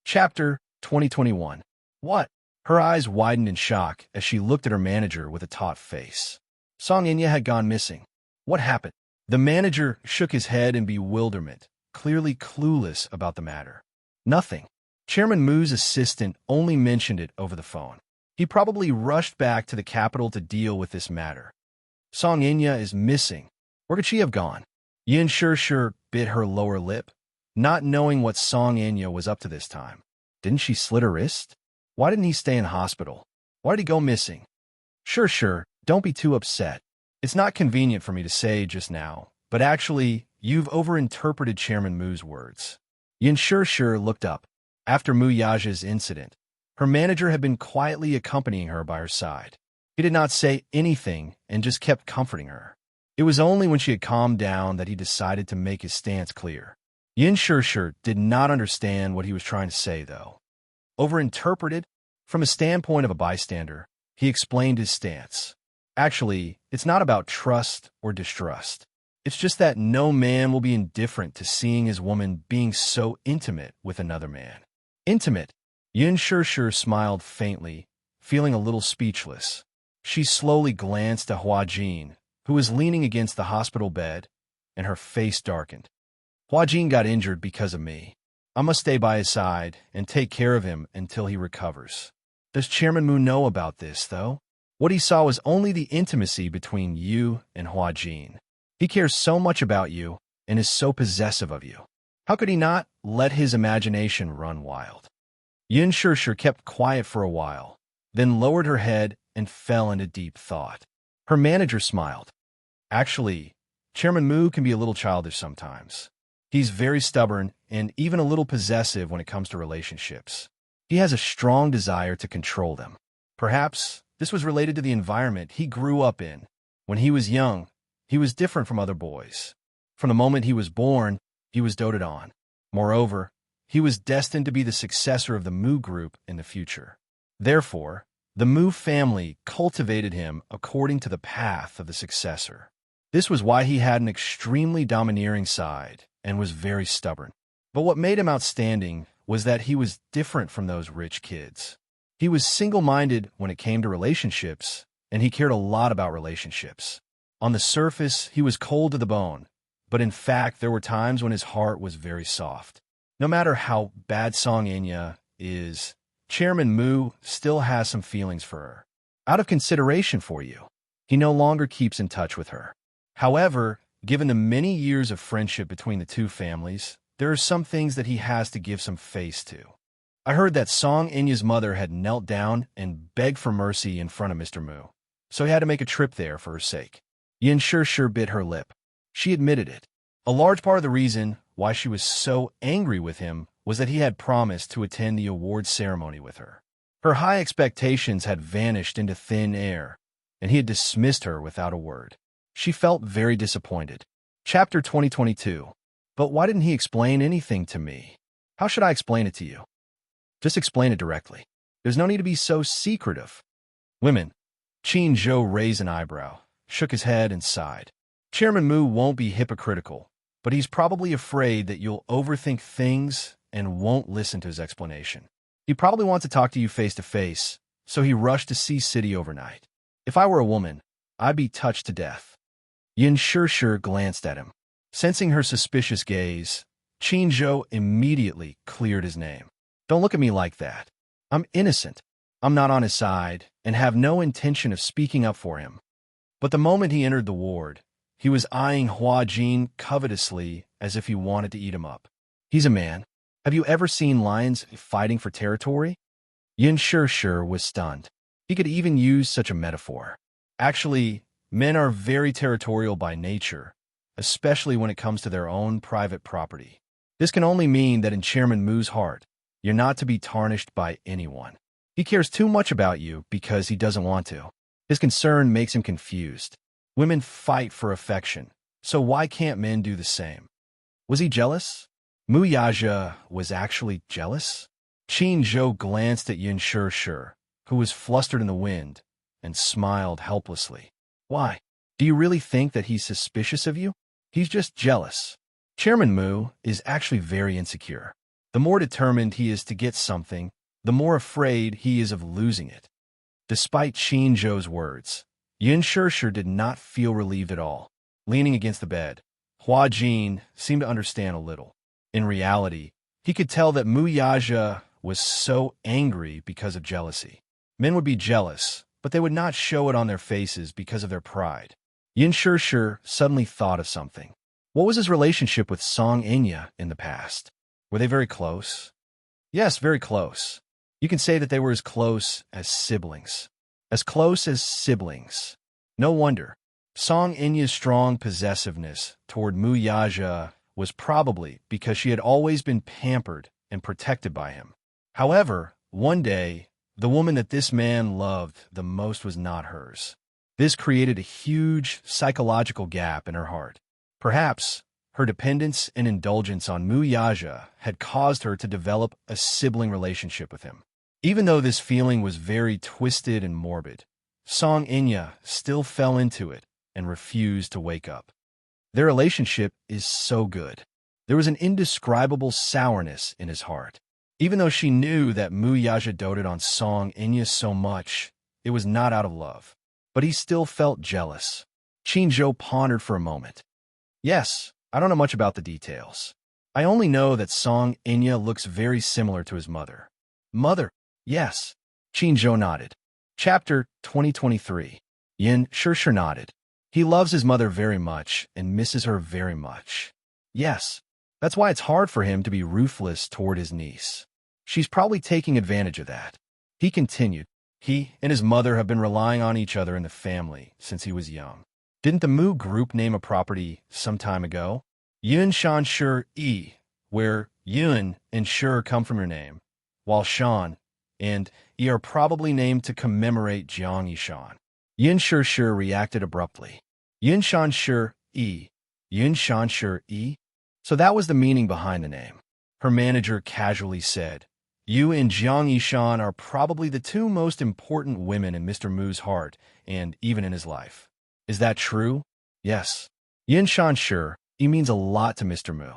Chapter 2021. What? Her eyes widened in shock as she looked at her manager with a taut face. Song Inya had gone missing. What happened? The manager shook his head in bewilderment, clearly clueless about the matter. Nothing. Chairman Mu's assistant only mentioned it over the phone. He probably rushed back to the capital to deal with this matter. Song Inya is missing. Where could she have gone? Yin Shir bit her lower lip, not knowing what Song Inya was up to this time. Didn't she slit her wrist? Why didn't he stay in hospital? Why did he go missing? Sure, don't be too upset. It's not convenient for me to say just now, but actually, you've overinterpreted Chairman Mu's words. Yin Shir looked up. After Mu Yaja's incident, her manager had been quietly accompanying her by her side. He did not say anything and just kept comforting her. It was only when she had calmed down that he decided to make his stance clear. Yin Shir did not understand what he was trying to say, though. Overinterpreted? From a standpoint of a bystander, he explained his stance. Actually, it's not about trust or distrust. It's just that no man will be indifferent to seeing his woman being so intimate with another man. Intimate? Yin Shir smiled faintly, feeling a little speechless. She slowly glanced at Hua Jin, who was leaning against the hospital bed, and her face darkened. Hua Jin got injured because of me. I must stay by his side and take care of him until he recovers. Does Chairman Mu know about this, though? What he saw was only the intimacy between you and Hua Jin. He cares so much about you and is so possessive of you. How could he not let his imagination run wild? Yin Shir kept quiet for a while, then lowered her head and fell into deep thought. Her manager smiled. Actually, Chairman Mu can be a little childish sometimes. He's very stubborn and even a little possessive when it comes to relationships. He has a strong desire to control them. Perhaps this was related to the environment he grew up in. When he was young, he was different from other boys. From the moment he was born, he was doted on. Moreover, he was destined to be the successor of the Mu group in the future. Therefore, the Mu family cultivated him according to the path of the successor. This was why he had an extremely domineering side and was very stubborn. But what made him outstanding was that he was different from those rich kids. He was single-minded when it came to relationships, and he cared a lot about relationships. On the surface, he was cold to the bone, but in fact, there were times when his heart was very soft. No matter how bad Song Inya is, Chairman Mu still has some feelings for her. Out of consideration for you, he no longer keeps in touch with her. However, given the many years of friendship between the two families, there are some things that he has to give some face to. I heard that Song Inya's mother had knelt down and begged for mercy in front of Mr. Mu, so he had to make a trip there for her sake. Yin Shir bit her lip. She admitted it. A large part of the reason why she was so angry with him was that he had promised to attend the awards ceremony with her. Her high expectations had vanished into thin air, and he had dismissed her without a word. She felt very disappointed. Chapter 2022. But why didn't he explain anything to me? How should I explain it to you? Just explain it directly. There's no need to be so secretive. Women. Qin Zhou raised an eyebrow, shook his head, and sighed. Chairman Mu won't be hypocritical, but he's probably afraid that you'll overthink things and won't listen to his explanation. He probably wants to talk to you face to face, so he rushed to Sea City overnight. If I were a woman, I'd be touched to death. Yin Shir glanced at him. Sensing her suspicious gaze, Qin Zhou immediately cleared his name. Don't look at me like that. I'm innocent. I'm not on his side and have no intention of speaking up for him. But the moment he entered the ward, he was eyeing Hua Jin covetously as if he wanted to eat him up. He's a man. Have you ever seen lions fighting for territory? Yin Shir was stunned. He could even use such a metaphor. Actually, men are very territorial by nature, especially when it comes to their own private property. This can only mean that in Chairman Mu's heart, you're not to be tarnished by anyone. He cares too much about you because he doesn't want to. His concern makes him confused. Women fight for affection, so why can't men do the same? Was he jealous? Mu Yaja was actually jealous? Qin Zhou glanced at Yin Shir, who was flustered in the wind, and smiled helplessly. Why? Do you really think that he's suspicious of you? He's just jealous. Chairman Mu is actually very insecure. The more determined he is to get something, the more afraid he is of losing it. Despite Qin Zhou's words, Yin Shishir did not feel relieved at all. Leaning against the bed, Hua Jin seemed to understand a little. In reality, he could tell that Mu Yaja was so angry because of jealousy. Men would be jealous, but they would not show it on their faces because of their pride. Yin Shishir suddenly thought of something. What was his relationship with Song Enya in the past? Were they very close? Yes, very close. You can say that they were as close as siblings. As close as siblings. No wonder. Song Enya's strong possessiveness toward Mu Yaja was probably because she had always been pampered and protected by him. However, one day, the woman that this man loved the most was not hers. This created a huge psychological gap in her heart. Perhaps her dependence and indulgence on Mu Yaja had caused her to develop a sibling relationship with him. Even though this feeling was very twisted and morbid, Song Enya still fell into it and refused to wake up. Their relationship is so good. There was an indescribable sourness in his heart. Even though she knew that Mu Yaja doted on Song Enya so much, it was not out of love. But he still felt jealous. Qin Zhou pondered for a moment. Yes, I don't know much about the details. I only know that Song Enya looks very similar to his mother. Mother? Yes. Qin Zhou nodded. Chapter 2023. Yin Shishir nodded. He loves his mother very much and misses her very much. Yes, that's why it's hard for him to be ruthless toward his niece. She's probably taking advantage of that. He continued. He and his mother have been relying on each other in the family since he was young. Didn't the Mu Group name a property some time ago? Yun Shan Shur Yi, where Yun and Shur come from your name, while Shan and Yi are probably named to commemorate Jiang Yishan. Yin Shishir reacted abruptly. Yun Shan Shur Yi. Yun Shan Shur Yi? So that was the meaning behind the name. Her manager casually said, You and Jiang Yishan are probably the two most important women in Mr. Mu's heart and even in his life. Is that true? Yes. Yin Shan Shur Yi means a lot to Mr. Mu.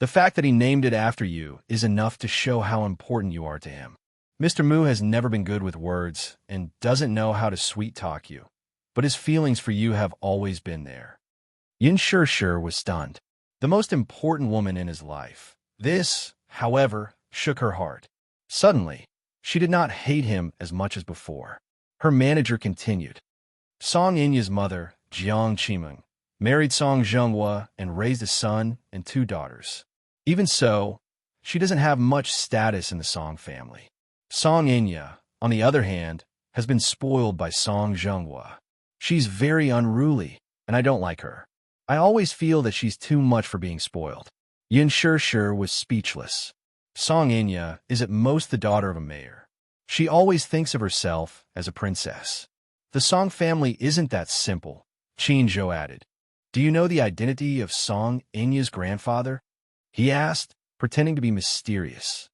The fact that he named it after you is enough to show how important you are to him. Mr. Mu has never been good with words and doesn't know how to sweet-talk you, but his feelings for you have always been there. Yin Shishir was stunned. The most important woman in his life. This, however, shook her heart. Suddenly, she did not hate him as much as before. Her manager continued. Song Enya's mother, Jiang Qimeng, married Song Zhenghua and raised a son and 2 daughters. Even so, she doesn't have much status in the Song family. Song Enya, on the other hand, has been spoiled by Song Zhenghua. She's very unruly, and I don't like her. I always feel that she's too much for being spoiled. Yin Shishir was speechless. Song Enya is at most the daughter of a mayor. She always thinks of herself as a princess. The Song family isn't that simple, Qin Zhou added. Do you know the identity of Song Enya's grandfather? He asked, pretending to be mysterious.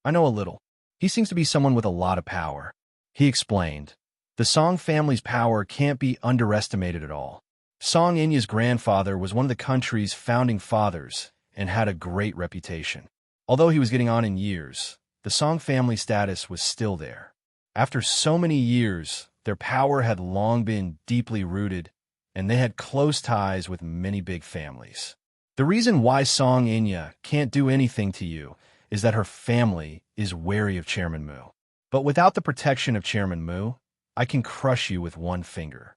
I know a little. He seems to be someone with a lot of power. He explained. The Song family's power can't be underestimated at all. Song Enya's grandfather was one of the country's founding fathers and had a great reputation. Although he was getting on in years, the Song family status was still there. After so many years, their power had long been deeply rooted, and they had close ties with many big families. The reason why Song Enya can't do anything to you is that her family is wary of Chairman Mu. But without the protection of Chairman Mu, I can crush you with one finger.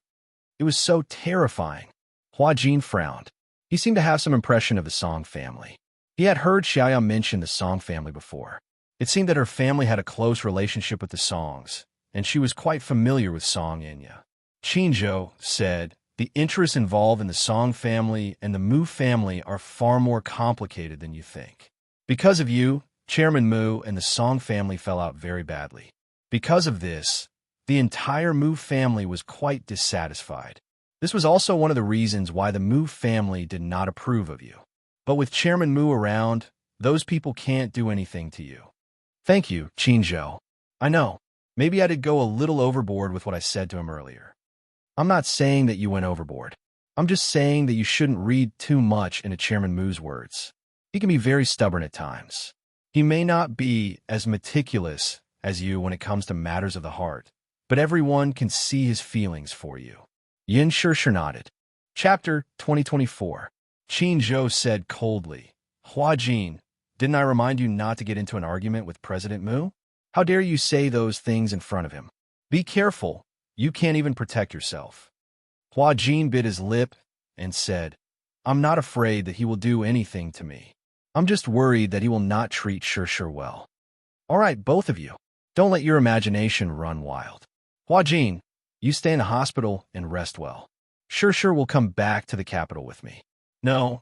It was so terrifying. Hua Jin frowned. He seemed to have some impression of the Song family. He had heard Xiaoya mention the Song family before. It seemed that her family had a close relationship with the Songs, and she was quite familiar with Song Enya. Qin Zhou said, The interests involved in the Song family and the Mu family are far more complicated than you think. Because of you, Chairman Mu and the Song family fell out very badly. Because of this, the entire Mu family was quite dissatisfied. This was also one of the reasons why the Mu family did not approve of you. But with Chairman Mu around, those people can't do anything to you. Thank you, Qin Zhou. I know. Maybe I did go a little overboard with what I said to him earlier. I'm not saying that you went overboard. I'm just saying that you shouldn't read too much into Chairman Mu's words. He can be very stubborn at times. He may not be as meticulous as you when it comes to matters of the heart, but everyone can see his feelings for you. Yin Shishir nodded. Chapter 2024. Qin Zhou said coldly, Hua Jin, didn't I remind you not to get into an argument with President Mu? How dare you say those things in front of him? Be careful, you can't even protect yourself. Hua Jin bit his lip and said, I'm not afraid that he will do anything to me. I'm just worried that he will not treat Shishir well. All right, both of you, don't let your imagination run wild. Hua Jin, you stay in the hospital and rest well. Shishir will come back to the capital with me. No,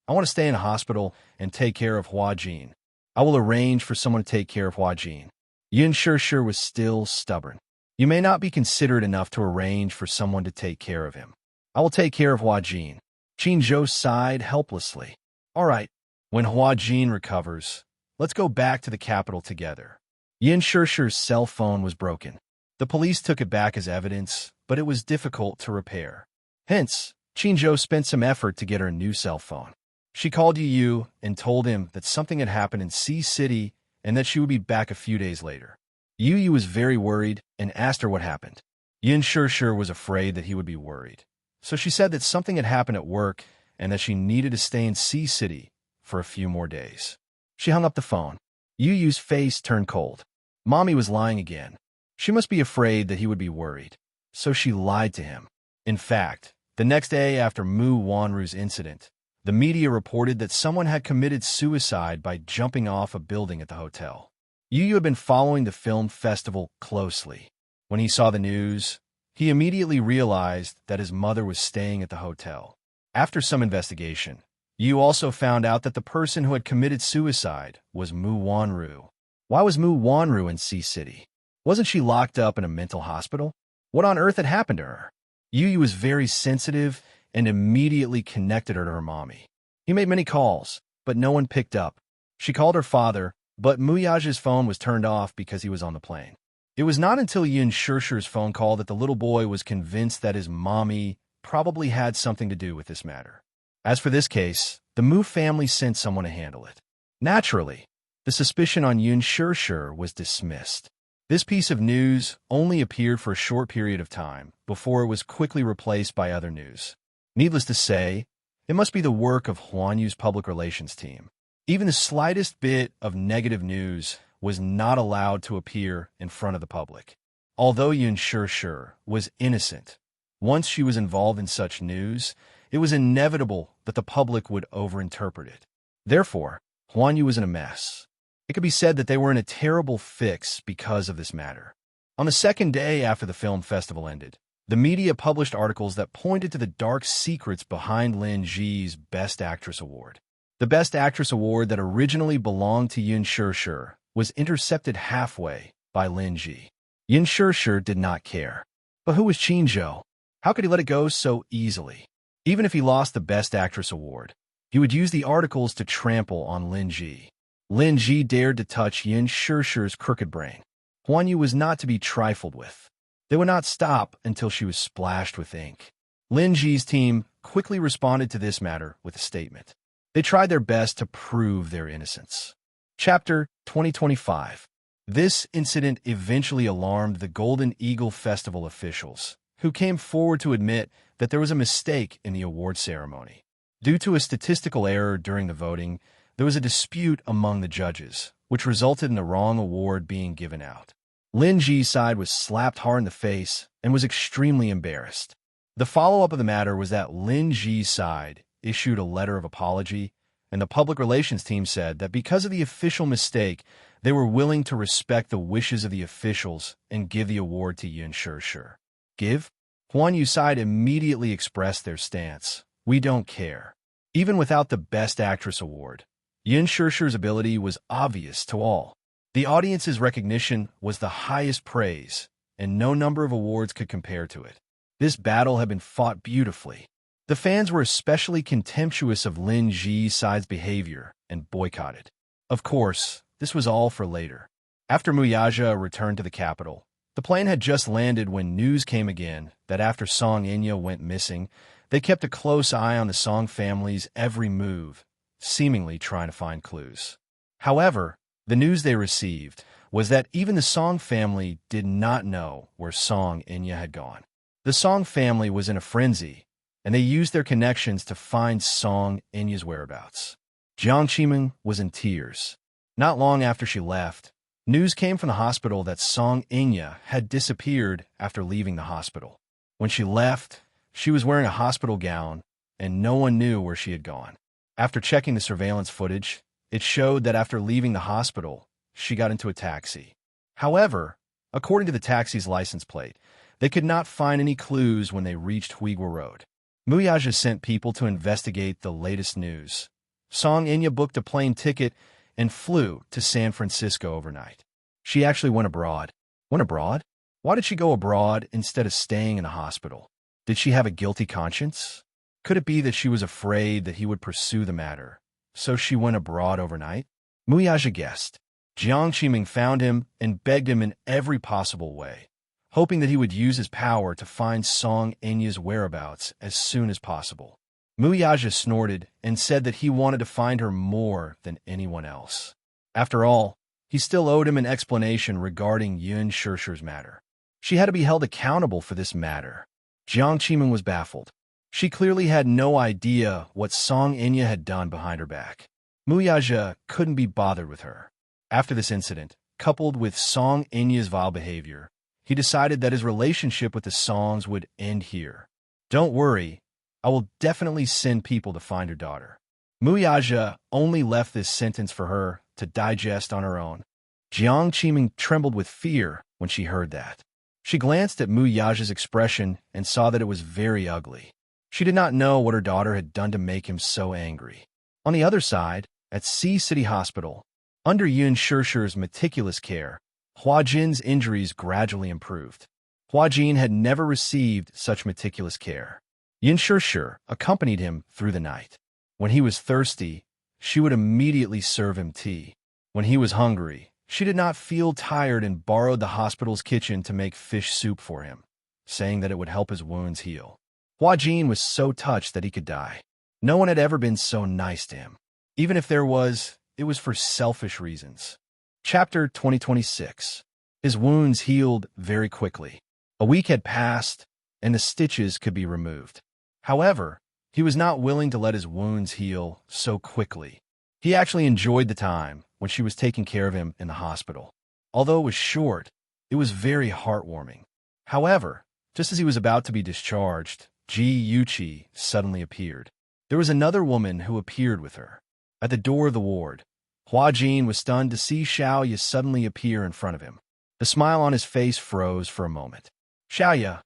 I want to stay in the hospital and take care of Hua Jin. I will arrange for someone to take care of Hua Jin. Yin Shishir was still stubborn. You may not be considerate enough to arrange for someone to take care of him. I will take care of Hua Jin. Qin Zhou sighed helplessly. All right, when Hua Jin recovers, let's go back to the capital together. Yin Shishir's cell phone was broken. The police took it back as evidence, but it was difficult to repair. Hence, Qin Zhou spent some effort to get her a new cell phone. She called Yu and told him that something had happened in Sea City and that she would be back a few days later. Yu was very worried and asked her what happened. Yin Shishir was afraid that he would be worried, so she said that something had happened at work and that she needed to stay in Sea City for a few more days. She hung up the phone. Yu's face turned cold. Mommy was lying again. She must be afraid that he would be worried, so she lied to him. In fact, the next day after Mu Wanru's incident, the media reported that someone had committed suicide by jumping off a building at the hotel. Yu had been following the film festival closely. When he saw the news, he immediately realized that his mother was staying at the hotel. After some investigation, Yu also found out that the person who had committed suicide was Mu Wanru. Why was Mu Wanru in Sea City? Wasn't she locked up in a mental hospital? What on earth had happened to her? Yu was very sensitive and immediately connected her to her mommy. He made many calls, but no one picked up. She called her father, but Muyage's phone was turned off because he was on the plane. It was not until Yin Shishir's phone call that the little boy was convinced that his mommy probably had something to do with this matter. As for this case, the Mu family sent someone to handle it. Naturally, the suspicion on Yin Shishir was dismissed. This piece of news only appeared for a short period of time before it was quickly replaced by other news. Needless to say, it must be the work of Huan Yu's public relations team. Even the slightest bit of negative news was not allowed to appear in front of the public. Although Yin Shishir was innocent, once she was involved in such news, it was inevitable that the public would overinterpret it. Therefore, Huan Yu was in a mess. It could be said that they were in a terrible fix because of this matter. On the second day after the film festival ended, the media published articles that pointed to the dark secrets behind Lin Ji's Best Actress Award. The Best Actress Award that originally belonged to Yin Shishir was intercepted halfway by Lin Ji. Yin Shishir did not care. But who was Qin Zhou? How could he let it go so easily? Even if he lost the Best Actress Award, he would use the articles to trample on Lin Ji. Lin Ji dared to touch Yin Shishir's crooked brain. Huan Yu was not to be trifled with. They would not stop until she was splashed with ink. Lin Ji's team quickly responded to this matter with a statement. They tried their best to prove their innocence. Chapter 2025. This incident eventually alarmed the Golden Eagle Festival officials, who came forward to admit that there was a mistake in the award ceremony. Due to a statistical error during the voting, there was a dispute among the judges, which resulted in the wrong award being given out. Lin Ji's side was slapped hard in the face and was extremely embarrassed. The follow-up of the matter was that Lin Ji's side issued a letter of apology, and the public relations team said that because of the official mistake, they were willing to respect the wishes of the officials and give the award to Yin Shishir. Give? Huan Yu's side immediately expressed their stance. We don't care. Even without the Best Actress Award, Yin Shishir's ability was obvious to all. The audience's recognition was the highest praise, and no number of awards could compare to it. This battle had been fought beautifully. The fans were especially contemptuous of Lin Ji's side's behavior and boycotted. Of course, this was all for later. After Muyaja returned to the capital, the plane had just landed when news came again that after Song Inya went missing, they kept a close eye on the Song family's every move, seemingly trying to find clues. However, The news they received was that even the Song family did not know where Song Inya had gone. The Song family was in a frenzy, and they used their connections to find Song Inya's whereabouts. Jiang Qiming was in tears. Not long after she left, news came from the hospital that Song Inya had disappeared after leaving the hospital. When she left, she was wearing a hospital gown, and no one knew where she had gone. After checking the surveillance footage, it showed that after leaving the hospital, she got into a taxi. However, according to the taxi's license plate, they could not find any clues when they reached Huigua Road. Muyaja sent people to investigate the latest news. Song Inya booked a plane ticket and flew to San Francisco overnight. She actually went abroad. Went abroad? Why did she go abroad instead of staying in the hospital? Did she have a guilty conscience? Could it be that she was afraid that he would pursue the matter, so she went abroad overnight? Muyaja guessed. Jiang Qiming found him and begged him in every possible way, hoping that he would use his power to find Song Inya's whereabouts as soon as possible. Muyaja snorted and said that he wanted to find her more than anyone else. After all, he still owed him an explanation regarding Yun Shishir's matter. She had to be held accountable for this matter. Jiang Qiming was baffled. She clearly had no idea what Song Inya had done behind her back. Muyaja couldn't be bothered with her. After this incident, coupled with Song Inya's vile behavior, he decided that his relationship with the Songs would end here. Don't worry, I will definitely send people to find her daughter. Muyaja only left this sentence for her to digest on her own. Jiang Qiming trembled with fear when she heard that. She glanced at Muyaja's expression and saw that it was very ugly. She did not know what her daughter had done to make him so angry. On the other side, at Sea City Hospital, under Yun Shishir's meticulous care, Hua Jin's injuries gradually improved. Hua Jin had never received such meticulous care. Yun Shishir accompanied him through the night. When he was thirsty, she would immediately serve him tea. When he was hungry, she did not feel tired and borrowed the hospital's kitchen to make fish soup for him, saying that it would help his wounds heal. Hua Jin was so touched that he could die. No one had ever been so nice to him. Even if there was, it was for selfish reasons. Chapter 2026. His wounds healed very quickly. A week had passed, and the stitches could be removed. However, he was not willing to let his wounds heal so quickly. He actually enjoyed the time when she was taking care of him in the hospital. Although it was short, it was very heartwarming. However, just as he was about to be discharged, Ji Yuqi suddenly appeared. There was another woman who appeared with her. At the door of the ward, Hua Jin was stunned to see Xiaoya suddenly appear in front of him. The smile on his face froze for a moment. Xiaoya,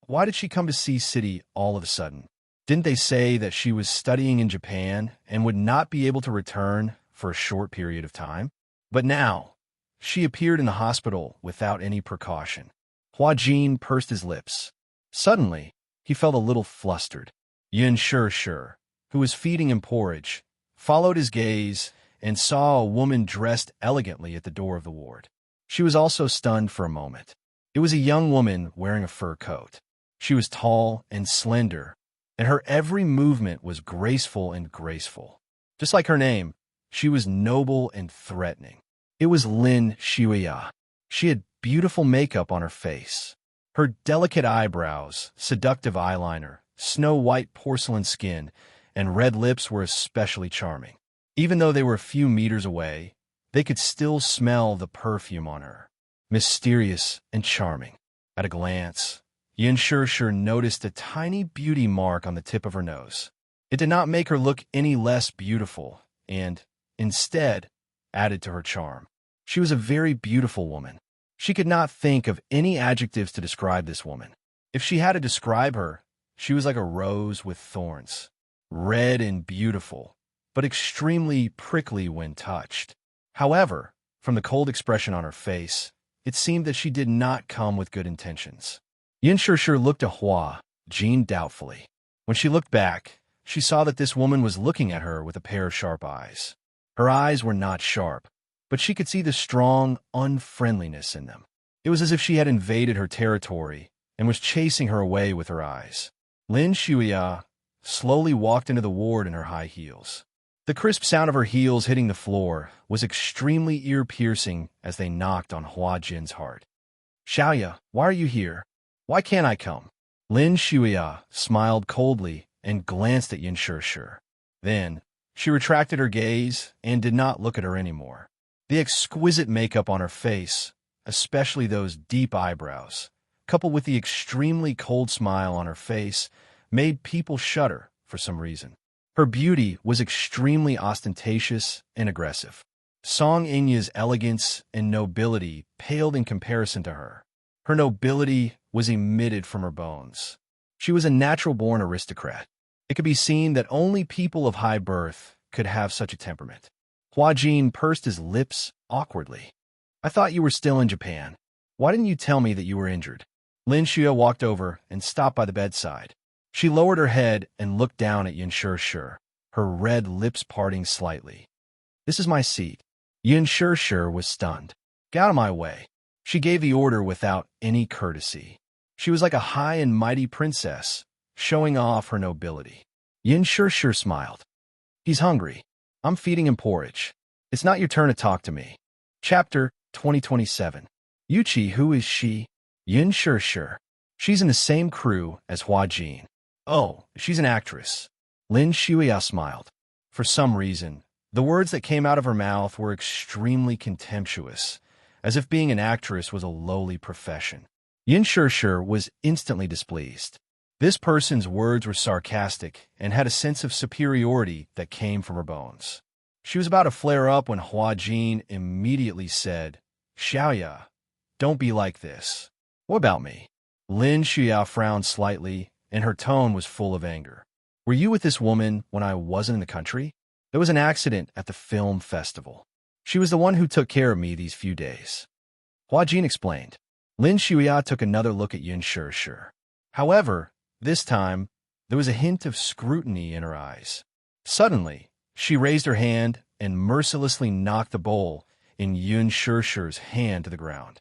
why did she come to Sea City all of a sudden? Didn't they say that she was studying in Japan and would not be able to return for a short period of time? But now, she appeared in the hospital without any precaution. Hua Jin pursed his lips. Suddenly, he felt a little flustered. Yun Shishir, who was feeding him porridge, followed his gaze and saw a woman dressed elegantly at the door of the ward. She was also stunned for a moment. It was a young woman wearing a fur coat. She was tall and slender, and her every movement was graceful and graceful. Just like her name, she was noble and threatening. It was Lin Xiuya. She had beautiful makeup on her face. Her delicate eyebrows, seductive eyeliner, snow-white porcelain skin, and red lips were especially charming. Even though they were a few meters away, they could still smell the perfume on her. Mysterious and charming. At a glance, Yun Shishir noticed a tiny beauty mark on the tip of her nose. It did not make her look any less beautiful and, instead, added to her charm. She was a very beautiful woman. She could not think of any adjectives to describe this woman. If she had to describe her, she was like a rose with thorns, red and beautiful, but extremely prickly when touched. However, from the cold expression on her face, it seemed that she did not come with good intentions. Yun Shishir looked at Hua Jin doubtfully. When she looked back, she saw that this woman was looking at her with a pair of sharp eyes. Her eyes were not sharp, but she could see the strong unfriendliness in them. It was as if she had invaded her territory and was chasing her away with her eyes. Lin Xiuya slowly walked into the ward in her high heels. The crisp sound of her heels hitting the floor was extremely ear-piercing as they knocked on Hua Jin's heart. Xiaoya, why are you here? Why can't I come? Lin Shuya smiled coldly and glanced at Yin Shishir. Then, she retracted her gaze and did not look at her anymore. The exquisite makeup on her face, especially those deep eyebrows, coupled with the extremely cold smile on her face, made people shudder for some reason. Her beauty was extremely ostentatious and aggressive. Song Inya's elegance and nobility paled in comparison to her. Her nobility was emitted from her bones. She was a natural-born aristocrat. It could be seen that only people of high birth could have such a temperament. Hua Jin pursed his lips awkwardly. I thought you were still in Japan. Why didn't you tell me that you were injured? Lin Xue walked over and stopped by the bedside. She lowered her head and looked down at Yin Shishir, her red lips parting slightly. This is my seat. Yin Shishir was stunned. Get out of my way. She gave the order without any courtesy. She was like a high and mighty princess, showing off her nobility. Yin Shishir smiled. He's hungry. I'm feeding him porridge. It's not your turn to talk to me. Chapter 2027. Yuchi, who is she? Yin Shishir. She's in the same crew as Hua Jin. Oh, she's an actress. Lin Shuya smiled. For some reason, the words that came out of her mouth were extremely contemptuous, as if being an actress was a lowly profession. Yin Shishir was instantly displeased. This person's words were sarcastic and had a sense of superiority that came from her bones. She was about to flare up when Hua Jin immediately said, Xiaoya, don't be like this. What about me? Lin Xia frowned slightly, and her tone was full of anger. Were you with this woman when I wasn't in the country? There was an accident at the film festival. She was the one who took care of me these few days. Hua Jin explained. Lin Xia took another look at Yin Shishir. However, this time, there was a hint of scrutiny in her eyes. Suddenly, she raised her hand and mercilessly knocked the bowl in Yin Shishir's hand to the ground.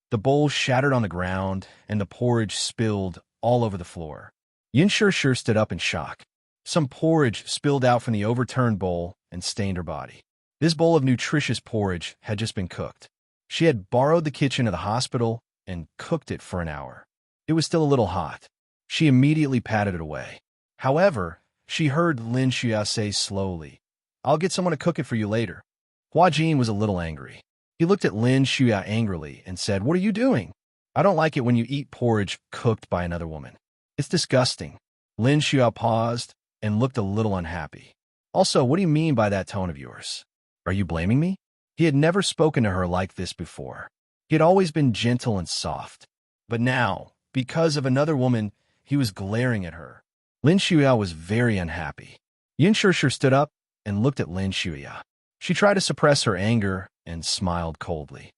The bowl shattered on the ground, and the porridge spilled all over the floor. Yin Shishir stood up in shock. Some porridge spilled out from the overturned bowl and stained her body. This bowl of nutritious porridge had just been cooked. She had borrowed the kitchen of the hospital and cooked it for an hour. It was still a little hot. She immediately patted it away. However, she heard Lin Xia say slowly, I'll get someone to cook it for you later. Hua Jin was a little angry. He looked at Lin Xia angrily and said, What are you doing? I don't like it when you eat porridge cooked by another woman. It's disgusting. Lin Xia paused and looked a little unhappy. Also, what do you mean by that tone of yours? Are you blaming me? He had never spoken to her like this before. He had always been gentle and soft. But now, because of another woman, he was glaring at her. Lin Xia was very unhappy. Yin Shishir stood up and looked at Lin Xia. She tried to suppress her anger and smiled coldly.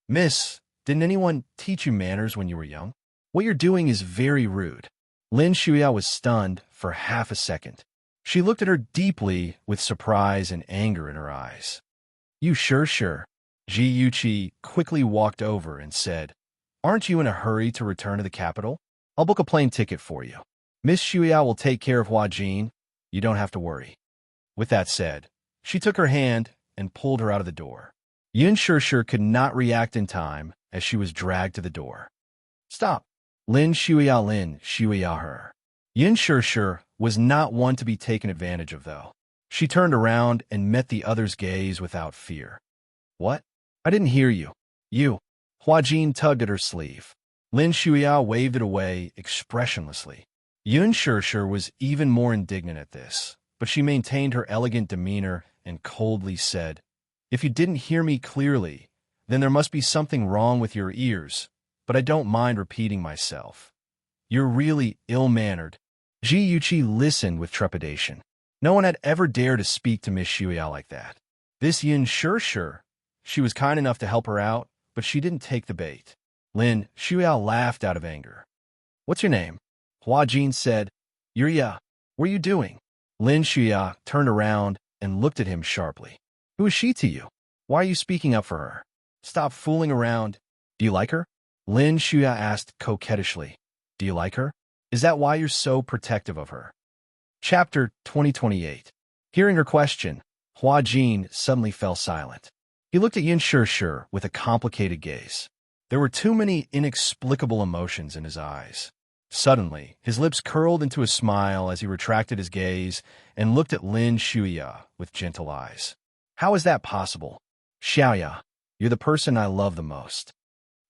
Miss, didn't anyone teach you manners when you were young? What you're doing is very rude. Lin Xia was stunned for half a second. She looked at her deeply with surprise and anger in her eyes. You sure. Ji Yuqi quickly walked over and said, Aren't you in a hurry to return to the capital? I'll book a plane ticket for you. Miss Xia will take care of Hua Jin. You don't have to worry. With that said, she took her hand and pulled her out of the door. Yin Shishir could not react in time as she was dragged to the door. Stop. Lin Xia her. Yin Shishir was not one to be taken advantage of, though. She turned around and met the other's gaze without fear. What? I didn't hear you. You. Hua Jin tugged at her sleeve. Lin Xia waved it away expressionlessly. Yin Shishir was even more indignant at this, but she maintained her elegant demeanor and coldly said, If you didn't hear me clearly, then there must be something wrong with your ears, but I don't mind repeating myself. You're really ill-mannered. Ji Yuqi listened with trepidation. No one had ever dared to speak to Miss Xia like that. This Yin Shishir, she was kind enough to help her out, but she didn't take the bait. Lin Xia laughed out of anger. What's your name? Hua Jin said, Yuria, what are you doing? Lin Xia turned around and looked at him sharply. Who is she to you? Why are you speaking up for her? Stop fooling around. Do you like her? Lin Xia asked coquettishly. Do you like her? Is that why you're so protective of her? Chapter 2028. Hearing her question, Hua Jin suddenly fell silent. He looked at Yin Shishir with a complicated gaze. There were too many inexplicable emotions in his eyes. Suddenly, his lips curled into a smile as he retracted his gaze and looked at Lin Shuya with gentle eyes. How is that possible? Xiaoya, you're the person I love the most.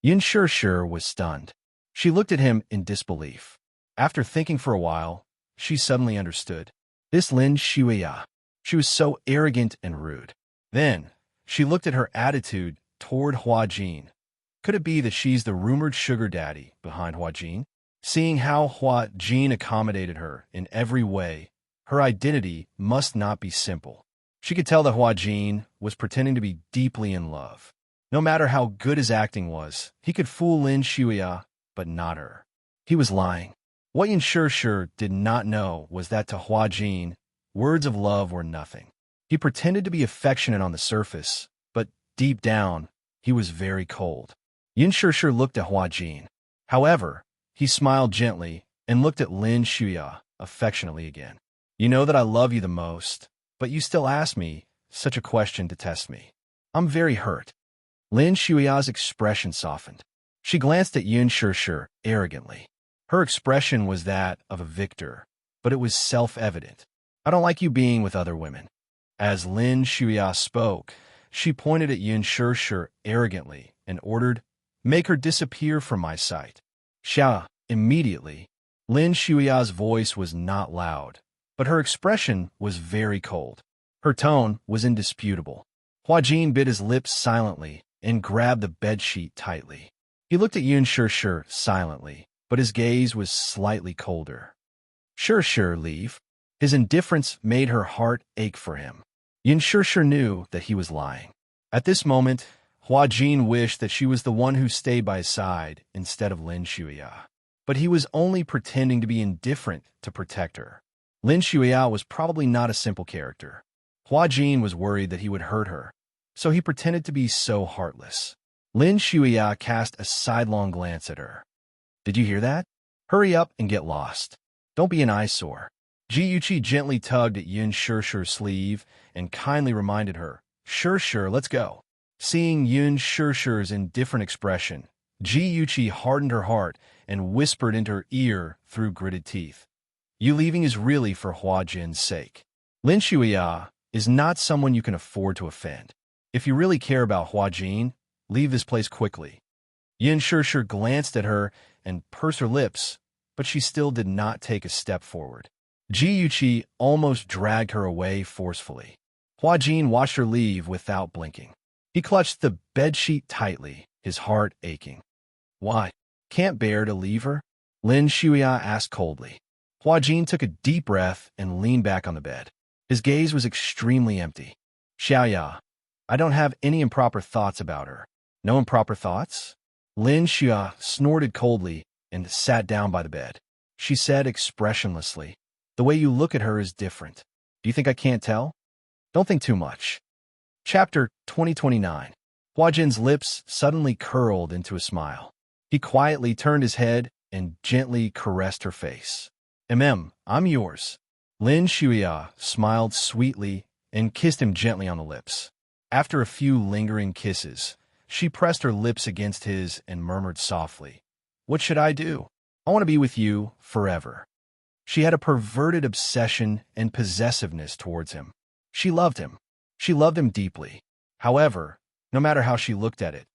Yin Shishir was stunned. She looked at him in disbelief. After thinking for a while, she suddenly understood. This Lin Shuya. She was so arrogant and rude. Then, she looked at her attitude toward Hua Jin. Could it be that she's the rumored sugar daddy behind Hua Jin? Seeing how Hua Jin accommodated her in every way, her identity must not be simple. She could tell that Hua Jin was pretending to be deeply in love. No matter how good his acting was, he could fool Lin Shuya, but not her. He was lying. What Yin Shishir did not know was that to Hua Jin, words of love were nothing. He pretended to be affectionate on the surface, but deep down, he was very cold. Yin Shishir looked at Hua Jin. However, he smiled gently and looked at Lin Shuya affectionately again. You know that I love you the most, but you still ask me such a question to test me. I'm very hurt. Lin Shuya's expression softened. She glanced at Yin Shishir arrogantly. Her expression was that of a victor, but it was self-evident. I don't like you being with other women. As Lin Shuya spoke, she pointed at Yin Shishir arrogantly and ordered, "Make her disappear from my sight." Xia, immediately. Lin Shuya's voice was not loud, but her expression was very cold. Her tone was indisputable. Hua Jin bit his lips silently and grabbed the bedsheet tightly. He looked at Yin Shishir silently, but his gaze was slightly colder. Shishir, leave. His indifference made her heart ache for him. Yin Shishir knew that he was lying. At this moment, Hua Jin wished that she was the one who stayed by his side instead of Lin Shuya. But he was only pretending to be indifferent to protect her. Lin Shuya was probably not a simple character. Hua Jin was worried that he would hurt her, so he pretended to be so heartless. Lin Shuya cast a sidelong glance at her. Did you hear that? Hurry up and get lost. Don't be an eyesore. Ji Yuqi gently tugged at Yin Shishir's sleeve and kindly reminded her, Shishir, let's go. Seeing Yin Shishir's indifferent expression, Ji Yuqi hardened her heart and whispered into her ear through gritted teeth. You leaving is really for Hua Jin's sake. Lin Shuya is not someone you can afford to offend. If you really care about Hua Jin, leave this place quickly. Yin Shishir glanced at her and pursed her lips, but she still did not take a step forward. Ji Yuqi almost dragged her away forcefully. Hua Jin watched her leave without blinking. He clutched the bedsheet tightly, his heart aching. Why? Can't bear to leave her? Lin Shuya asked coldly. Hua Jin took a deep breath and leaned back on the bed. His gaze was extremely empty. Xiaoya, I don't have any improper thoughts about her. No improper thoughts? Lin Shuya snorted coldly and sat down by the bed. She said expressionlessly, the way you look at her is different. Do you think I can't tell? Don't think too much. Chapter 2029. Hua Jin's lips suddenly curled into a smile. He quietly turned his head and gently caressed her face. I'm yours. Lin Shuya smiled sweetly and kissed him gently on the lips. After a few lingering kisses, she pressed her lips against his and murmured softly, What should I do? I want to be with you forever. She had a perverted obsession and possessiveness towards him. She loved him. She loved him deeply. However, no matter how she looked at it,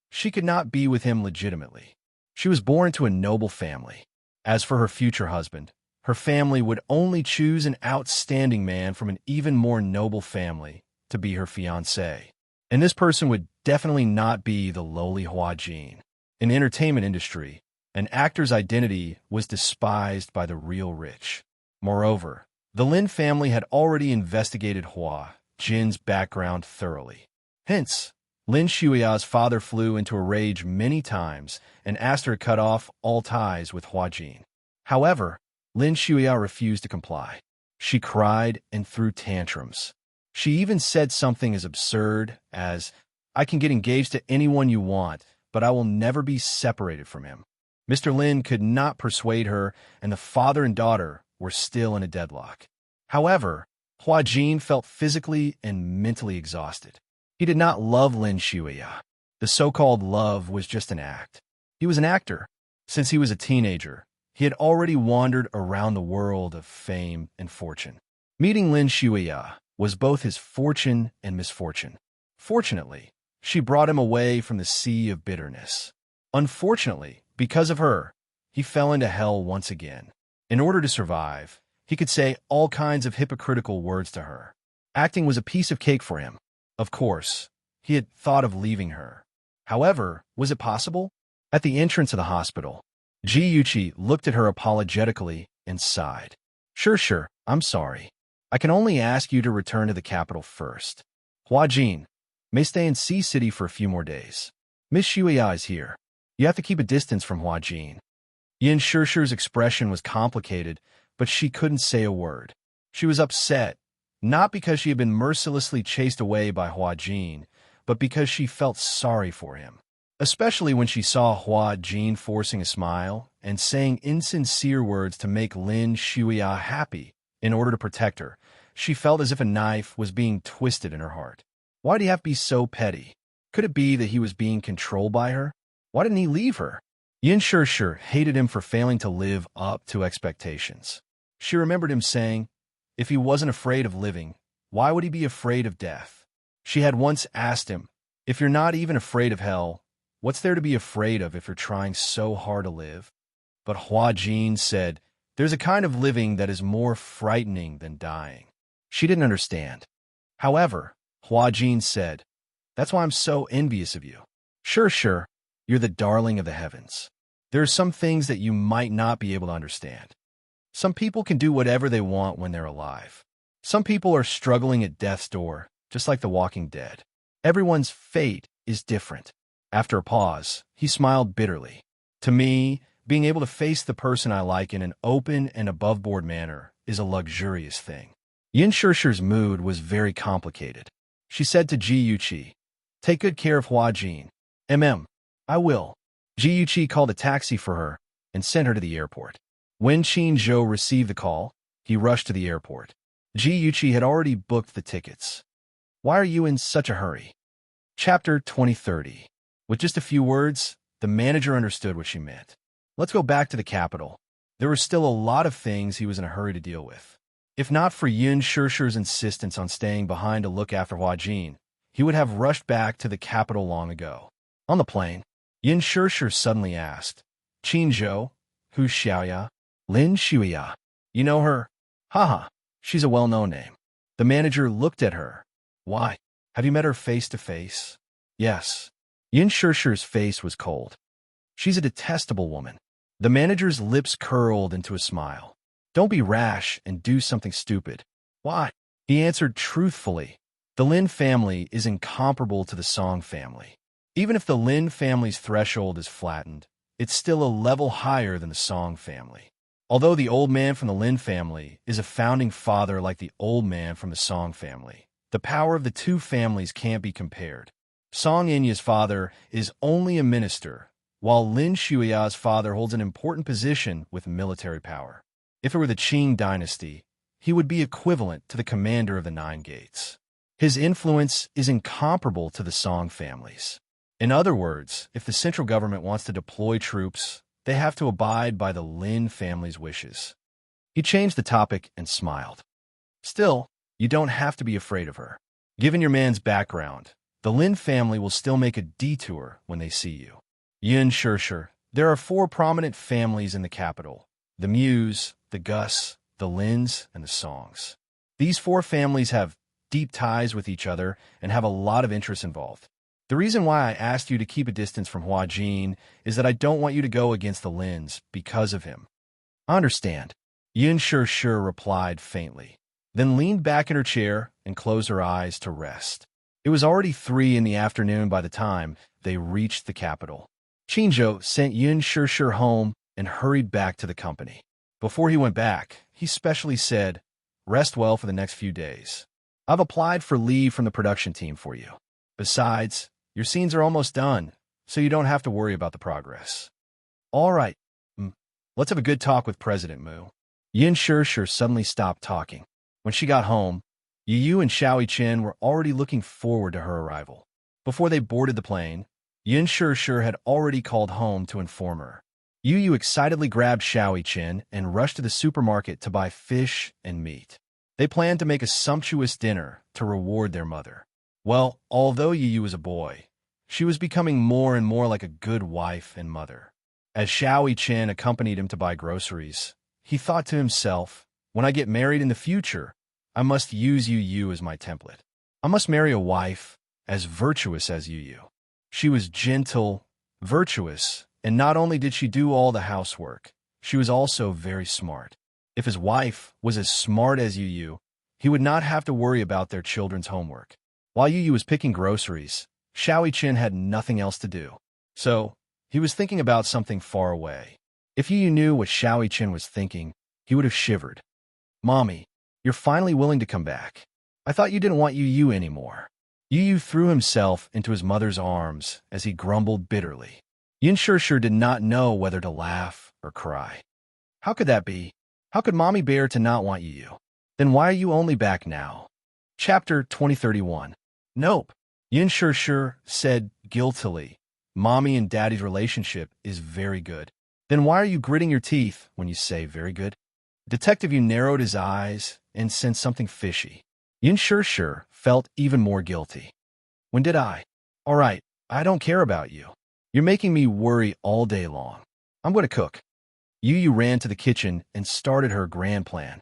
she could not be with him legitimately. She was born into a noble family. As for her future husband, her family would only choose an outstanding man from an even more noble family to be her fiancé. And this person would definitely not be the lowly Hua Jin. In the entertainment industry, an actor's identity was despised by the real rich. Moreover, the Lin family had already investigated Hua Jin's background thoroughly. Hence, Lin Shuya's father flew into a rage many times and asked her to cut off all ties with Hua Jin. However, Lin Shuya refused to comply. She cried and threw tantrums. She even said something as absurd as, I can get engaged to anyone you want, but I will never be separated from him. Mr. Lin could not persuade her, and the father and daughter were still in a deadlock. However, Hua Jin felt physically and mentally exhausted. He did not love Lin Shuya. The so-called love was just an act. He was an actor. Since he was a teenager, he had already wandered around the world of fame and fortune. Meeting Lin Shuya was both his fortune and misfortune. Fortunately, she brought him away from the sea of bitterness. Unfortunately, because of her, he fell into hell once again. In order to survive, he could say all kinds of hypocritical words to her. Acting was a piece of cake for him. Of course, he had thought of leaving her. However, was it possible? At the entrance of the hospital, Ji Yuqi looked at her apologetically and sighed. Sure, I'm sorry. I can only ask you to return to the capital first. Hua Jin may stay in Sea City for a few more days. Miss Shuya is here. You have to keep a distance from Hua Jin. Yin Shishi's expression was complicated, but she couldn't say a word. She was upset, not because she had been mercilessly chased away by Hua Jin, but because she felt sorry for him. Especially when she saw Hua Jin forcing a smile and saying insincere words to make Lin Shuya happy in order to protect her. She felt as if a knife was being twisted in her heart. Why did he have to be so petty? Could it be that he was being controlled by her? Why didn't he leave her? Yin Shishi hated him for failing to live up to expectations. She remembered him saying, if he wasn't afraid of living, why would he be afraid of death? She had once asked him, if you're not even afraid of hell, what's there to be afraid of if you're trying so hard to live? But Hua Jin said, there's a kind of living that is more frightening than dying. She didn't understand. However, Hua Jin said, that's why I'm so envious of you. Sure, you're the darling of the heavens. There are some things that you might not be able to understand. Some people can do whatever they want when they're alive. Some people are struggling at death's door, just like the Walking Dead. Everyone's fate is different. After a pause, he smiled bitterly. To me, being able to face the person I like in an open and above-board manner is a luxurious thing. Yin Shishi's mood was very complicated. She said to Ji Yuqi, take good care of Hua Jin. I will. Ji Yuqi called a taxi for her and sent her to the airport. When Qin Zhou received the call, he rushed to the airport. Ji Yuqi had already booked the tickets. Why are you in such a hurry? Chapter 2030. With just a few words, the manager understood what she meant. Let's go back to the capital. There were still a lot of things he was in a hurry to deal with. If not for Yin Shishi's insistence on staying behind to look after Hua Jin, he would have rushed back to the capital long ago. On the plane, Yin Shishi suddenly asked, Qin Zhou, who's Xiaoya? Lin Shuya. You know her? Haha, she's a well-known name. The manager looked at her. Why? Have you met her face to face? Yes. Yin Shishi's face was cold. She's a detestable woman. The manager's lips curled into a smile. Don't be rash and do something stupid. Why? He answered truthfully. The Lin family is incomparable to the Song family. Even if the Lin family's threshold is flattened, it's still a level higher than the Song family. Although the old man from the Lin family is a founding father like the old man from the Song family, the power of the two families can't be compared. Song Yinya's father is only a minister, while Lin Shuya's father holds an important position with military power. If it were the Qing dynasty, he would be equivalent to the commander of the Nine Gates. His influence is incomparable to the Song families. In other words, if the central government wants to deploy troops, they have to abide by the Lin family's wishes. He changed the topic and smiled. Still, you don't have to be afraid of her. Given your man's background, the Lin family will still make a detour when they see you. Yin Shishi, there are 4 prominent families in the capital: the Muse, the Gus, the Lins, and the Songs. These 4 families have deep ties with each other and have a lot of interests involved. The reason why I asked you to keep a distance from Hua Jin is that I don't want you to go against the Lins because of him. I understand. Yin Shishi replied faintly, then leaned back in her chair and closed her eyes to rest. It was already 3 in the afternoon by the time they reached the capital. Qin Zhou sent Yin Shishi home and hurried back to the company. Before he went back, he specially said, rest well for the next few days. I've applied for leave from the production team for you. Besides, your scenes are almost done, so you don't have to worry about the progress. All right, let's have a good talk with President Mu. Yin Shishi suddenly stopped talking. When she got home, Yu and Xiao Chen were already looking forward to her arrival. Before they boarded the plane, Yin Shishir had already called home to inform her. Yu excitedly grabbed Xiao Chen and rushed to the supermarket to buy fish and meat. They planned to make a sumptuous dinner to reward their mother. Well, although Yu was a boy, she was becoming more and more like a good wife and mother. As Xiao Chen accompanied him to buy groceries, he thought to himself, when I get married in the future, I must use Yu as my template. I must marry a wife as virtuous as Yu. She was gentle, virtuous, and not only did she do all the housework, she was also very smart. If his wife was as smart as Yu, he would not have to worry about their children's homework. While Yu was picking groceries, Xiao Chen had nothing else to do. So, he was thinking about something far away. If Yu knew what Xiao Chen was thinking, he would have shivered. Mommy, you're finally willing to come back. I thought you didn't want Yu anymore. Yu threw himself into his mother's arms as he grumbled bitterly. Yin Shishir did not know whether to laugh or cry. How could that be? How could Mommy bear to not want Yu? Then why are you only back now? Chapter 2031. Nope. Yin Shishir said guiltily. Mommy and Daddy's relationship is very good. Then why are you gritting your teeth when you say very good? Detective Yu narrowed his eyes and sensed something fishy. Yin Shishir felt even more guilty. When did I? All right, I don't care about you. You're making me worry all day long. I'm going to cook. Yu ran to the kitchen and started her grand plan.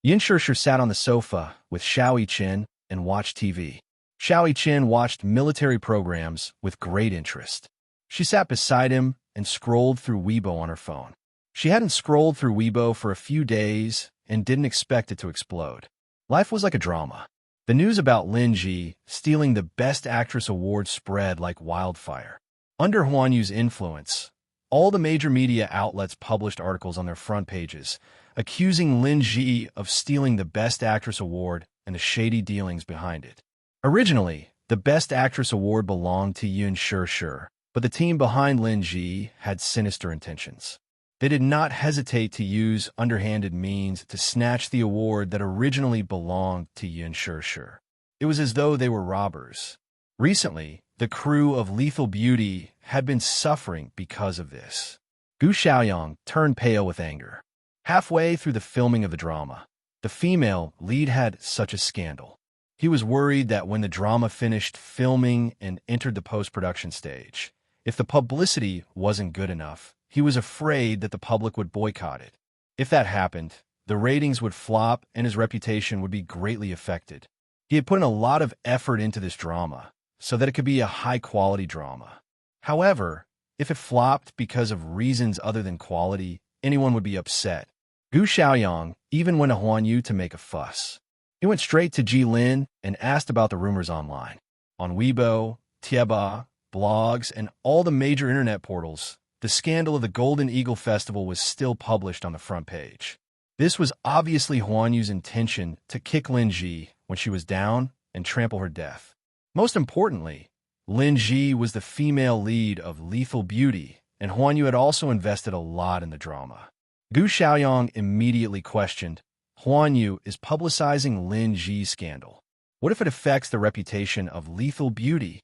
Yin Shishir sat on the sofa with Xiao Chen and watched TV. Xiao Chen watched military programs with great interest. She sat beside him and scrolled through Weibo on her phone. She hadn't scrolled through Weibo for a few days and didn't expect it to explode. Life was like a drama. The news about Lin Ji stealing the Best Actress award spread like wildfire. Under Huan Yu's influence, all the major media outlets published articles on their front pages, accusing Lin Ji of stealing the Best Actress award and the shady dealings behind it. Originally, the Best Actress award belonged to Yin Shishir, but the team behind Lin Ji had sinister intentions. They did not hesitate to use underhanded means to snatch the award that originally belonged to Yin Shishir. It was as though they were robbers. Recently, the crew of Lethal Beauty had been suffering because of this. Gu Xiaoyang turned pale with anger. Halfway through the filming of the drama, the female lead had such a scandal. He was worried that when the drama finished filming and entered the post-production stage, if the publicity wasn't good enough, he was afraid that the public would boycott it. If that happened, the ratings would flop and his reputation would be greatly affected. He had put in a lot of effort into this drama, so that it could be a high-quality drama. However, if it flopped because of reasons other than quality, anyone would be upset. Gu Xiaoyang even went to Huan Yu to make a fuss. He went straight to Ji Lin and asked about the rumors online. On Weibo, Tieba, blogs, and all the major internet portals, the scandal of the Golden Eagle Festival was still published on the front page. This was obviously Huan Yu's intention to kick Lin Ji when she was down and trample her death. Most importantly, Lin Ji was the female lead of Lethal Beauty, and Huan Yu had also invested a lot in the drama. Gu Xiaoyang immediately questioned, Huan Yu is publicizing Lin Ji's scandal. What if it affects the reputation of Lethal Beauty?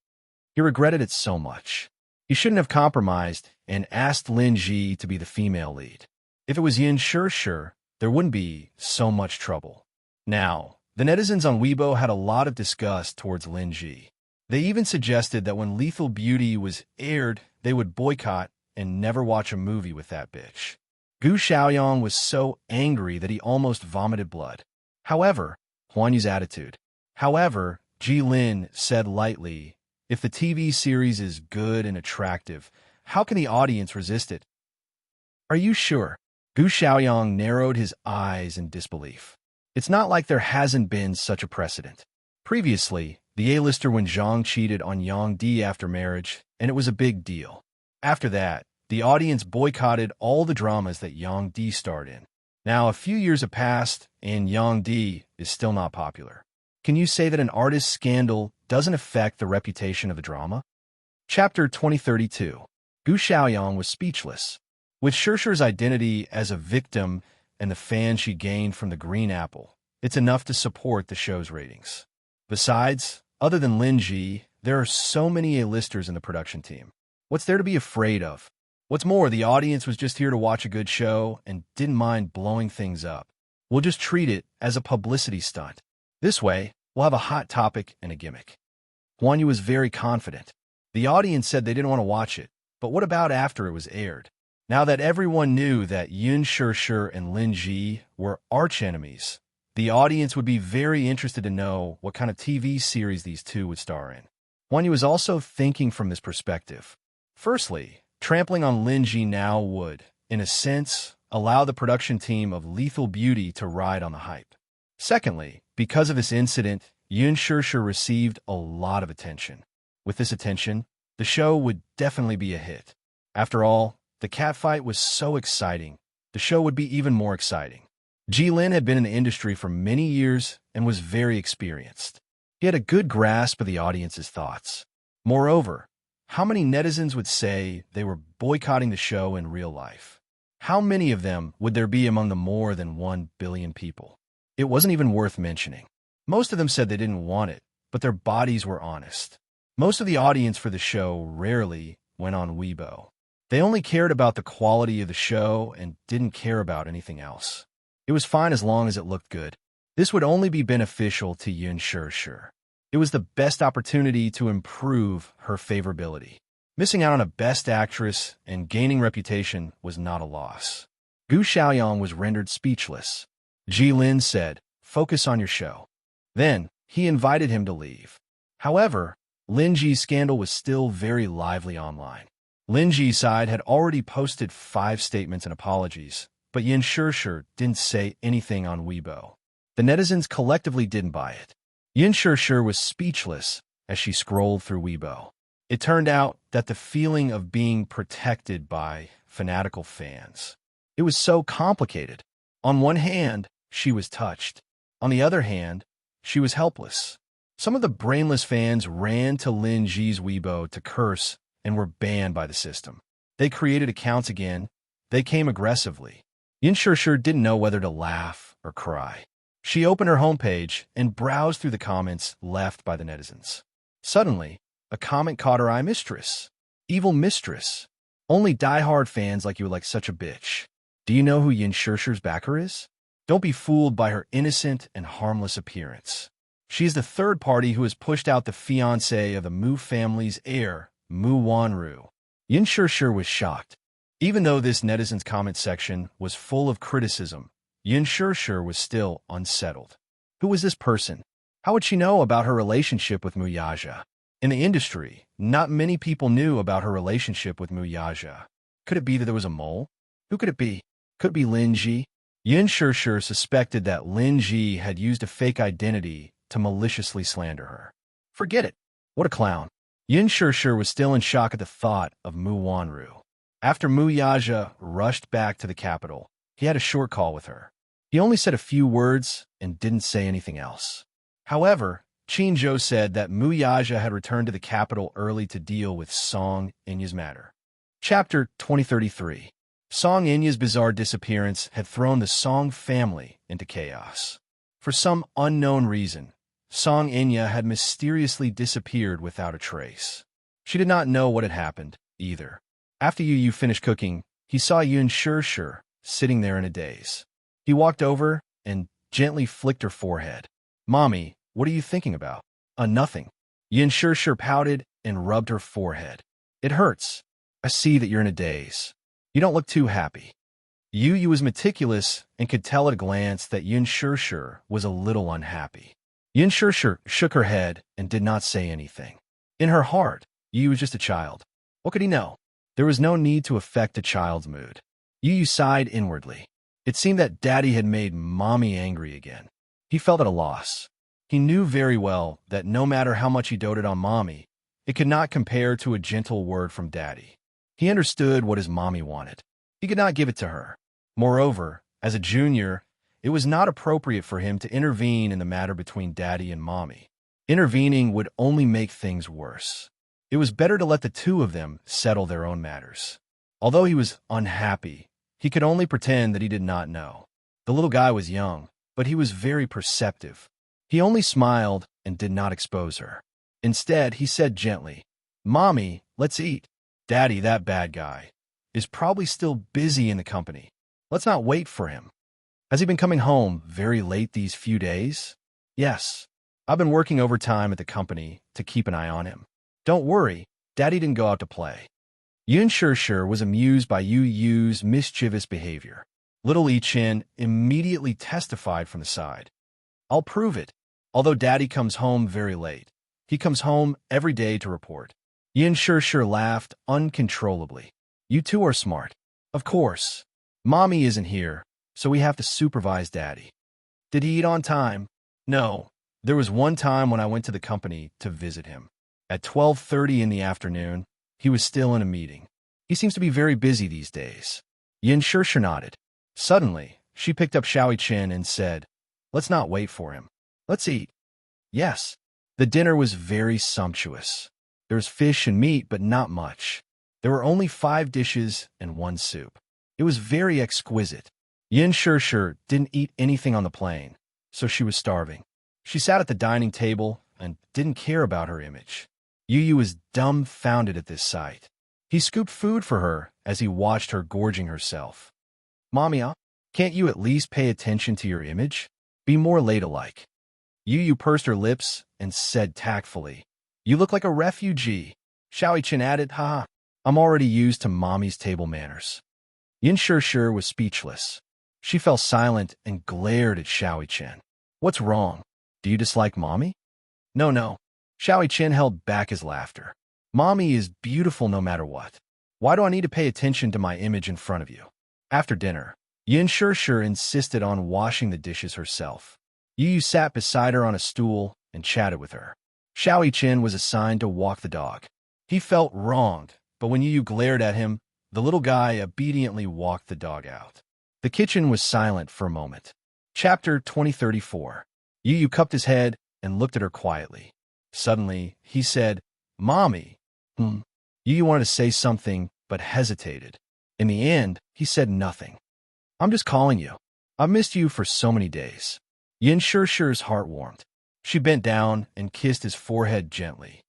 He regretted it so much. He shouldn't have compromised and asked Lin Ji to be the female lead. If it was Yin Shishir, there wouldn't be so much trouble. Now, the netizens on Weibo had a lot of disgust towards Lin Ji. They even suggested that when Lethal Beauty was aired, they would boycott and never watch a movie with that bitch. Gu Xiaoyang was so angry that he almost vomited blood. However, Huan Yu's attitude. However, Ji Lin said lightly, if the TV series is good and attractive, how can the audience resist it? Are you sure? Gu Xiaoyang narrowed his eyes in disbelief. It's not like there hasn't been such a precedent. Previously, the A-lister Wen Zhang cheated on Yang Di after marriage, and it was a big deal. After that, the audience boycotted all the dramas that Yang Di starred in. Now, a few years have passed, and Yang Di is still not popular. Can you say that an artist's scandal doesn't affect the reputation of the drama? Chapter 2032. Gu Xiaoyang was speechless. With Shishir's identity as a victim and the fan she gained from the green apple, It's enough to support the show's ratings. Besides, other than Lin Ji, there are so many A-listers in the production team. What's there to be afraid of? What's more, the audience was just here to watch a good show and didn't mind blowing things up. We'll just treat it as a publicity stunt. This way, we'll have a hot topic and a gimmick. Guan Yu was very confident. The audience said they didn't want to watch it, but what about after it was aired? Now that everyone knew that Yun Shishir and Lin Ji were archenemies, the audience would be very interested to know what kind of TV series these two would star in. Guan Yu was also thinking from this perspective. Firstly, trampling on Lin Ji now would, in a sense, allow the production team of Lethal Beauty to ride on the hype. Secondly, because of this incident, Yun Shishir received a lot of attention. With this attention, the show would definitely be a hit. After all, the catfight was so exciting, the show would be even more exciting. Jilin had been in the industry for many years and was very experienced. He had a good grasp of the audience's thoughts. Moreover, how many netizens would say they were boycotting the show in real life? How many of them would there be among the more than 1 billion people? It wasn't even worth mentioning. Most of them said they didn't want it, but their bodies were honest. Most of the audience for the show rarely went on Weibo. They only cared about the quality of the show and didn't care about anything else. It was fine as long as it looked good. This would only be beneficial to Yun Shishir. It was the best opportunity to improve her favorability. Missing out on a best actress and gaining reputation was not a loss. Gu Xiaoyang was rendered speechless. Jilin said, "Focus on your show." Then, he invited him to leave. However, Lin Ji's scandal was still very lively online. Lin Ji's side had already posted 5 statements and apologies, but Yun Shishir didn't say anything on Weibo. The netizens collectively didn't buy it. Yun Shishir was speechless as she scrolled through Weibo. It turned out that the feeling of being protected by fanatical fans. It was so complicated. On one hand, she was touched. On the other hand, she was helpless. Some of the brainless fans ran to Lin Ji's Weibo to curse and were banned by the system. They created accounts again. They came aggressively. Yun Shishir didn't know whether to laugh or cry. She opened her homepage and browsed through the comments left by the netizens. Suddenly, a comment caught her eye. "Mistress. Evil mistress. Only die-hard fans like you are like such a bitch. Do you know who Yun Shishir's backer is? Don't be fooled by her innocent and harmless appearance. She is the third party who has pushed out the fiancé of the Mu family's heir, Mu Wanru." Yun Shishir was shocked. Even though this netizen's comment section was full of criticism, Yun Shishir was still unsettled. Who was this person? How would she know about her relationship with Mu Yaja? In the industry, not many people knew about her relationship with Mu Yaja. Could it be that there was a mole? Who could it be? Could it be Lin Ji? Yun Shishir suspected that Lin Ji had used a fake identity to maliciously slander her. Forget it. What a clown. Yun Shishir was still in shock at the thought of Mu Wanru. After Mu Yaja rushed back to the capital, he had a short call with her. He only said a few words and didn't say anything else. However, Qin Zhou said that Mu Yaja had returned to the capital early to deal with Song Enya's matter. Chapter 2033. Song Enya's bizarre disappearance had thrown the Song family into chaos. For some unknown reason, Song Enya had mysteriously disappeared without a trace. She did not know what had happened, either. After Yu finished cooking, he saw Yun Shishir sitting there in a daze. He walked over and gently flicked her forehead. "Mommy, what are you thinking about?" Nothing." Yun Shishir pouted and rubbed her forehead. "It hurts. I see that you're in a daze. You don't look too happy." Yu was meticulous and could tell at a glance that Yun Shishir was a little unhappy. Yun Shishir shook her head and did not say anything. In her heart, Yu was just a child. What could he know? There was no need to affect a child's mood. Yu sighed inwardly. It seemed that Daddy had made Mommy angry again. He felt at a loss. He knew very well that no matter how much he doted on Mommy, it could not compare to a gentle word from Daddy. He understood what his Mommy wanted. He could not give it to her. Moreover, as a junior, it was not appropriate for him to intervene in the matter between Daddy and Mommy. Intervening would only make things worse. It was better to let the two of them settle their own matters. Although he was unhappy, he could only pretend that he did not know. The little guy was young, but he was very perceptive. He only smiled and did not expose her. Instead, he said gently, "Mommy, let's eat. Daddy, that bad guy, is probably still busy in the company. Let's not wait for him." Has he been coming home very late these few days? Yes. I've been working overtime at the company to keep an eye on him. Don't worry, Daddy didn't go out to play. Yun Shishir was amused by Yu Yu's mischievous behavior. Little Li Qin immediately testified from the side. I'll prove it. Although Daddy comes home very late, he comes home every day to report. Yun Shishir laughed uncontrollably. You two are smart. Of course. Mommy isn't here, so we have to supervise Daddy. Did he eat on time? No. There was one time when I went to the company to visit him. At 12:30 in the afternoon, he was still in a meeting. He seems to be very busy these days. Yin Shishir nodded. Suddenly, she picked up Xiao Qin and said, "Let's not wait for him. Let's eat." Yes. The dinner was very sumptuous. There was fish and meat, but not much. There were only 5 dishes and 1 soup. It was very exquisite. Yin Shishir didn't eat anything on the plane, so she was starving. She sat at the dining table and didn't care about her image. Yu Yu was dumbfounded at this sight. He scooped food for her as he watched her gorging herself. Mommy, can't you at least pay attention to your image? Be more ladylike. Yu Yu pursed her lips and said tactfully, You look like a refugee. Xiao Qin added, Haha, I'm already used to Mommy's table manners. Yin Shishir was speechless. She fell silent and glared at Xiao Qin. What's wrong? Do you dislike Mommy? No. Xiao Qin held back his laughter. Mommy is beautiful no matter what. Why do I need to pay attention to my image in front of you? After dinner, Yin Shishir insisted on washing the dishes herself. Yu Yu sat beside her on a stool and chatted with her. Xiao Qin was assigned to walk the dog. He felt wronged, but when Yu Yu glared at him, the little guy obediently walked the dog out. The kitchen was silent for a moment. Chapter 2034. Yu Yu cupped his head and looked at her quietly. Suddenly, he said, Mommy. Yu Yu wanted to say something, but hesitated. In the end, he said nothing. I'm just calling you. I've missed you for so many days. Yin Shishir's heart warmed. She bent down and kissed his forehead gently.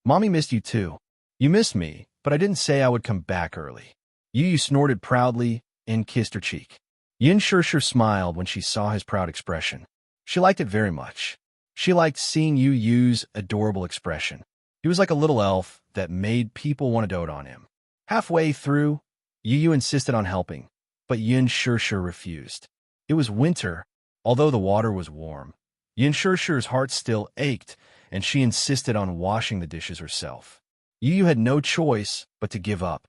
Mommy missed you too. You missed me, but I didn't say I would come back early. Yu Yu snorted proudly and kissed her cheek. Yin Shishir smiled when she saw his proud expression. She liked it very much. She liked seeing Yu Yu's adorable expression. He was like a little elf that made people want to dote on him. Halfway through, Yu Yu insisted on helping, but Yin Shishir refused. It was winter, although the water was warm. Yin Shishir's heart still ached, and she insisted on washing the dishes herself. Yu Yu had no choice but to give up.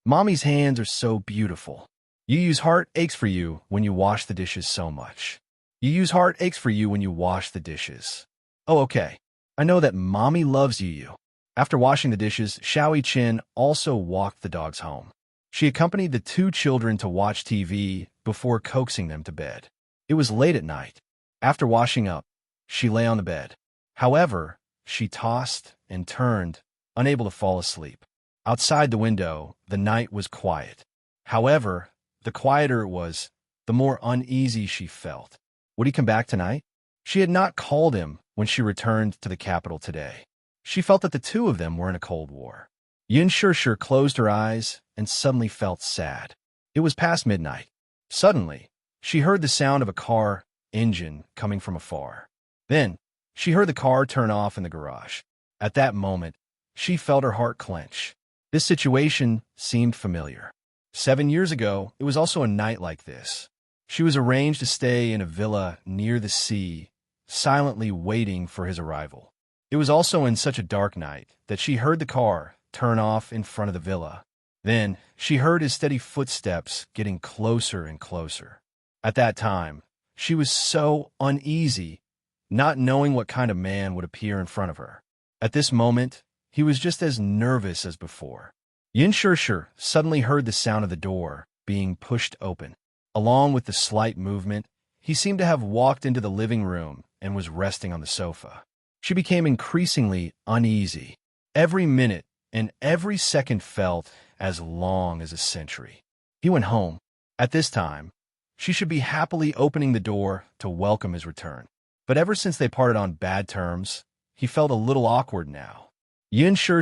Mommy's hands are so beautiful. Yu Yu's heart aches for you when you wash the dishes so much. Yu Yu's heart aches for you when you wash the dishes. Oh, okay. I know that Mommy loves Yu Yu. After washing the dishes, Xiao Qin also walked the dogs home. She accompanied the 2 children to watch TV before coaxing them to bed. It was late at night. After washing up, she lay on the bed. However, she tossed and turned, unable to fall asleep. Outside the window, the night was quiet. However, the quieter it was, the more uneasy she felt. Would he come back tonight? She had not called him when she returned to the capital today. She felt that the 2 of them were in a cold war. Yin Shishir closed her eyes and suddenly felt sad. It was past midnight. Suddenly, she heard the sound of a car engine coming from afar. Then, she heard the car turn off in the garage. At that moment, she felt her heart clench. This situation seemed familiar. 7 years ago, it was also a night like this. She was arranged to stay in a villa near the sea, silently waiting for his arrival. It was also in such a dark night that she heard the car turn off in front of the villa. Then, she heard his steady footsteps getting closer and closer. At that time, she was so uneasy, not knowing what kind of man would appear in front of her. At this moment, he was just as nervous as before. Yin Shishir suddenly heard the sound of the door being pushed open. Along with the slight movement, he seemed to have walked into the living room and was resting on the sofa. She became increasingly uneasy. Every minute and every second felt as long as a century. He went home. At this time, She should be happily opening the door to welcome his return. But ever since they parted on bad terms, he felt a little awkward now. Yin Shih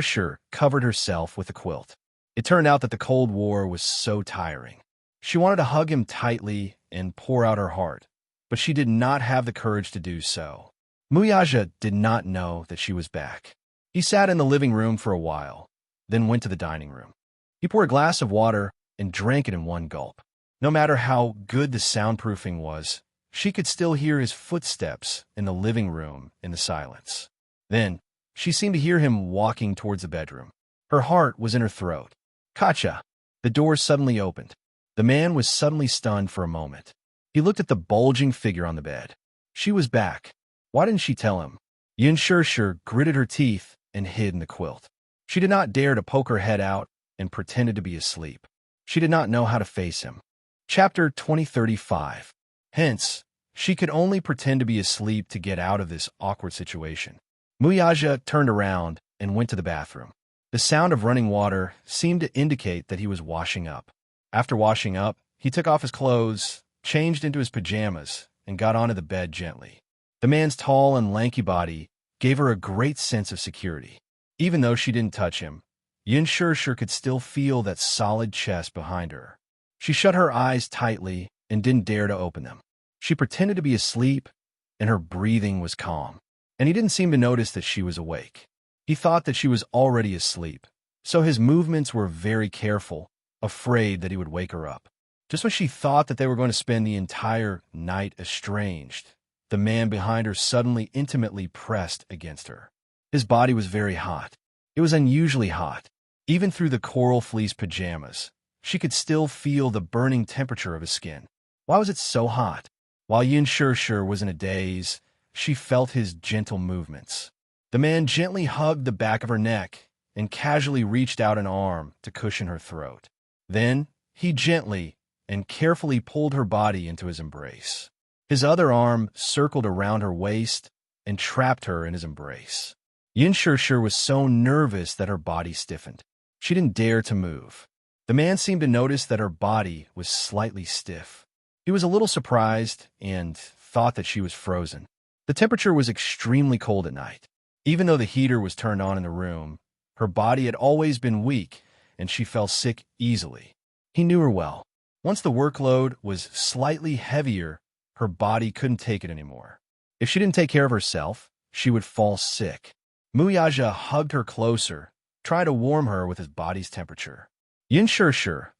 covered herself with a quilt. It turned out that the Cold War was so tiring. She wanted to hug him tightly and pour out her heart, but she did not have the courage to do so. Muyaja did not know that she was back. He sat in the living room for a while, then went to the dining room. He poured a glass of water and drank it in one gulp. No matter how good the soundproofing was, she could still hear his footsteps in the living room in the silence. Then, she seemed to hear him walking towards the bedroom. Her heart was in her throat. Katja! The door suddenly opened. The man was suddenly stunned for a moment. He looked at the bulging figure on the bed. She was back. Why didn't she tell him? Yin Shih gritted her teeth and hid in the quilt. She did not dare to poke her head out and pretended to be asleep. She did not know how to face him. Chapter 2035. Hence, she could only pretend to be asleep to get out of this awkward situation. Muyaja turned around and went to the bathroom. The sound of running water seemed to indicate that he was washing up. After washing up, he took off his clothes, changed into his pajamas, and got onto the bed gently. The man's tall and lanky body gave her a great sense of security. Even though she didn't touch him, Yin Shih could still feel that solid chest behind her. She shut her eyes tightly and didn't dare to open them. She pretended to be asleep, and her breathing was calm. And he didn't seem to notice that she was awake. He thought that she was already asleep, so his movements were very careful, afraid that he would wake her up. Just when she thought that they were going to spend the entire night estranged, the man behind her suddenly intimately pressed against her. His body was very hot. It was unusually hot. Even through the coral fleece pajamas, she could still feel the burning temperature of his skin. Why was it so hot? While Yin Shih was in a daze, she felt his gentle movements. The man gently hugged the back of her neck and casually reached out an arm to cushion her throat. Then, he gently and carefully pulled her body into his embrace. His other arm circled around her waist and trapped her in his embrace. Yin Shih was so nervous that her body stiffened. She didn't dare to move. The man seemed to notice that her body was slightly stiff. He was a little surprised and thought that she was frozen. The temperature was extremely cold at night. Even though the heater was turned on in the room, her body had always been weak, and she fell sick easily. He knew her well. Once the workload was slightly heavier, her body couldn't take it anymore. If she didn't take care of herself, she would fall sick. Muyaja hugged her closer, trying to warm her with his body's temperature. Yin Shih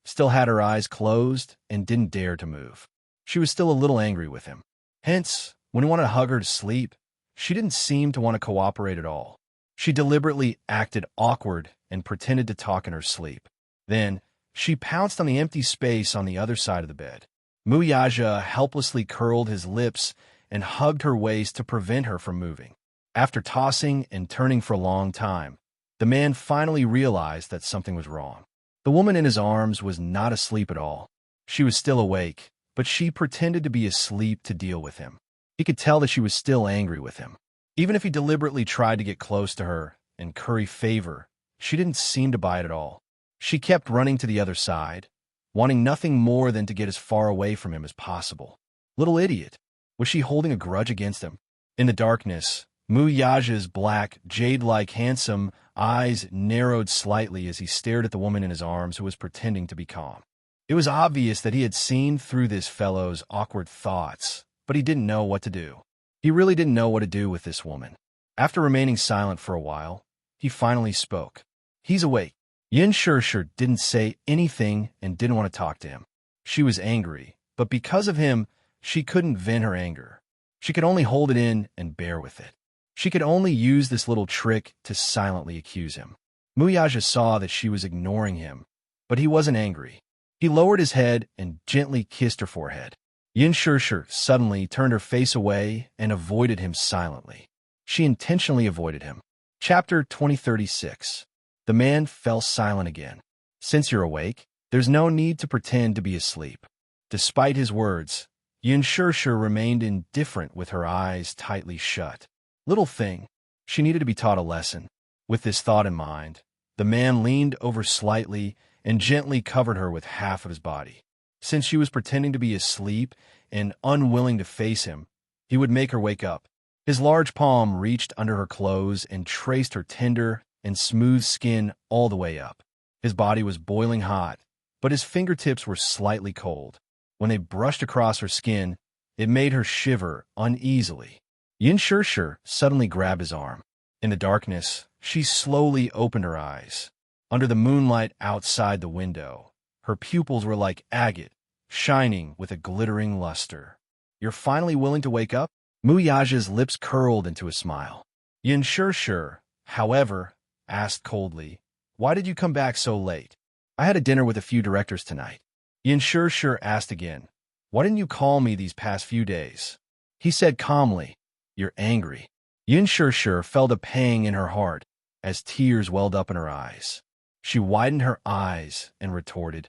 still had her eyes closed and didn't dare to move. She was still a little angry with him. Hence, when he wanted to hug her to sleep, she didn't seem to want to cooperate at all. She deliberately acted awkward and pretended to talk in her sleep. Then, she pounced on the empty space on the other side of the bed. Muyaja helplessly curled his lips and hugged her waist to prevent her from moving. After tossing and turning for a long time, the man finally realized that something was wrong. The woman in his arms was not asleep at all. She was still awake, but she pretended to be asleep to deal with him. He could tell that she was still angry with him. Even if he deliberately tried to get close to her and curry favor, she didn't seem to buy it at all. She kept running to the other side, wanting nothing more than to get as far away from him as possible. Little idiot. Was she holding a grudge against him? In the darkness, Muyaja's black, jade-like handsome eyes narrowed slightly as he stared at the woman in his arms who was pretending to be calm. It was obvious that he had seen through this fellow's awkward thoughts, but he didn't know what to do. He really didn't know what to do with this woman. After remaining silent for a while, he finally spoke. He's awake. Yin Shih didn't say anything and didn't want to talk to him. She was angry, but because of him, she couldn't vent her anger. She could only hold it in and bear with it. She could only use this little trick to silently accuse him. Muyaja saw that she was ignoring him, but he wasn't angry. He lowered his head and gently kissed her forehead. Yin Shih suddenly turned her face away and avoided him silently. She intentionally avoided him. Chapter 2036. The man fell silent again. Since you're awake, there's no need to pretend to be asleep. Despite his words, Yin Shih remained indifferent with her eyes tightly shut. Little thing. She needed to be taught a lesson. With this thought in mind, the man leaned over slightly and gently covered her with half of his body. Since she was pretending to be asleep and unwilling to face him, he would make her wake up. His large palm reached under her clothes and traced her tender and smooth skin all the way up. His body was boiling hot, but his fingertips were slightly cold. When they brushed across her skin, it made her shiver uneasily. Yin Shirshir suddenly grabbed his arm. In the darkness, she slowly opened her eyes. Under the moonlight outside the window, her pupils were like agate, shining with a glittering luster. "You're finally willing to wake up?" Muyaja's lips curled into a smile. Yin Shirshir, however, asked coldly, "Why did you come back so late?" "I had a dinner with a few directors tonight." Yin Shirshir asked again, "Why didn't you call me these past few days?" He said calmly, "You're angry." Yin Shirshir felt a pang in her heart as tears welled up in her eyes. She widened her eyes and retorted,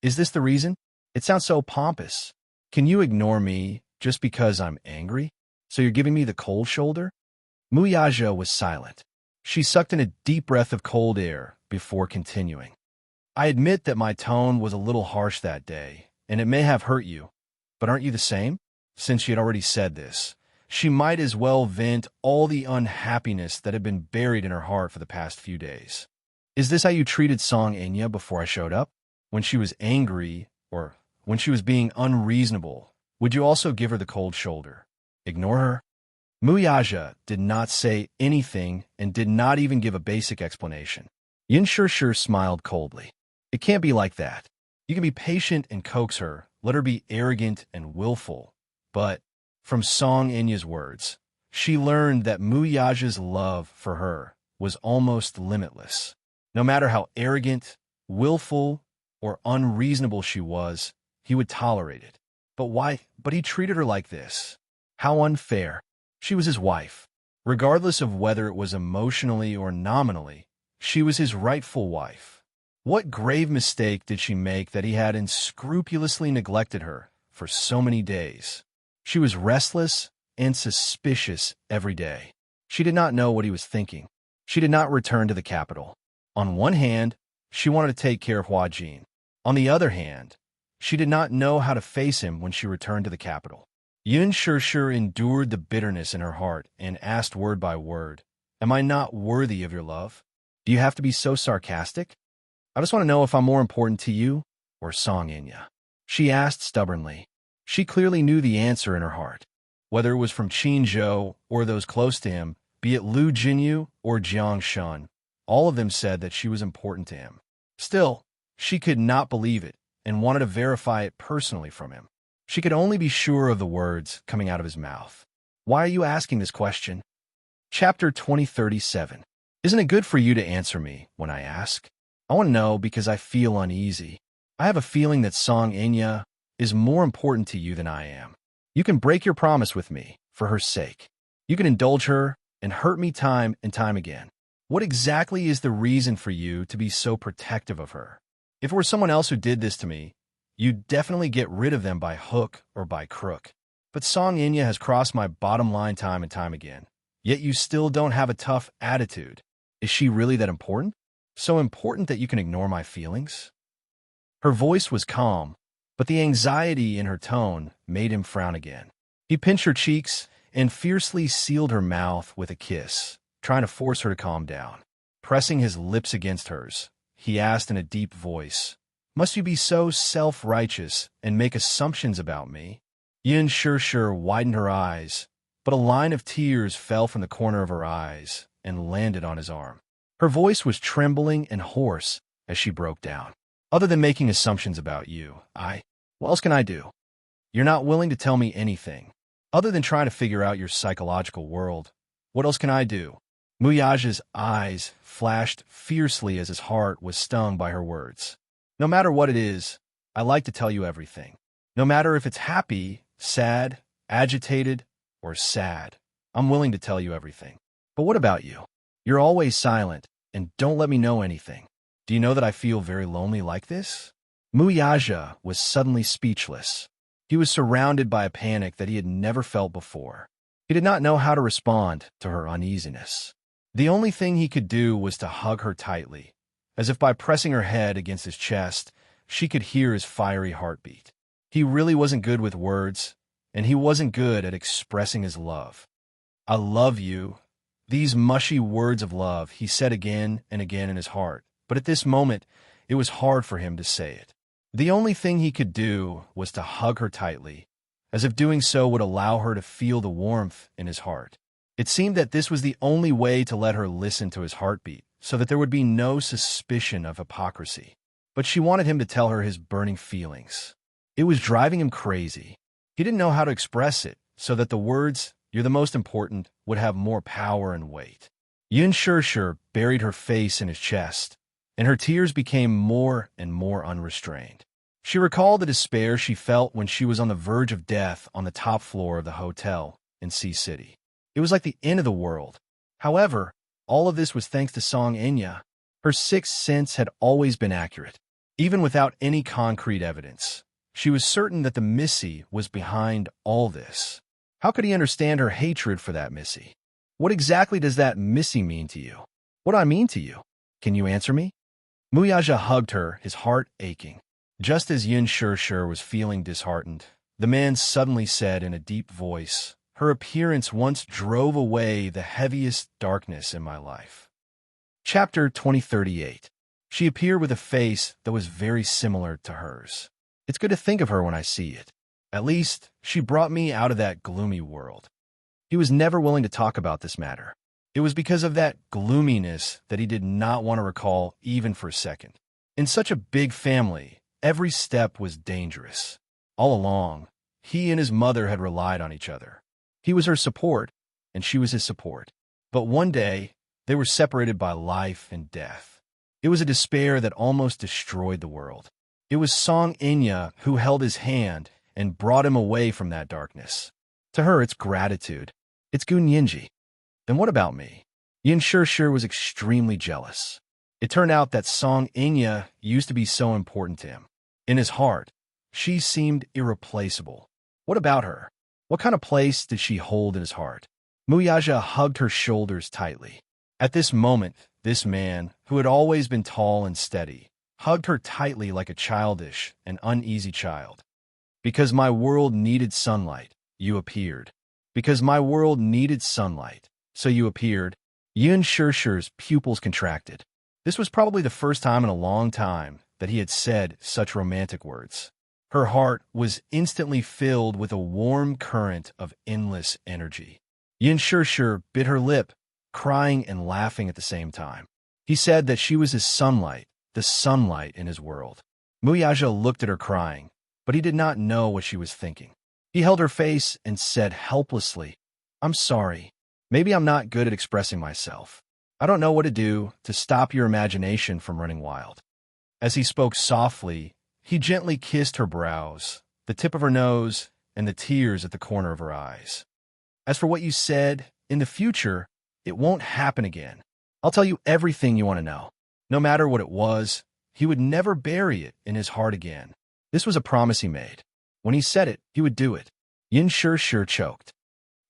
"Is this the reason? It sounds so pompous. Can you ignore me just because I'm angry? So you're giving me the cold shoulder?" Muyaja was silent. She sucked in a deep breath of cold air before continuing. "I admit that my tone was a little harsh that day, and it may have hurt you, but aren't you the same?" Since she had already said this, she might as well vent all the unhappiness that had been buried in her heart for the past few days. "Is this how you treated Song Enya before I showed up? When she was angry, or when she was being unreasonable, would you also give her the cold shoulder? Ignore her?" Muyaja did not say anything and did not even give a basic explanation. Yin Shirshir smiled coldly. "It can't be like that. You can be patient and coax her, let her be arrogant and willful. But, from Song Enya's words, she learned that Muyaja's love for her was almost limitless. No matter how arrogant, willful, or unreasonable she was, he would tolerate it. But why? But he treated her like this. How unfair. She was his wife. Regardless of whether it was emotionally or nominally, she was his rightful wife. What grave mistake did she make that he had unscrupulously neglected her for so many days? She was restless and suspicious every day. She did not know what he was thinking. She did not return to the capital. On one hand, she wanted to take care of Hua Jin. On the other hand, she did not know how to face him when she returned to the capital. Yin Shirshir endured the bitterness in her heart and asked word by word, "Am I not worthy of your love? Do you have to be so sarcastic? I just want to know if I'm more important to you or Song Enya." She asked stubbornly. She clearly knew the answer in her heart. Whether it was from Qin Zhou or those close to him, be it Lu Jinyu or Jiang Shun, all of them said that she was important to him. Still, she could not believe it and wanted to verify it personally from him. She could only be sure of the words coming out of his mouth. "Why are you asking this question?" Chapter 2037. Isn't it good for you to answer me when I ask? I want to know because I feel uneasy. I have a feeling that Song Enya is more important to you than I am. You can break your promise with me for her sake. You can indulge her and hurt me time and time again. What exactly is the reason for you to be so protective of her? If it were someone else who did this to me, you'd definitely get rid of them by hook or by crook. But Song Enya has crossed my bottom line time and time again. Yet you still don't have a tough attitude. Is she really that important? So important that you can ignore my feelings? Her voice was calm, but the anxiety in her tone made him frown again. He pinched her cheeks and fiercely sealed her mouth with a kiss, trying to force her to calm down. Pressing his lips against hers, he asked in a deep voice, "Must you be so self-righteous and make assumptions about me?" Yin Shirshir widened her eyes, but a line of tears fell from the corner of her eyes and landed on his arm. Her voice was trembling and hoarse as she broke down. "Other than making assumptions about you, what else can I do? You're not willing to tell me anything. Other than trying to figure out your psychological world, what else can I do?" Muyaja's eyes flashed fiercely as his heart was stung by her words. "No matter what it is, I like to tell you everything. No matter if it's happy, sad, agitated, or sad, I'm willing to tell you everything. But what about you? You're always silent and don't let me know anything. Do you know that I feel very lonely like this?" Muyaja was suddenly speechless. He was surrounded by a panic that he had never felt before. He did not know how to respond to her uneasiness. The only thing he could do was to hug her tightly, as if by pressing her head against his chest, she could hear his fiery heartbeat. He really wasn't good with words, and he wasn't good at expressing his love. I love you. These mushy words of love he said again and again in his heart, but at this moment, it was hard for him to say it. The only thing he could do was to hug her tightly, as if doing so would allow her to feel the warmth in his heart. It seemed that this was the only way to let her listen to his heartbeat, so that there would be no suspicion of hypocrisy. But she wanted him to tell her his burning feelings. It was driving him crazy. He didn't know how to express it, so that the words, "You're the most important," would have more power and weight. Yin Shirshir buried her face in his chest, and her tears became more and more unrestrained. She recalled the despair she felt when she was on the verge of death on the top floor of the hotel in Sea City. It was like the end of the world. However, all of this was thanks to Song Enya. Her sixth sense had always been accurate. Even without any concrete evidence, she was certain that the Missy was behind all this. How could he understand her hatred for that Missy? What exactly does that Missy mean to you? What do I mean to you? Can you answer me? Muyaja hugged her, his heart aching. Just as Yin Shirshir was feeling disheartened, the man suddenly said in a deep voice, "Her appearance once drove away the heaviest darkness in my life." Chapter 2038. She appeared with a face that was very similar to hers. It's good to think of her when I see it. At least, she brought me out of that gloomy world. He was never willing to talk about this matter. It was because of that gloominess that he did not want to recall even for a second. In such a big family, every step was dangerous. All along, he and his mother had relied on each other. He was her support, and she was his support. But one day, they were separated by life and death. It was a despair that almost destroyed the world. It was Song Enya who held his hand and brought him away from that darkness. To her, it's gratitude. It's Gunyinji. Then what about me? Yin Shirshir was extremely jealous. It turned out that Song Enya used to be so important to him. In his heart, she seemed irreplaceable. What about her? What kind of place did she hold in his heart? Muyaja hugged her shoulders tightly. At this moment, this man, who had always been tall and steady, hugged her tightly like a childish and uneasy child. Because my world needed sunlight, you appeared. Because my world needed sunlight, so you appeared. Yin Shirshir's pupils contracted. This was probably the first time in a long time that he had said such romantic words. Her heart was instantly filled with a warm current of endless energy. Yin Shirshir bit her lip, crying and laughing at the same time. He said that she was his sunlight, the sunlight in his world. Muyaja looked at her crying, but he did not know what she was thinking. He held her face and said helplessly, "I'm sorry. Maybe I'm not good at expressing myself. I don't know what to do to stop your imagination from running wild." As he spoke softly, he gently kissed her brows, the tip of her nose, and the tears at the corner of her eyes. "As for what you said, in the future, it won't happen again. I'll tell you everything you want to know. No matter what it was, he would never bury it in his heart again." This was a promise he made. When he said it, he would do it. Yin Shirshir choked.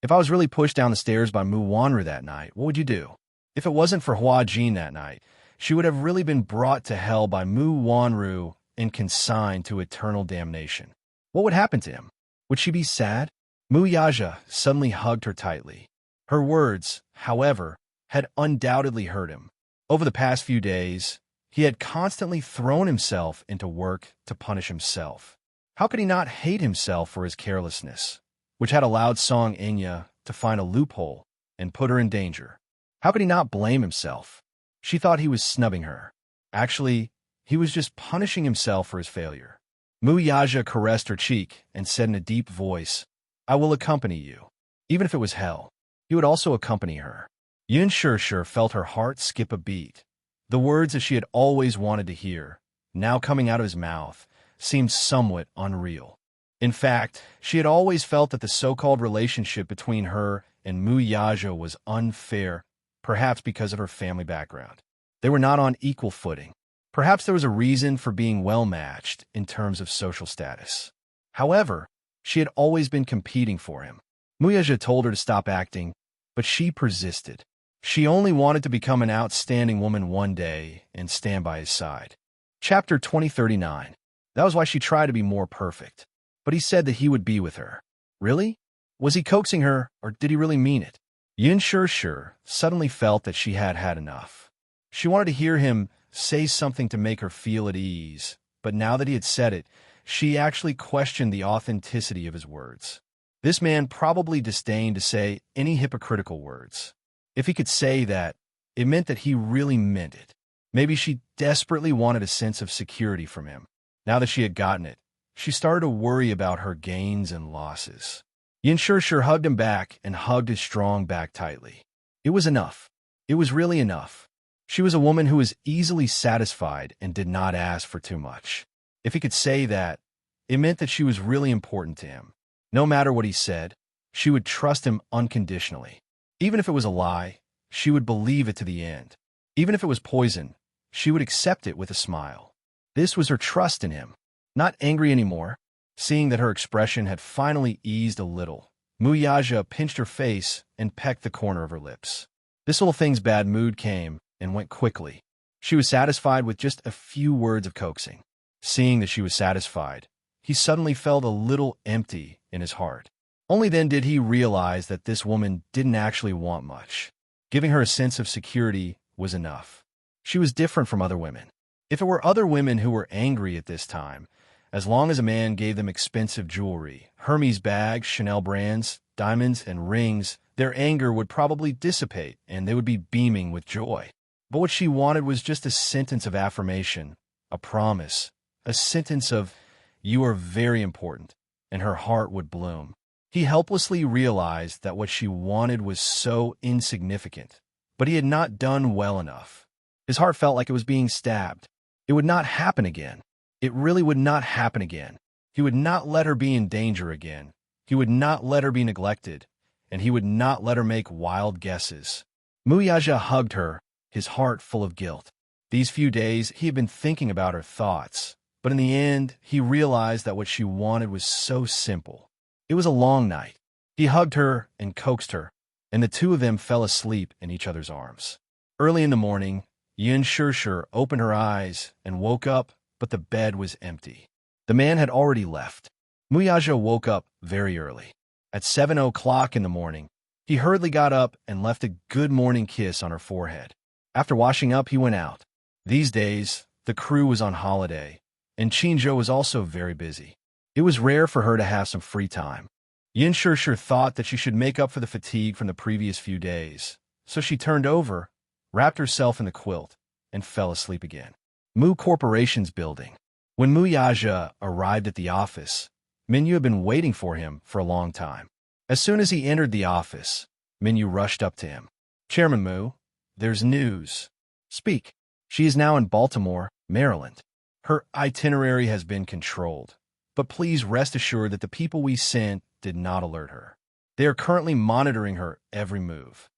"If I was really pushed down the stairs by Mu Wanru that night, what would you do? If it wasn't for Hua Jin that night, she would have really been brought to hell by Mu Wanru and consigned to eternal damnation. What would happen to him? Would she be sad?" Mu Yaja suddenly hugged her tightly. Her words, however, had undoubtedly hurt him. Over the past few days, he had constantly thrown himself into work to punish himself. How could he not hate himself for his carelessness, which had allowed Song Enya to find a loophole and put her in danger? How could he not blame himself? She thought he was snubbing her. Actually, he was just punishing himself for his failure. Mu Yaja caressed her cheek and said in a deep voice, "I will accompany you." Even if it was hell, he would also accompany her. Yin Shirshir felt her heart skip a beat. The words that she had always wanted to hear, now coming out of his mouth, seemed somewhat unreal. In fact, she had always felt that the so-called relationship between her and Mu Yaja was unfair, perhaps because of her family background. They were not on equal footing. Perhaps there was a reason for being well-matched in terms of social status. However, she had always been competing for him. Muyaja told her to stop acting, but she persisted. She only wanted to become an outstanding woman one day and stand by his side. Chapter 2039. That was why she tried to be more perfect. But he said that he would be with her. Really? Was he coaxing her, or did he really mean it? Yin Sure suddenly felt that she had had enough. She wanted to hear him say something to make her feel at ease, but now that he had said it, she actually questioned the authenticity of his words. This man probably disdained to say any hypocritical words. If he could say that, it meant that he really meant it. Maybe she desperately wanted a sense of security from him. Now that she had gotten it, she started to worry about her gains and losses. Yin Sure hugged him back and hugged his strong back tightly. It was enough. It was really enough. She was a woman who was easily satisfied and did not ask for too much. If he could say that, it meant that she was really important to him. No matter what he said, she would trust him unconditionally. Even if it was a lie, she would believe it to the end. Even if it was poison, she would accept it with a smile. This was her trust in him. Not angry anymore. Seeing that her expression had finally eased a little, Muyaja pinched her face and pecked the corner of her lips. This little thing's bad mood came and went quickly. She was satisfied with just a few words of coaxing. Seeing that she was satisfied, he suddenly felt a little empty in his heart. Only then did he realize that this woman didn't actually want much. Giving her a sense of security was enough. She was different from other women. If it were other women who were angry at this time, as long as a man gave them expensive jewelry, Hermes bags, Chanel brands, diamonds, and rings, their anger would probably dissipate and they would be beaming with joy. But what she wanted was just a sentence of affirmation, a promise, a sentence of, "You are very important," and her heart would bloom. He helplessly realized that what she wanted was so insignificant, but he had not done well enough. His heart felt like it was being stabbed. It would not happen again. It really would not happen again. He would not let her be in danger again. He would not let her be neglected, and he would not let her make wild guesses. Muyaja hugged her, his heart full of guilt. These few days, he had been thinking about her thoughts, but in the end, he realized that what she wanted was so simple. It was a long night. He hugged her and coaxed her, and the two of them fell asleep in each other's arms. Early in the morning, Yin Sure opened her eyes and woke up, but the bed was empty. The man had already left. Muyaja woke up very early. At 7 o'clock in the morning, he hurriedly got up and left a good morning kiss on her forehead. After washing up, he went out. These days, the crew was on holiday, and Chinjo was also very busy. It was rare for her to have some free time. Yin Sure thought that she should make up for the fatigue from the previous few days, so she turned over, wrapped herself in the quilt, and fell asleep again. Mu Corporation's building. When Muyaja arrived at the office, Minyu had been waiting for him for a long time. As soon as he entered the office, Minyu rushed up to him. "Chairman Mu, there's news." "Speak." "She is now in Baltimore, Maryland. Her itinerary has been controlled, but please rest assured that the people we sent did not alert her. They are currently monitoring her every move."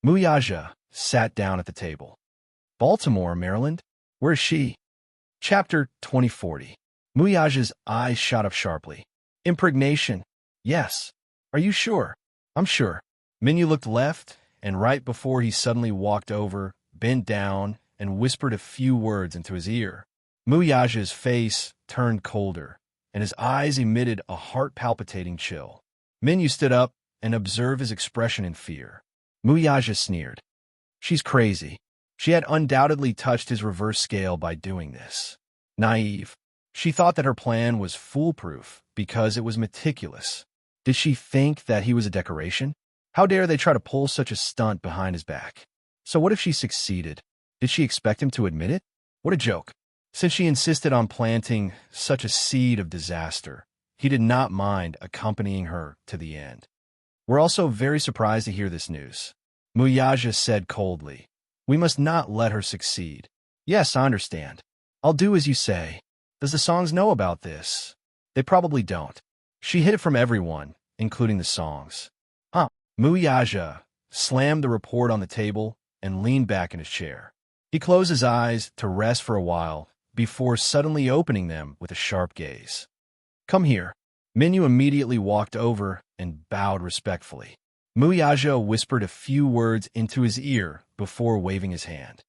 Muyaja sat down at the table. "Baltimore, Maryland? Where is she?" Chapter 2040. Muyaja's eyes shot up sharply. "Impregnation. Yes. Are you sure?" "I'm sure." Minyu looked left and right before he suddenly walked over, bent down, and whispered a few words into his ear. Muyaja's face turned colder, and his eyes emitted a heart-palpitating chill. Minyu stood up and observed his expression in fear. Muyaja sneered. "She's crazy." She had undoubtedly touched his reverse scale by doing this. Naive. She thought that her plan was foolproof because it was meticulous. Did she think that he was a decoration? How dare they try to pull such a stunt behind his back? So what if she succeeded? Did she expect him to admit it? What a joke. Since she insisted on planting such a seed of disaster, he did not mind accompanying her to the end. "We're also very surprised to hear this news," Muyaja said coldly. "We must not let her succeed." "Yes, I understand. I'll do as you say." "Does the Songs know about this?" "They probably don't." She hid it from everyone, including the Songs. Muyaja slammed the report on the table and leaned back in his chair. He closed his eyes to rest for a while before suddenly opening them with a sharp gaze. "Come here." Minyu immediately walked over and bowed respectfully. Muyaja whispered a few words into his ear before waving his hand.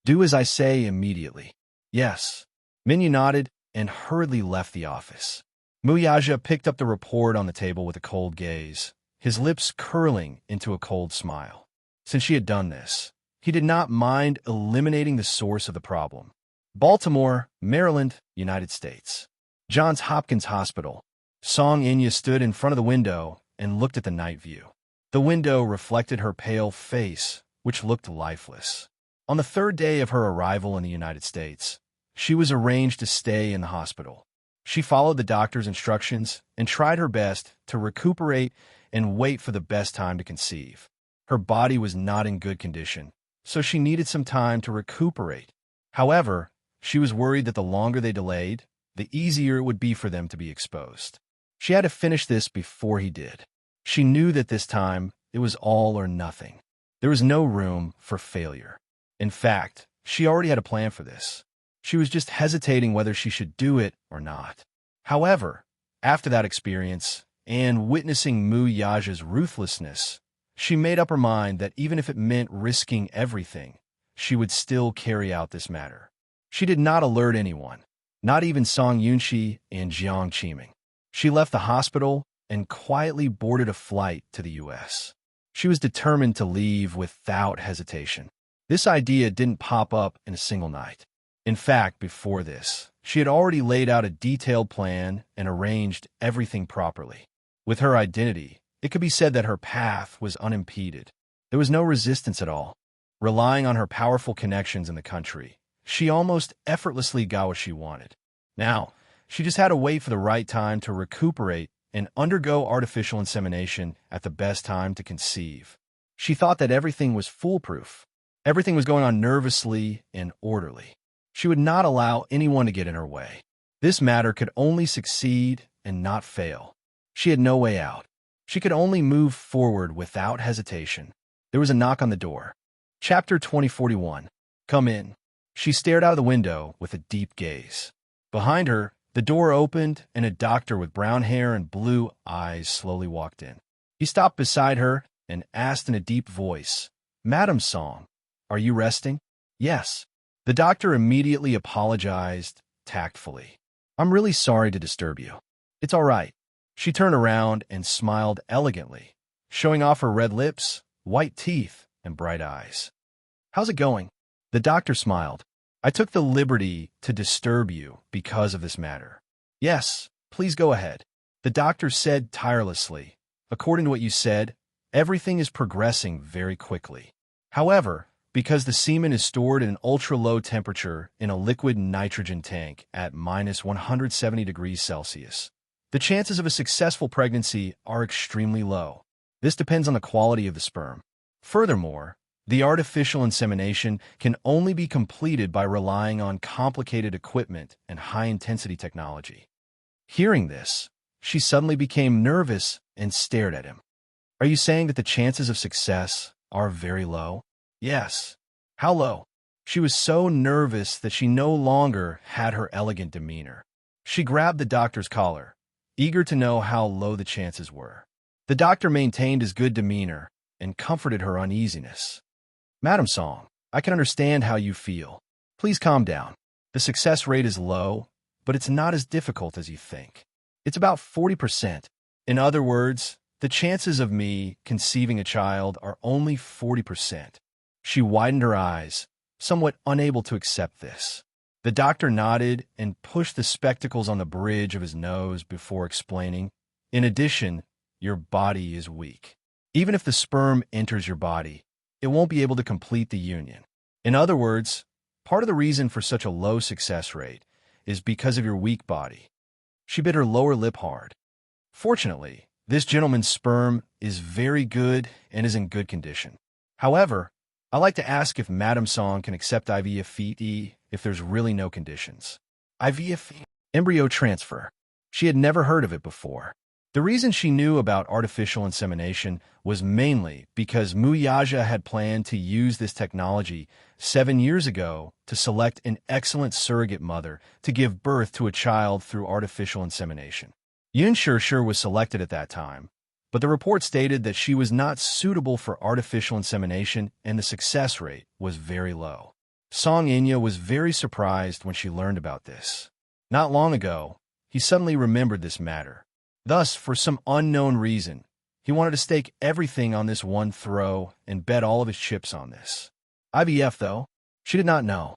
"Do as I say immediately." "Yes." Minyu nodded and hurriedly left the office. Muyaja picked up the report on the table with a cold gaze, his lips curling into a cold smile. Since she had done this, he did not mind eliminating the source of the problem. Baltimore, Maryland, United States. Johns Hopkins Hospital. Song Inya stood in front of the window and looked at the night view. The window reflected her pale face, which looked lifeless. On the third day of her arrival in the United States, she was arranged to stay in the hospital. She followed the doctor's instructions and tried her best to recuperate and wait for the best time to conceive. Her body was not in good condition, so she needed some time to recuperate. However, she was worried that the longer they delayed, the easier it would be for them to be exposed. She had to finish this before he did. She knew that this time it was all or nothing. There was no room for failure. In fact, she already had a plan for this. She was just hesitating whether she should do it or not. However, after that experience and witnessing Muyaja's ruthlessness, she made up her mind that even if it meant risking everything, she would still carry out this matter. She did not alert anyone, not even Song Yunxi and Jiang Qiming. She left the hospital and quietly boarded a flight to the U.S. She was determined to leave without hesitation. This idea didn't pop up in a single night. In fact, before this, she had already laid out a detailed plan and arranged everything properly. With her identity, it could be said that her path was unimpeded. There was no resistance at all. Relying on her powerful connections in the country, she almost effortlessly got what she wanted. Now, she just had to wait for the right time to recuperate and undergo artificial insemination at the best time to conceive. She thought that everything was foolproof. Everything was going on nervously and orderly. She would not allow anyone to get in her way. This matter could only succeed and not fail. She had no way out. She could only move forward without hesitation. There was a knock on the door. Chapter 2041. Come in. She stared out of the window with a deep gaze. Behind her, the door opened and a doctor with brown hair and blue eyes slowly walked in. He stopped beside her and asked in a deep voice, "Madam Song, are you resting?" "Yes." The doctor immediately apologized tactfully. "I'm really sorry to disturb you." "It's all right." She turned around and smiled elegantly, showing off her red lips, white teeth, and bright eyes. "How's it going?" The doctor smiled. "I took the liberty to disturb you because of this matter." "Yes, please go ahead." The doctor said tirelessly, "According to what you said, everything is progressing very quickly. However, because the semen is stored at an ultra-low temperature in a liquid nitrogen tank at -170 degrees Celsius, the chances of a successful pregnancy are extremely low. This depends on the quality of the sperm. Furthermore, the artificial insemination can only be completed by relying on complicated equipment and high-intensity technology." Hearing this, she suddenly became nervous and stared at him. "Are you saying that the chances of success are very low?" "Yes." "How low?" She was so nervous that she no longer had her elegant demeanor. She grabbed the doctor's collar, eager to know how low the chances were. The doctor maintained his good demeanor and comforted her uneasiness. "Madam Song, I can understand how you feel. Please calm down. The success rate is low, but it's not as difficult as you think. It's about 40%. In other words, the chances of me conceiving a child are only 40%. She widened her eyes, somewhat unable to accept this. The doctor nodded and pushed the spectacles on the bridge of his nose before explaining, "In addition, your body is weak. Even if the sperm enters your body, it won't be able to complete the union. In other words, part of the reason for such a low success rate is because of your weak body." She bit her lower lip hard. Fortunately, this gentleman's sperm is very good and is in good condition. However, I'd like to ask if Madam Song can accept IVF if there's really no conditions. IVF? Embryo transfer. She had never heard of it before. The reason she knew about artificial insemination was mainly because Muyaja had planned to use this technology 7 years ago to select an excellent surrogate mother to give birth to a child through artificial insemination. Yun Shir was selected at that time, but the report stated that she was not suitable for artificial insemination and the success rate was very low. Song Inya was very surprised when she learned about this. Not long ago, he suddenly remembered this matter. Thus, for some unknown reason, he wanted to stake everything on this one throw and bet all of his chips on this. IVF, though, she did not know.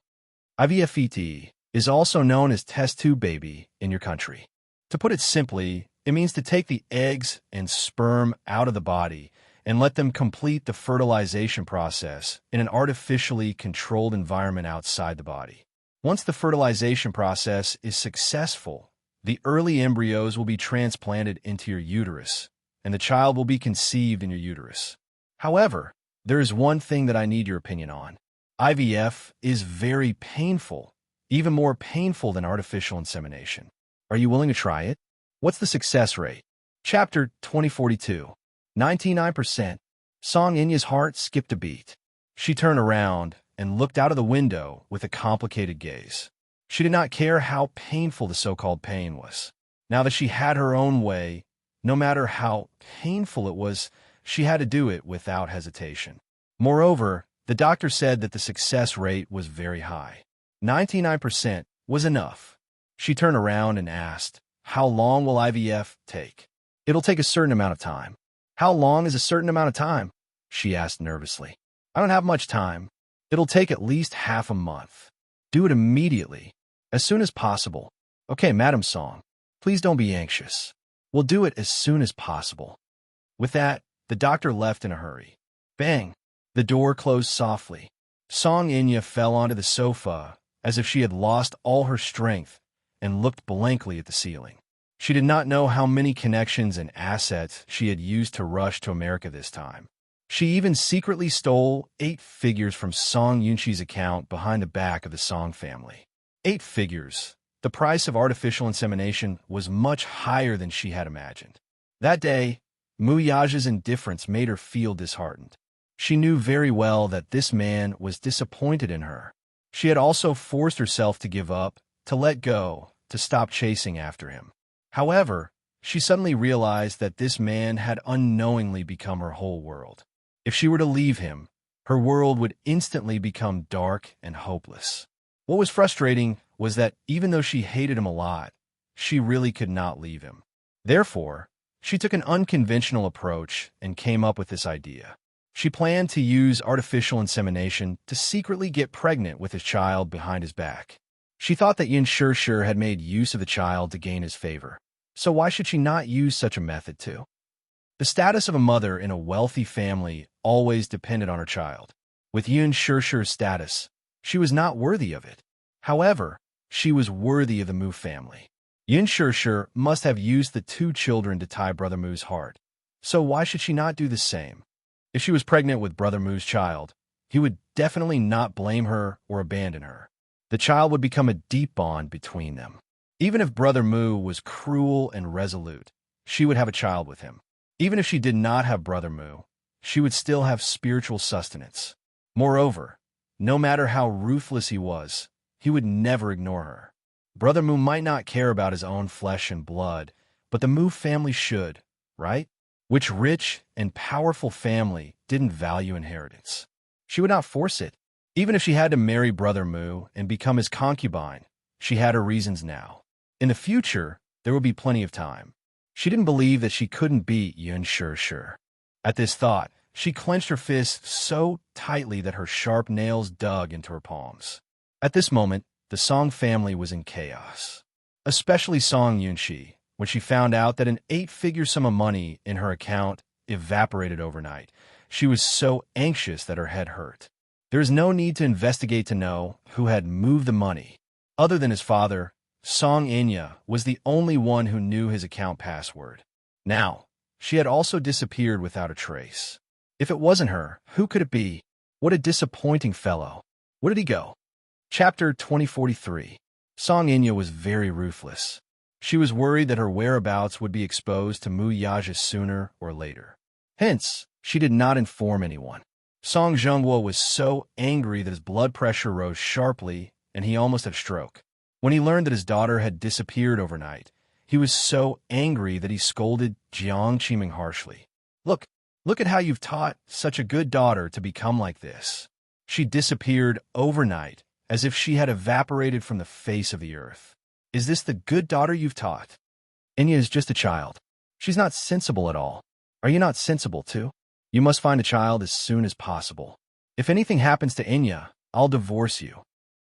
IVF is also known as test tube baby in your country. To put it simply, it means to take the eggs and sperm out of the body and let them complete the fertilization process in an artificially controlled environment outside the body. Once the fertilization process is successful, the early embryos will be transplanted into your uterus, and the child will be conceived in your uterus. However, there is one thing that I need your opinion on. IVF is very painful, even more painful than artificial insemination. Are you willing to try it? What's the success rate? Chapter 2042. 99%. Song Inya's heart skipped a beat. She turned around and looked out of the window with a complicated gaze. She did not care how painful the so-called pain was. Now that she had her own way, no matter how painful it was, she had to do it without hesitation. Moreover, the doctor said that the success rate was very high. 99% was enough. She turned around and asked, "How long will IVF take?" "It'll take a certain amount of time." "How long is a certain amount of time?" she asked nervously. "I don't have much time. It'll take at least half a month." "Do it immediately. As soon as possible." "Okay, Madam Song. Please don't be anxious. We'll do it as soon as possible." With that, the doctor left in a hurry. Bang! The door closed softly. Song Inya fell onto the sofa as if she had lost all her strength and looked blankly at the ceiling. She did not know how many connections and assets she had used to rush to America this time. She even secretly stole 8 figures from Song Yunshi's account behind the back of the Song family. 8 figures. The price of artificial insemination was much higher than she had imagined. That day, Mu Yaja's indifference made her feel disheartened. She knew very well that this man was disappointed in her. She had also forced herself to give up, to let go, to stop chasing after him. However, she suddenly realized that this man had unknowingly become her whole world. If she were to leave him, her world would instantly become dark and hopeless. What was frustrating was that even though she hated him a lot, she really could not leave him. Therefore, she took an unconventional approach and came up with this idea. She planned to use artificial insemination to secretly get pregnant with his child behind his back. She thought that Yin Shishir had made use of the child to gain his favor. So why should she not use such a method too? The status of a mother in a wealthy family always depended on her child. With Yin Shishir's status, she was not worthy of it. However, she was worthy of the Mu family. Yin Shishir must have used the 2 children to tie Brother Mu's heart. So why should she not do the same? If she was pregnant with Brother Mu's child, he would definitely not blame her or abandon her. The child would become a deep bond between them. Even if Brother Mu was cruel and resolute, she would have a child with him. Even if she did not have Brother Mu, she would still have spiritual sustenance. Moreover, no matter how ruthless he was, he would never ignore her. Brother Mu might not care about his own flesh and blood, but the Mu family should, right? Which rich and powerful family didn't value inheritance? She would not force it. Even if she had to marry Brother Mu and become his concubine, she had her reasons now. In the future, there would be plenty of time. She didn't believe that she couldn't beat Yin Shishir. At this thought, she clenched her fists so tightly that her sharp nails dug into her palms. At this moment, the Song family was in chaos. Especially Song Yunshi, when she found out that an 8-figure sum of money in her account evaporated overnight. She was so anxious that her head hurt. There is no need to investigate to know who had moved the money. Other than his father, Song Inya was the only one who knew his account password. Now, she had also disappeared without a trace. If it wasn't her, who could it be? What a disappointing fellow. Where did he go? Chapter 2043. Song Inya was very ruthless. She was worried that her whereabouts would be exposed to Mu Yaja sooner or later. Hence, she did not inform anyone. Song Zhengguo was so angry that his blood pressure rose sharply and he almost had a stroke. When he learned that his daughter had disappeared overnight, he was so angry that he scolded Jiang Qiming harshly. Look at how you've taught such a good daughter to become like this. She disappeared overnight, as if she had evaporated from the face of the earth. Is this the good daughter you've taught? Enya is just a child. She's not sensible at all. Are you not sensible too? You must find a child as soon as possible. If anything happens to Enya, I'll divorce you.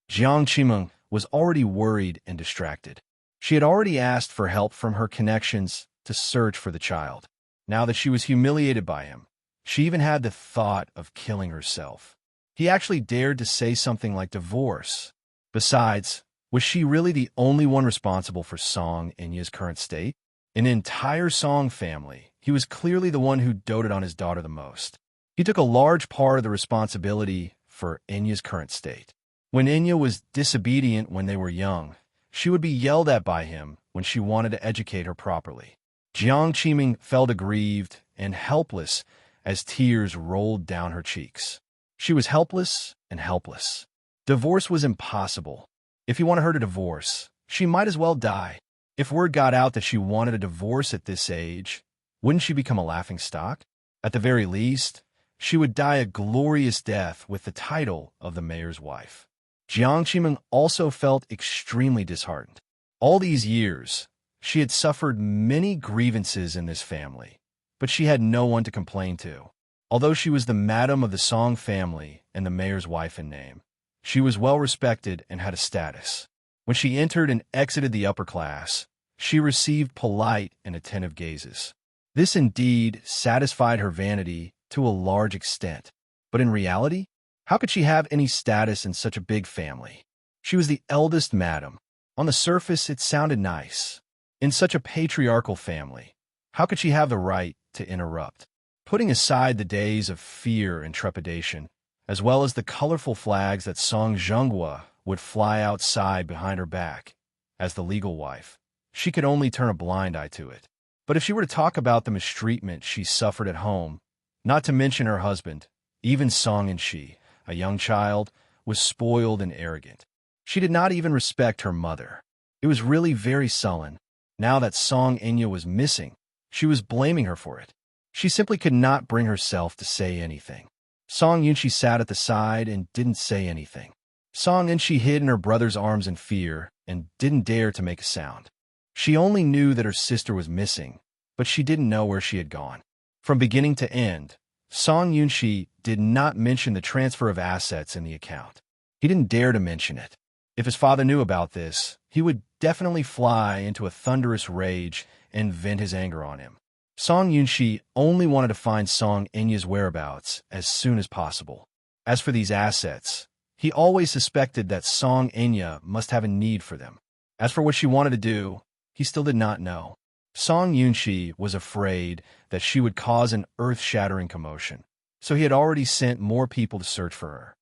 Jiang Qimeng was already worried and distracted. She had already asked for help from her connections to search for the child. Now that she was humiliated by him, she even had the thought of killing herself. He actually dared to say something like divorce. Besides, was she really the only one responsible for Song Enya's current state? In the entire Song family, he was clearly the one who doted on his daughter the most. He took a large part of the responsibility for Enya's current state. When Enya was disobedient when they were young, she would be yelled at by him when she wanted to educate her properly. Jiang Qiming felt aggrieved and helpless as tears rolled down her cheeks. She was helpless and helpless. Divorce was impossible. If he wanted her to divorce, she might as well die. If word got out that she wanted a divorce at this age, wouldn't she become a laughingstock? At the very least, she would die a glorious death with the title of the mayor's wife. Jiang Qimeng also felt extremely disheartened. All these years, she had suffered many grievances in this family, but she had no one to complain to. Although she was the madam of the Song family and the mayor's wife in name, she was well respected and had a status. When she entered and exited the upper class, she received polite and attentive gazes. This indeed satisfied her vanity to a large extent. But in reality, how could she have any status in such a big family? She was the eldest madam. On the surface, it sounded nice. In such a patriarchal family, how could she have the right to interrupt? Putting aside the days of fear and trepidation, as well as the colorful flags that Song Zhenghua would fly outside behind her back, as the legal wife, she could only turn a blind eye to it. But if she were to talk about the mistreatment she suffered at home, not to mention her husband, even Song and she, a young child, was spoiled and arrogant. She did not even respect her mother. It was really very sullen. Now that Song Enya was missing, she was blaming her for it. She simply could not bring herself to say anything. Song Yunshi sat at the side and didn't say anything. Song Yunshi hid in her brother's arms in fear and didn't dare to make a sound. She only knew that her sister was missing, but she didn't know where she had gone. From beginning to end, Song Yunshi did not mention the transfer of assets in the account. He didn't dare to mention it. If his father knew about this, he would definitely fly into a thunderous rage and vent his anger on him. Song Yunshi only wanted to find Song Enya's whereabouts as soon as possible. As for these assets, he always suspected that Song Enya must have a need for them. As for what she wanted to do, he still did not know. Song Yunshi was afraid that she would cause an earth-shattering commotion, so he had already sent more people to search for her.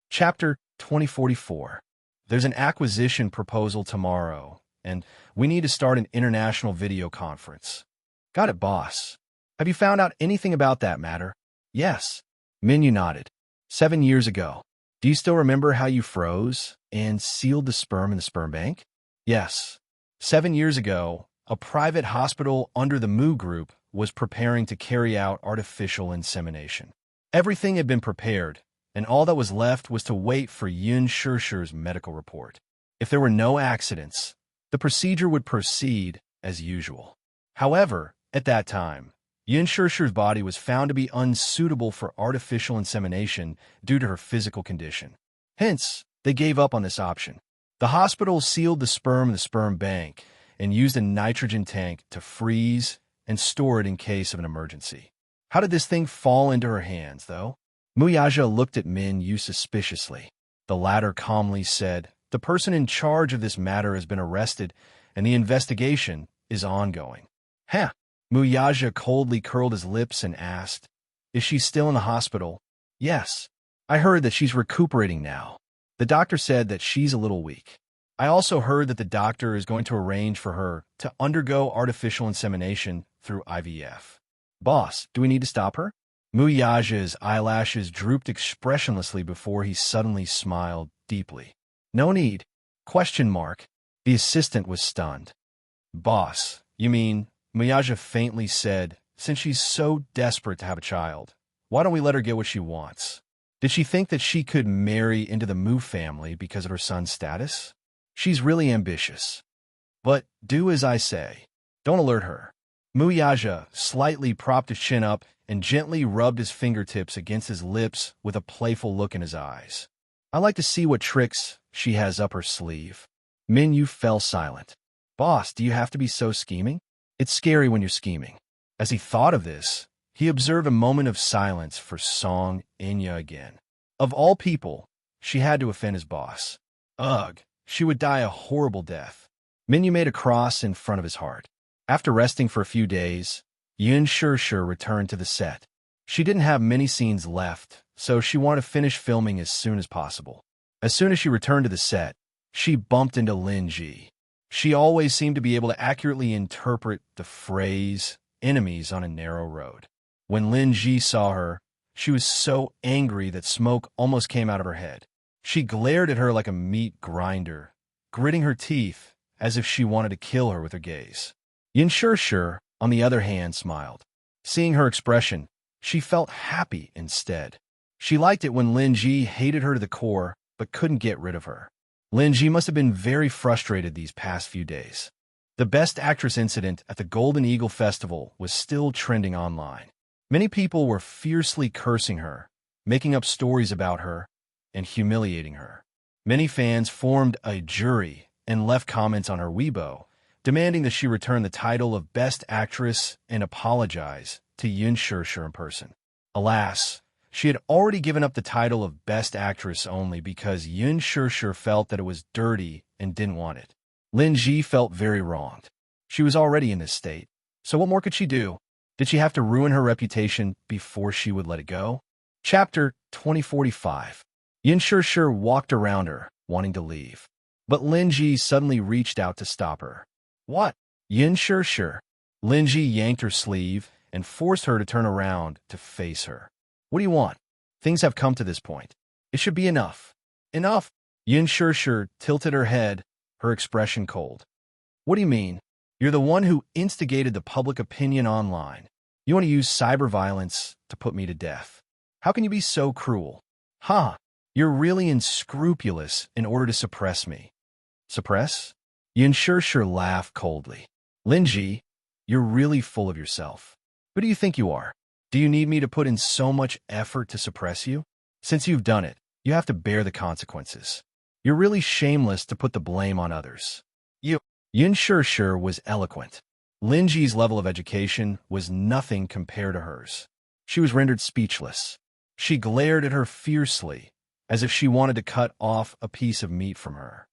Chapter 2044. There's an acquisition proposal tomorrow, and we need to start an international video conference. Got it, boss. Have you found out anything about that matter? Yes. Minyu nodded. 7 years ago. Do you still remember how you froze and sealed the sperm in the sperm bank? Yes. 7 years ago, a private hospital under the Mu Group was preparing to carry out artificial insemination. Everything had been prepared, and all that was left was to wait for Yun Shishir's medical report. If there were no accidents, the procedure would proceed as usual. However, at that time, Yun Shishir's body was found to be unsuitable for artificial insemination due to her physical condition. Hence, they gave up on this option. The hospital sealed the sperm in the sperm bank and used a nitrogen tank to freeze and store it in case of an emergency. How did this thing fall into her hands, though? Muyaja looked at Min Yu suspiciously. The latter calmly said, "The person in charge of this matter has been arrested, and the investigation is ongoing." Huh? Muyaja coldly curled his lips and asked, "Is she still in the hospital?" "Yes. I heard that she's recuperating now. The doctor said that she's a little weak. I also heard that the doctor is going to arrange for her to undergo artificial insemination through IVF. Boss, do we need to stop her?" Muyaja's eyelashes drooped expressionlessly before he suddenly smiled deeply. "No need." The assistant was stunned. "Boss, you mean," Muyaja faintly said, "since she's so desperate to have a child, why don't we let her get what she wants? Did she think that she could marry into the Mu family because of her son's status? She's really ambitious. But do as I say. Don't alert her. Muyaja slightly propped his chin up and gently rubbed his fingertips against his lips with a playful look in his eyes. I like to see what tricks she has up her sleeve. Minyu fell silent. Boss, do you have to be so scheming? It's scary when you're scheming. As he thought of this, he observed a moment of silence for Song Inya again. Of all people, she had to offend his boss. Ugh, she would die a horrible death. Minyu made a cross in front of his heart. After resting for a few days, Yun Shirshir returned to the set. She didn't have many scenes left, so she wanted to finish filming as soon as possible. As soon as she returned to the set, she bumped into Lin Ji. She always seemed to be able to accurately interpret the phrase, enemies on a narrow road. When Lin Ji saw her, she was so angry that smoke almost came out of her head. She glared at her like a meat grinder, gritting her teeth as if she wanted to kill her with her gaze. Yin Shirshir, on the other hand, smiled. Seeing her expression, she felt happy instead. She liked it when Lin Ji hated her to the core but couldn't get rid of her. Lin Ji must have been very frustrated these past few days. The Best Actress incident at the Golden Eagle Festival was still trending online. Many people were fiercely cursing her, making up stories about her, and humiliating her. Many fans formed a jury and left comments on her Weibo, demanding that she return the title of Best Actress and apologize to Yun Shirshir in person. Alas, she had already given up the title of Best Actress only because Yun Shirshir felt that it was dirty and didn't want it. Lin Ji felt very wronged. She was already in this state, so what more could she do? Did she have to ruin her reputation before she would let it go? Chapter 2045. Yun Shirshir walked around her, wanting to leave. But Lin Ji suddenly reached out to stop her. What? Yun Shirshir. Lin Ji yanked her sleeve and forced her to turn around to face her. What do you want? Things have come to this point. It should be enough. Enough? Yun Shirshir tilted her head, her expression cold. What do you mean? You're the one who instigated the public opinion online. You want to use cyber violence to put me to death. How can you be so cruel? Ha! You're really unscrupulous in order to suppress me. Suppress? Yun Shirshir laughed coldly. Lin Ji, you're really full of yourself. Who do you think you are? Do you need me to put in so much effort to suppress you? Since you've done it, you have to bear the consequences. You're really shameless to put the blame on others. Yun Shirshir was eloquent. Lin Ji's level of education was nothing compared to hers. She was rendered speechless. She glared at her fiercely, as if she wanted to cut off a piece of meat from her.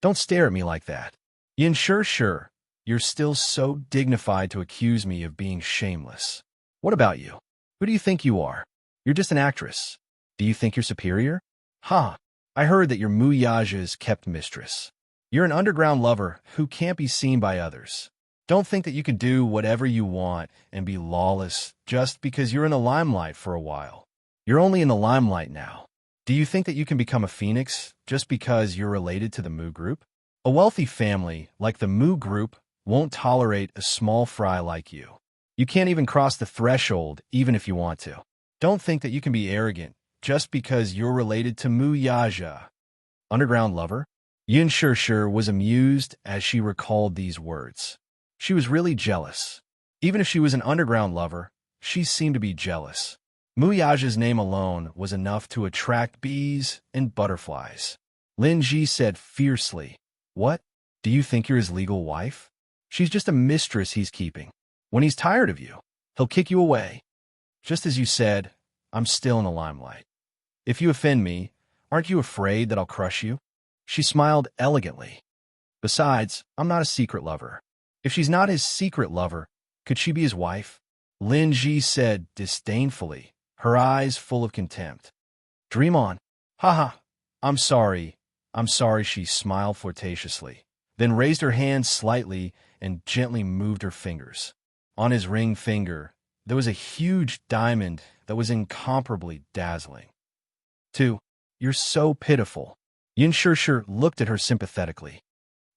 Don't stare at me like that. Yun Shirshir, you're still so dignified to accuse me of being shameless. What about you? Who do you think you are? You're just an actress. Do you think you're superior? Ha! I heard that you're Muyaja's kept mistress. You're an underground lover who can't be seen by others. Don't think that you can do whatever you want and be lawless just because you're in the limelight for a while. You're only in the limelight now. Do you think that you can become a phoenix just because you're related to the Mu group? A wealthy family like the Mu group won't tolerate a small fry like you. You can't even cross the threshold even if you want to. Don't think that you can be arrogant just because you're related to Muyaja. Underground lover? Yun Shirshir was amused as she recalled these words. She was really jealous. Even if she was an underground lover, she seemed to be jealous. Muyaja's name alone was enough to attract bees and butterflies. Lin Ji said fiercely, What? Do you think you're his legal wife? She's just a mistress he's keeping. When he's tired of you, he'll kick you away. Just as you said, I'm still in the limelight. If you offend me, aren't you afraid that I'll crush you? She smiled elegantly. Besides, I'm not a secret lover. If she's not his secret lover, could she be his wife? Lin Ji said disdainfully, her eyes full of contempt. Dream on. Haha, I'm sorry, she smiled flirtatiously, then raised her hand slightly and gently moved her fingers. On his ring finger, there was a huge diamond that was incomparably dazzling. 2. You're so pitiful. Yun Shirshir looked at her sympathetically.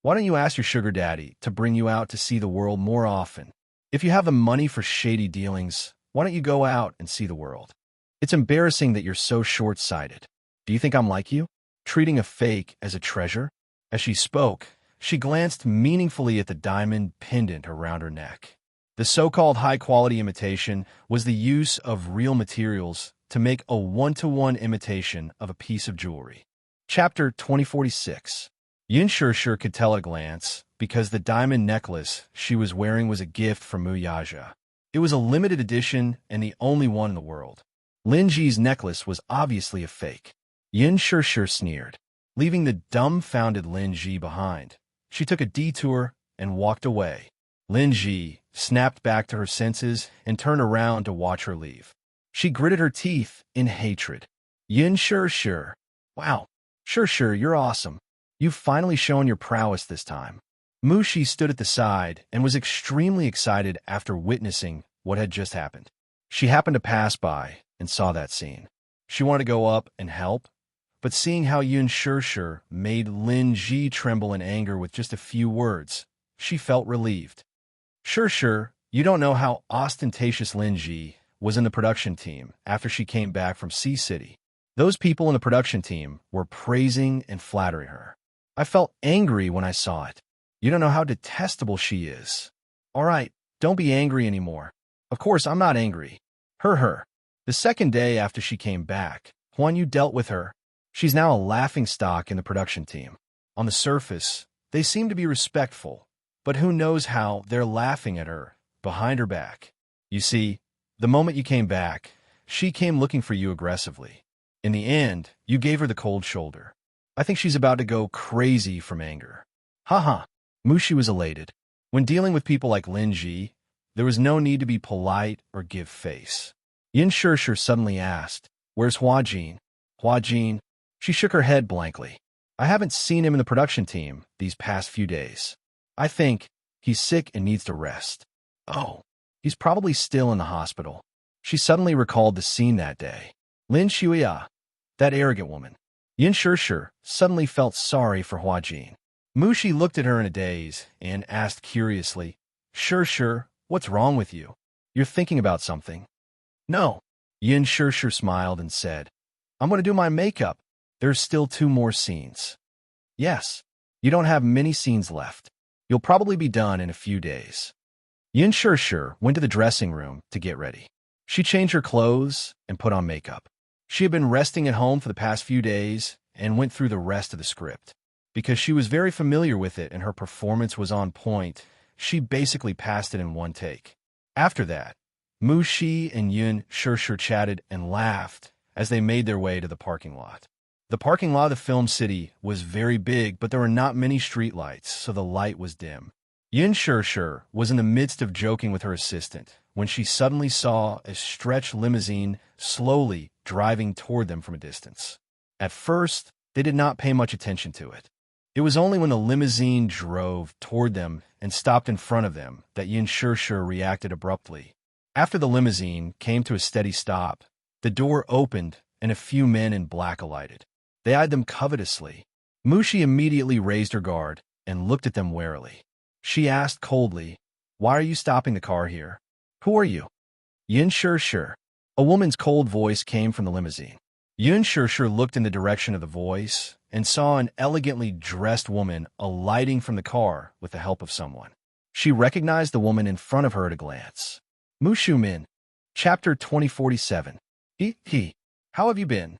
Why don't you ask your sugar daddy to bring you out to see the world more often? If you have the money for shady dealings, why don't you go out and see the world? It's embarrassing that you're so short-sighted. Do you think I'm like you, treating a fake as a treasure? As she spoke, She glanced meaningfully at the diamond pendant around her neck. The so-called high-quality imitation was the use of real materials to make a one-to-one imitation of a piece of jewelry. Chapter 2046. Yin Shishir could tell at a glance because the diamond necklace she was wearing was a gift from Muyaja. It was a limited edition and the only one in the world. Lin Ji's necklace was obviously a fake. Yin Shishir sneered, leaving the dumbfounded Lin Ji behind. She took a detour and walked away. Lin Ji snapped back to her senses and turned around to watch her leave. She gritted her teeth in hatred. Yin Shishir. Wow. Shishir, you're awesome. You've finally shown your prowess this time. Mushi stood at the side and was extremely excited after witnessing what had just happened. She happened to pass by and saw that scene. She wanted to go up and help, but seeing how Yin Shishir made Lin Ji tremble in anger with just a few words, she felt relieved. Shishir, you don't know how ostentatious Lin Ji was in the production team after she came back from Sea City. Those people in the production team were praising and flattering her. I felt angry when I saw it. You don't know how detestable she is. All right, don't be angry anymore. Of course, I'm not angry. Her. The second day after she came back, Huan Yu dealt with her. She's now a laughingstock in the production team. On the surface, they seem to be respectful, but who knows how they're laughing at her behind her back. You see, the moment you came back, she came looking for you aggressively. In the end, you gave her the cold shoulder. I think she's about to go crazy from anger. Haha. Mushi was elated. When dealing with people like Lin Ji, there was no need to be polite or give face. Yin Shishir suddenly asked, "Where's Hua Jin?" Hua Jin? She shook her head blankly. I haven't seen him in the production team these past few days. I think he's sick and needs to rest. Oh, he's probably still in the hospital. She suddenly recalled the scene that day. Lin Shuya, that arrogant woman. Yin Shishir suddenly felt sorry for Hua Jin. Mushi looked at her in a daze and asked curiously, Shishir, what's wrong with you? You're thinking about something. No. Yin Shishir smiled and said, I'm going to do my makeup. There's still 2 more scenes. Yes. You don't have many scenes left. You'll probably be done in a few days. Yin Shishir went to the dressing room to get ready. She changed her clothes and put on makeup. She had been resting at home for the past few days and went through the rest of the script. Because she was very familiar with it and her performance was on point, she basically passed it in one take. After that, Mushi and Yin Shishir chatted and laughed as they made their way to the parking lot. The parking lot of the film city was very big, but there were not many streetlights, so the light was dim. Yin Shishir was in the midst of joking with her assistant when she suddenly saw a stretched limousine slowly driving toward them from a distance. At first, they did not pay much attention to it. It was only when the limousine drove toward them and stopped in front of them that Yin Shishir reacted abruptly. After the limousine came to a steady stop, the door opened and a few men in black alighted. They eyed them covetously. Mushi immediately raised her guard and looked at them warily. She asked coldly, Why are you stopping the car here? Who are you? Yin Shishir. A woman's cold voice came from the limousine. Yin Shishir looked in the direction of the voice and saw an elegantly dressed woman alighting from the car with the help of someone. She recognized the woman in front of her at a glance. Mushu Min. Chapter 2047. He. How have you been?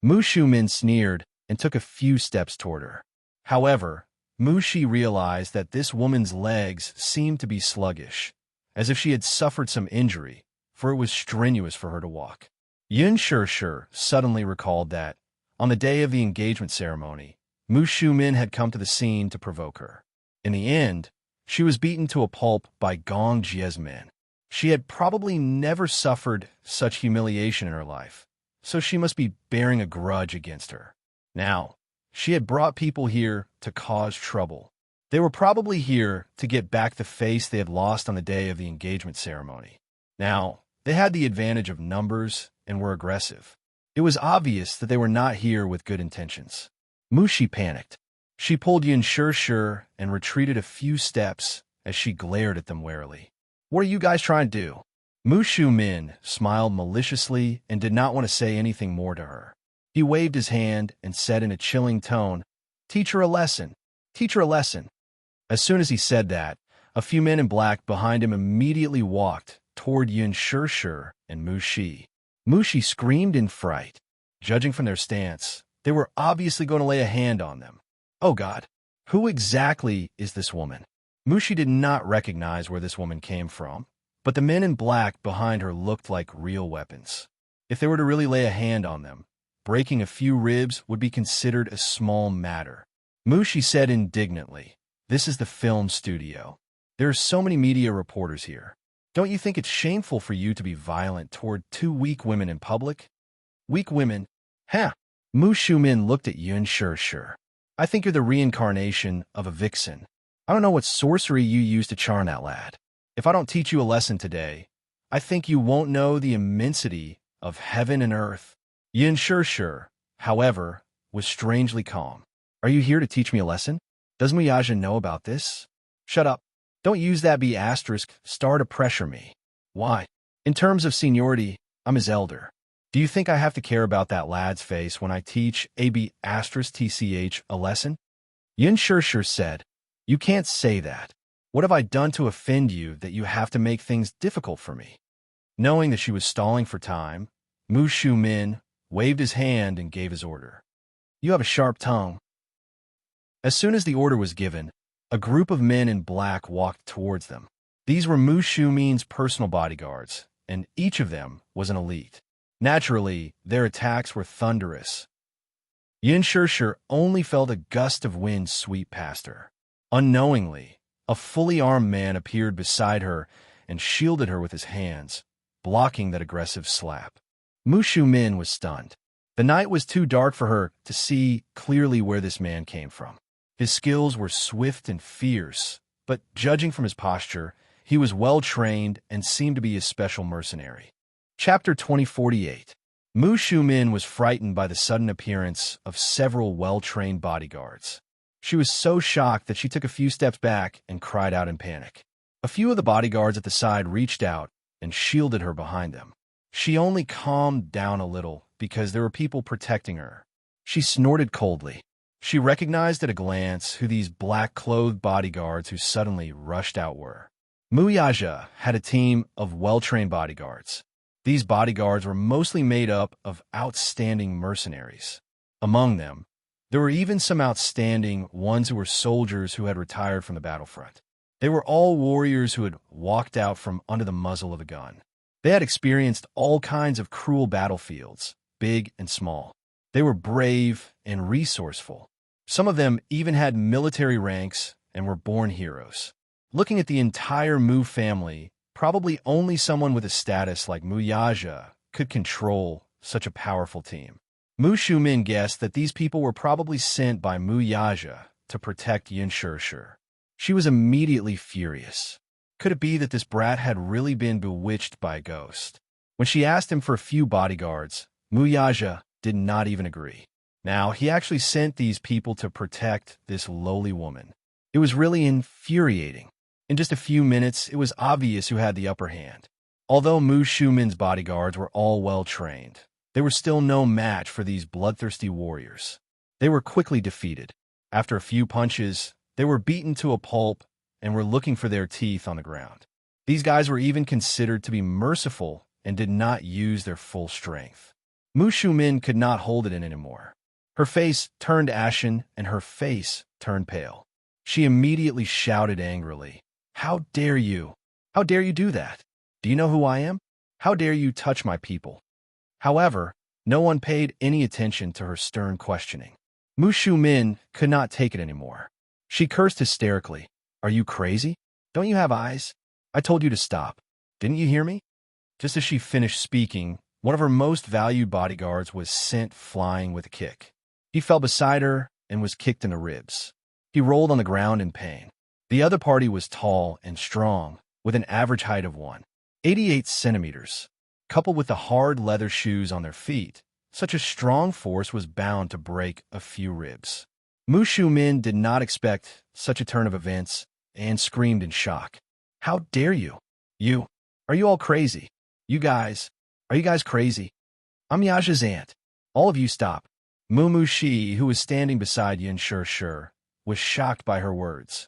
Mushu Min sneered and took a few steps toward her. However, Mushi realized that this woman's legs seemed to be sluggish, as if she had suffered some injury, for it was strenuous for her to walk. Yin Shishir suddenly recalled that, on the day of the engagement ceremony, Mushu Min had come to the scene to provoke her. In the end, she was beaten to a pulp by Gong Jie's men. She had probably never suffered such humiliation in her life, so she must be bearing a grudge against her. Now, she had brought people here to cause trouble. They were probably here to get back the face they had lost on the day of the engagement ceremony. Now, they had the advantage of numbers and were aggressive. It was obvious that they were not here with good intentions. Mushi panicked. She pulled Yin Shishir and retreated a few steps as she glared at them warily. What are you guys trying to do? Mushu Min smiled maliciously and did not want to say anything more to her. He waved his hand and said in a chilling tone, Teach her a lesson. Teach her a lesson. As soon as he said that, a few men in black behind him immediately walked toward Yun Shirshir and Mu Shi. Mu Shi screamed in fright. Judging from their stance, they were obviously going to lay a hand on them. Oh God, who exactly is this woman? Mu Shi did not recognize where this woman came from, but the men in black behind her looked like real weapons. If they were to really lay a hand on them, breaking a few ribs would be considered a small matter. Mu Shi said indignantly, "This is the film studio. There are so many media reporters here. Don't you think it's shameful for you to be violent toward two weak women in public?" Weak women? Ha! Mu Shumin looked at Yun Shirshir. I think you're the reincarnation of a vixen. I don't know what sorcery you used to charm that lad. If I don't teach you a lesson today, I think you won't know the immensity of heaven and earth. Yun Shirshir, however, was strangely calm. Are you here to teach me a lesson? Does Muyaja know about this? Shut up. Don't *** star to pressure me. Why? In terms of seniority, I'm his elder. Do you think I have to care about that lad's face when I teach *** a lesson? Yun Shirshir said, You can't say that. What have I done to offend you that you have to make things difficult for me? Knowing that she was stalling for time, Mu Shumin waved his hand and gave his order. You have a sharp tongue. As soon as the order was given, a group of men in black walked towards them. These were Mu Shumin's personal bodyguards, and each of them was an elite. Naturally, their attacks were thunderous. Yun Shirshir only felt a gust of wind sweep past her. Unknowingly, a fully armed man appeared beside her and shielded her with his hands, blocking that aggressive slap. Mu Shumin was stunned. The night was too dark for her to see clearly where this man came from. His skills were swift and fierce, but judging from his posture, he was well-trained and seemed to be a special mercenary. Chapter 2048. Mu Shumin was frightened by the sudden appearance of several well-trained bodyguards. She was so shocked that she took a few steps back and cried out in panic. A few of the bodyguards at the side reached out and shielded her behind them. She only calmed down a little because there were people protecting her. She snorted coldly. She recognized at a glance who these black-clothed bodyguards who suddenly rushed out were. Muyaja had a team of well-trained bodyguards. These bodyguards were mostly made up of outstanding mercenaries. Among them, there were even some outstanding ones who were soldiers who had retired from the battlefront. They were all warriors who had walked out from under the muzzle of a gun. They had experienced all kinds of cruel battlefields, big and small. They were brave and resourceful. Some of them even had military ranks and were born heroes. Looking at the entire Mu family, probably only someone with a status like Muyaja could control such a powerful team. Mu Shumin guessed that these people were probably sent by Muyaja to protect Yun Shirshir. She was immediately furious. Could it be that this brat had really been bewitched by a ghost? When she asked him for a few bodyguards, Muyaja did not even agree. Now, he actually sent these people to protect this lowly woman. It was really infuriating. In just a few minutes, it was obvious who had the upper hand. Although Mu Shumin's bodyguards were all well-trained, they were still no match for these bloodthirsty warriors. They were quickly defeated. After a few punches, they were beaten to a pulp and were looking for their teeth on the ground. These guys were even considered to be merciful and did not use their full strength. Mu Shumin could not hold it in anymore. Her face turned ashen and her face turned pale. She immediately shouted angrily, How dare you? How dare you do that? Do you know who I am? How dare you touch my people? However, no one paid any attention to her stern questioning. Mu Shumin could not take it anymore. She cursed hysterically. Are you crazy? Don't you have eyes? I told you to stop. Didn't you hear me? Just as she finished speaking, one of her most valued bodyguards was sent flying with a kick. He fell beside her and was kicked in the ribs. He rolled on the ground in pain. The other party was tall and strong, with an average height of 188 centimeters. Coupled with the hard leather shoes on their feet, such a strong force was bound to break a few ribs. Mu Shumin did not expect such a turn of events and screamed in shock. How dare you? Are you all crazy? Are you guys crazy? I'm Yaja's aunt. All of you stop. Mu Shi, who was standing beside Yun Shirshir, was shocked by her words.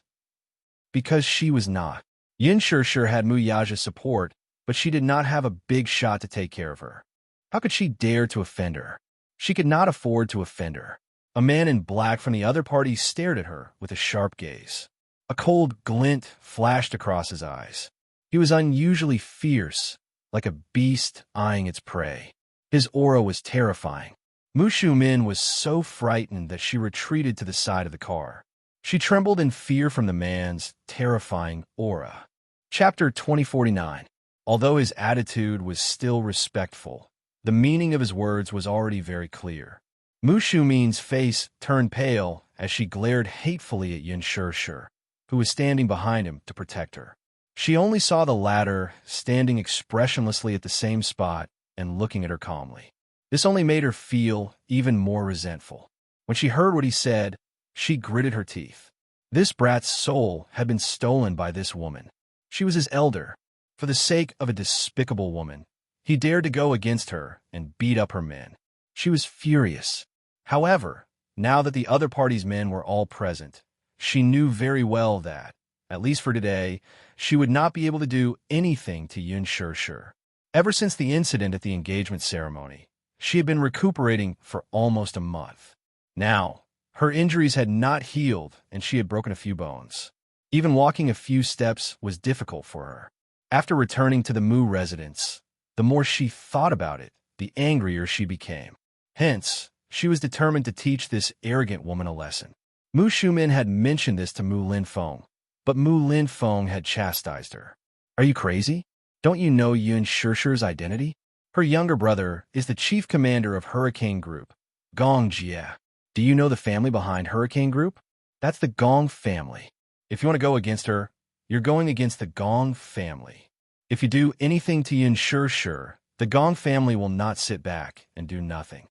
Because she was not. Yin Shishir had Mu Yaja's support, but she did not have a big shot to take care of her. How could she dare to offend her? She could not afford to offend her. A man in black from the other party stared at her with a sharp gaze. A cold glint flashed across his eyes. He was unusually fierce, like a beast eyeing its prey. His aura was terrifying. Mu Shumin was so frightened that she retreated to the side of the car. She trembled in fear from the man's terrifying aura. Chapter 2049. Although his attitude was still respectful, the meaning of his words was already very clear. Mu Shumin's face turned pale as she glared hatefully at Yin Shishir, who was standing behind him to protect her. She only saw the latter standing expressionlessly at the same spot and looking at her calmly. This only made her feel even more resentful. When she heard what he said, she gritted her teeth. This brat's soul had been stolen by this woman. She was his elder. For the sake of a despicable woman, he dared to go against her and beat up her men. She was furious. However, now that the other party's men were all present, she knew very well that, at least for today, she would not be able to do anything to Yin Shishir. Ever since the incident at the engagement ceremony, she had been recuperating for almost a month. Now, her injuries had not healed and she had broken a few bones. Even walking a few steps was difficult for her. After returning to the Mu residence, the more she thought about it, the angrier she became. Hence, she was determined to teach this arrogant woman a lesson. Mu Shumin had mentioned this to Mu Linfeng, but Mu Linfeng had chastised her. Are you crazy? Don't you know Yin Shishir's identity? Her younger brother is the chief commander of Hurricane Group, Gong Jie. Do you know the family behind Hurricane Group? That's the Gong family. If you want to go against her, you're going against the Gong family. If you do anything to Yin Shishir, the Gong family will not sit back and do nothing.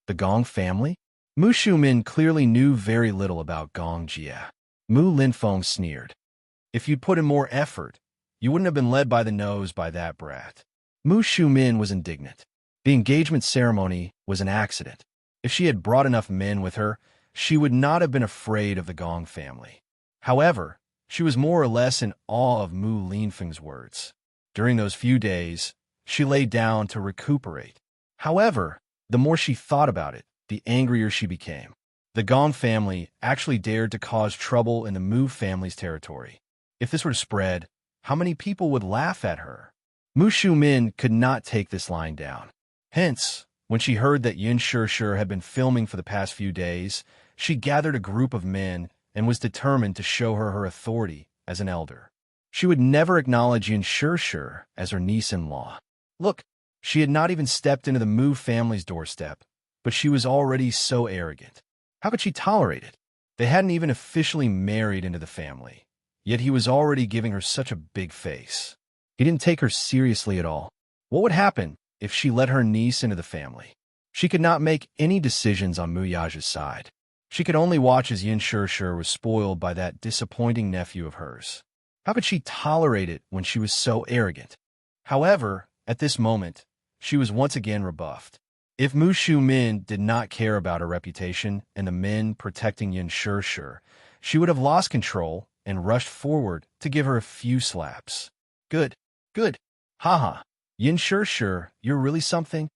The Gong family? Mu Shumin clearly knew very little about Gong Jie. Mu Linfeng sneered. If you'd put in more effort, you wouldn't have been led by the nose by that brat. Mu Shumin was indignant. The engagement ceremony was an accident. If she had brought enough men with her, she would not have been afraid of the Gong family. However, she was more or less in awe of Mu Linfeng's words. During those few days, she lay down to recuperate. However, the more she thought about it, the angrier she became. The Gong family actually dared to cause trouble in the Mu family's territory. If this were to spread, how many people would laugh at her? Mu Shumin could not take this lying down. Hence, when she heard that Yin Shishir had been filming for the past few days, she gathered a group of men and was determined to show her authority as an elder. She would never acknowledge Yin Shishir as her niece-in-law. Look, she had not even stepped into the Mu family's doorstep, but she was already so arrogant. How could she tolerate it? They hadn't even officially married into the family, yet he was already giving her such a big face. He didn't take her seriously at all. What would happen if she let her niece into the family? She could not make any decisions on Mu Yaja's side. She could only watch as Yin Shishir was spoiled by that disappointing nephew of hers. How could she tolerate it when she was so arrogant? However, at this moment, she was once again rebuffed. If Mu Shumin did not care about her reputation and the men protecting Yin Shishir, she would have lost control and rushed forward to give her a few slaps. Good, good, haha. Yin Shishir, you're really something?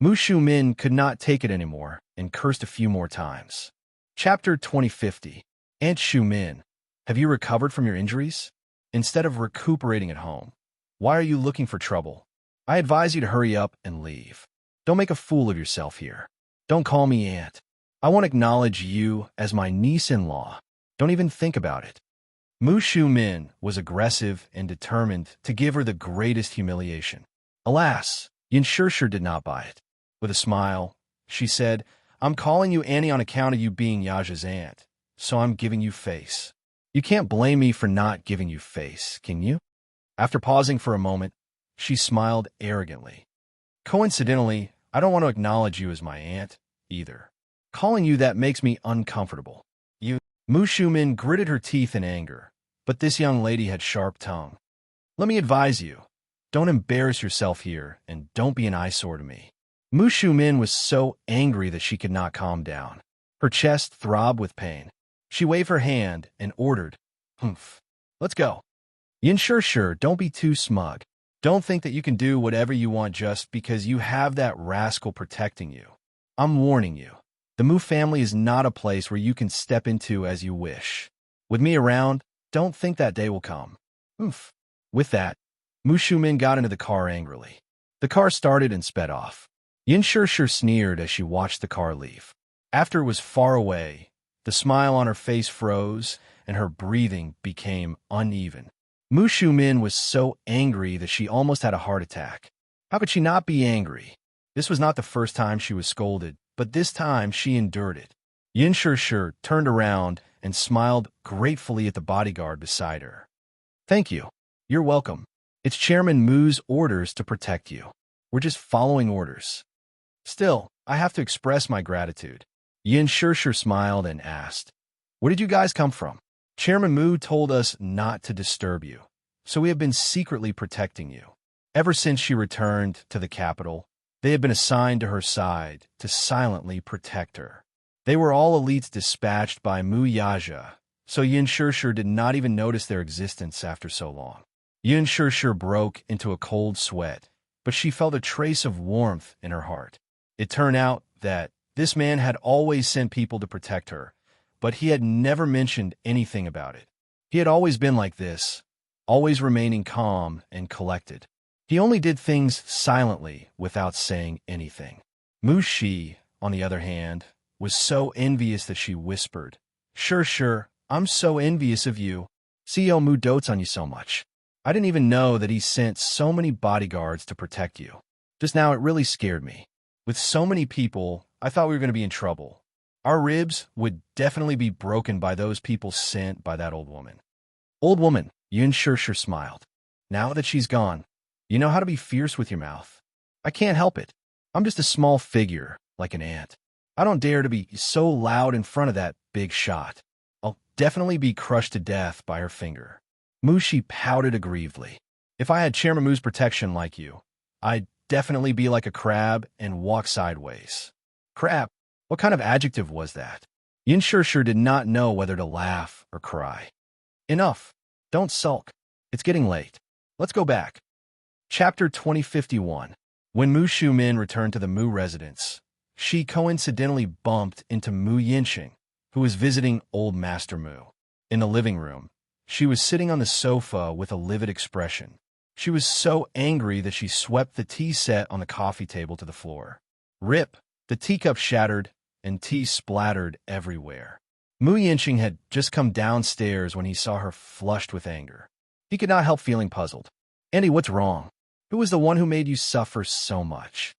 Mu Shumin could not take it anymore and cursed a few more times. Chapter 2050. Aunt Shumin, have you recovered from your injuries? Instead of recuperating at home, why are you looking for trouble? I advise you to hurry up and leave. Don't make a fool of yourself here. Don't call me aunt. I won't acknowledge you as my niece-in-law. Don't even think about it. Mu Shumin was aggressive and determined to give her the greatest humiliation. Alas, Yin Shishir did not buy it. With a smile, she said, I'm calling you Annie on account of you being Yaja's aunt, so I'm giving you face. You can't blame me for not giving you face, can you? After pausing for a moment, she smiled arrogantly. Coincidentally, I don't want to acknowledge you as my aunt, either. Calling you that makes me uncomfortable. Mu Shumin gritted her teeth in anger, but this young lady had sharp tongue. Let me advise you, don't embarrass yourself here and don't be an eyesore to me. Mu Shumin was so angry that she could not calm down. Her chest throbbed with pain. She waved her hand and ordered, "Humph. Let's go." Yin, sure, don't be too smug. Don't think that you can do whatever you want just because you have that rascal protecting you. I'm warning you. The Mu family is not a place where you can step into as you wish. With me around, don't think that day will come. Oof. With that, Mu Shumin got into the car angrily. The car started and sped off. Yin sure sneered as she watched the car leave. After it was far away, the smile on her face froze and her breathing became uneven. Mu Shumin was so angry that she almost had a heart attack. How could she not be angry? This was not the first time she was scolded, but this time she endured it. Yin sure turned around and smiled gratefully at the bodyguard beside her. "Thank you. You're welcome. It's Chairman Mu's orders to protect you. We're just following orders. Still, I have to express my gratitude." Yin sure smiled and asked, "Where did you guys come from?" "Chairman Mu told us not to disturb you, so we have been secretly protecting you. Ever since she returned to the capital, they have been assigned to her side to silently protect her. They were all elites dispatched by Mu Yaja, so Yin sure did not even notice their existence after so long." Yin sure broke into a cold sweat, but she felt a trace of warmth in her heart. It turned out that this man had always sent people to protect her, but he had never mentioned anything about it. He had always been like this, always remaining calm and collected. He only did things silently without saying anything. Mu Shi, on the other hand, was so envious that she whispered, Sure, I'm so envious of you. CEO Mu dotes on you so much. I didn't even know that he sent so many bodyguards to protect you. Just now it really scared me. With so many people, I thought we were going to be in trouble. Our ribs would definitely be broken by those people sent by that old woman." "Old woman," Yun sure smiled. "Now that she's gone, you know how to be fierce with your mouth. I can't help it. I'm just a small figure, like an ant. I don't dare to be so loud in front of that big shot. I'll definitely be crushed to death by her finger." Mu Shi pouted aggrievedly. "If I had Chairman Mu's protection like you, I'd definitely be like a crab and walk sideways." "Crab? What kind of adjective was that?" Yin sure did not know whether to laugh or cry. "Enough. Don't sulk. It's getting late. Let's go back." Chapter 2051. When Mu Shumin returned to the Mu residence, she coincidentally bumped into Mu Yinxing, who was visiting old Master Mu. In the living room, she was sitting on the sofa with a livid expression. She was so angry that she swept the tea set on the coffee table to the floor. Rip! The teacup shattered, and tea splattered everywhere. Mu Yinxing had just come downstairs when he saw her flushed with anger. He could not help feeling puzzled. "Andy, what's wrong? Who was the one who made you suffer so much?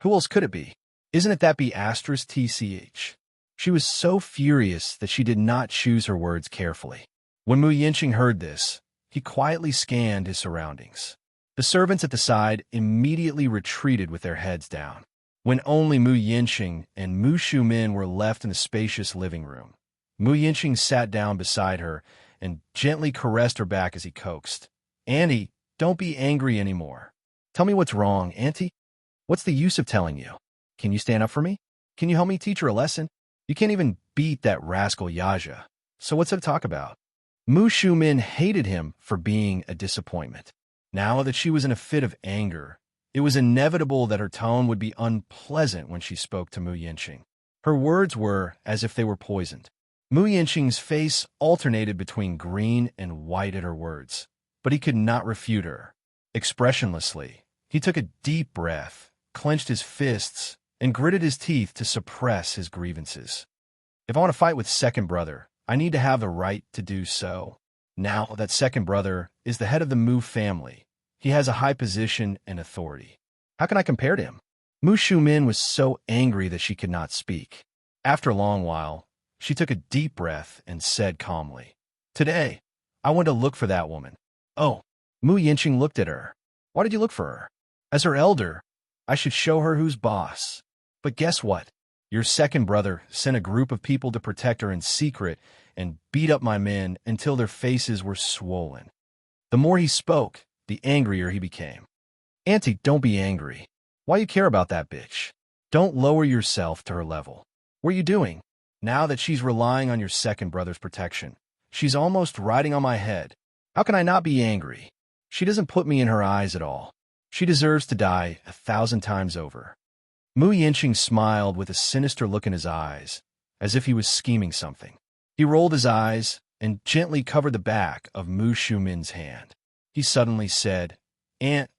Who else could it be? Isn't it that B*TCH? She was so furious that she did not choose her words carefully. When Mu Yinxing heard this, he quietly scanned his surroundings. The servants at the side immediately retreated with their heads down. When only Mu Yinxing and Mu Shumin were left in the spacious living room, Mu Yinxing sat down beside her and gently caressed her back as he coaxed. "Auntie, don't be angry anymore. Tell me what's wrong, Auntie. What's the use of telling you? Can you stand up for me? Can you help me teach her a lesson? You can't even beat that rascal Yaja. So what's it to talk about?" Mu Shumin hated him for being a disappointment. Now that she was in a fit of anger, it was inevitable that her tone would be unpleasant when she spoke to Mu Yinxing. Her words were as if they were poisoned. Mu Yinxing's face alternated between green and white at her words, but he could not refute her. Expressionlessly, he took a deep breath, clenched his fists, and gritted his teeth to suppress his grievances. "If I want to fight with second brother, I need to have the right to do so. Now that second brother is the head of the Mu family, he has a high position and authority. How can I compare to him?" Mu Shumin was so angry that she could not speak. After a long while, she took a deep breath and said calmly, "Today, I went to look for that woman." "Oh." Mu Yinxing looked at her. "Why did you look for her?" "As her elder, I should show her who's boss. But guess what? Your second brother sent a group of people to protect her in secret and beat up my men until their faces were swollen." The more he spoke, the angrier he became. "Auntie, don't be angry. Why you care about that bitch? Don't lower yourself to her level. What are you doing? Now that she's relying on your second brother's protection, she's almost riding on my head. How can I not be angry? She doesn't put me in her eyes at all. She deserves to die 1,000 times over. Mu Yinqing smiled with a sinister look in his eyes, as if he was scheming something. He rolled his eyes and gently covered the back of Mu Shumin's hand. He suddenly said, "Aunt,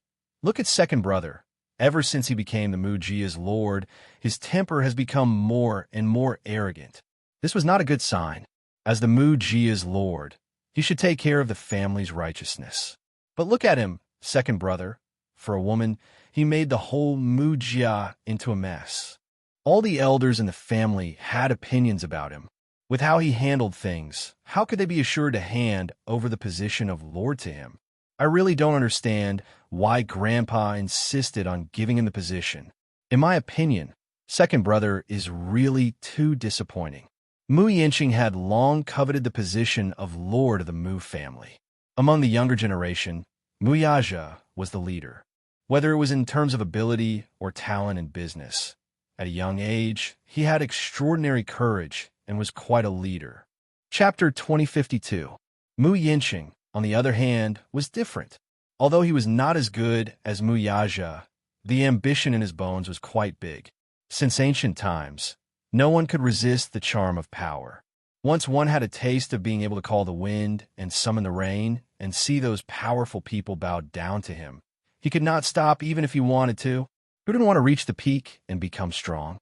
look at second brother. Ever since he became the Mu Jia's lord, his temper has become more and more arrogant. This was not a good sign. As the Mu Jia's lord, he should take care of the family's righteousness. But look at him, second brother. For a woman, he made the whole Mu Jia into a mess. All the elders in the family had opinions about him. With how he handled things, how could they be assured to hand over the position of lord to him? I really don't understand why Grandpa insisted on giving him the position. In my opinion, second brother is really too disappointing." Mu Yinqing had long coveted the position of lord of the Mu family. Among the younger generation, Mu Yaja was the leader. Whether it was in terms of ability or talent in business, at a young age, he had extraordinary courage and was quite a leader. Chapter 2052. Mu Yinqing, on the other hand, was different. Although he was not as good as Mu Yaja, the ambition in his bones was quite big. Since ancient times, no one could resist the charm of power. Once one had a taste of being able to call the wind and summon the rain and see those powerful people bow down to him, he could not stop even if he wanted to. Who didn't want to reach the peak and become strong?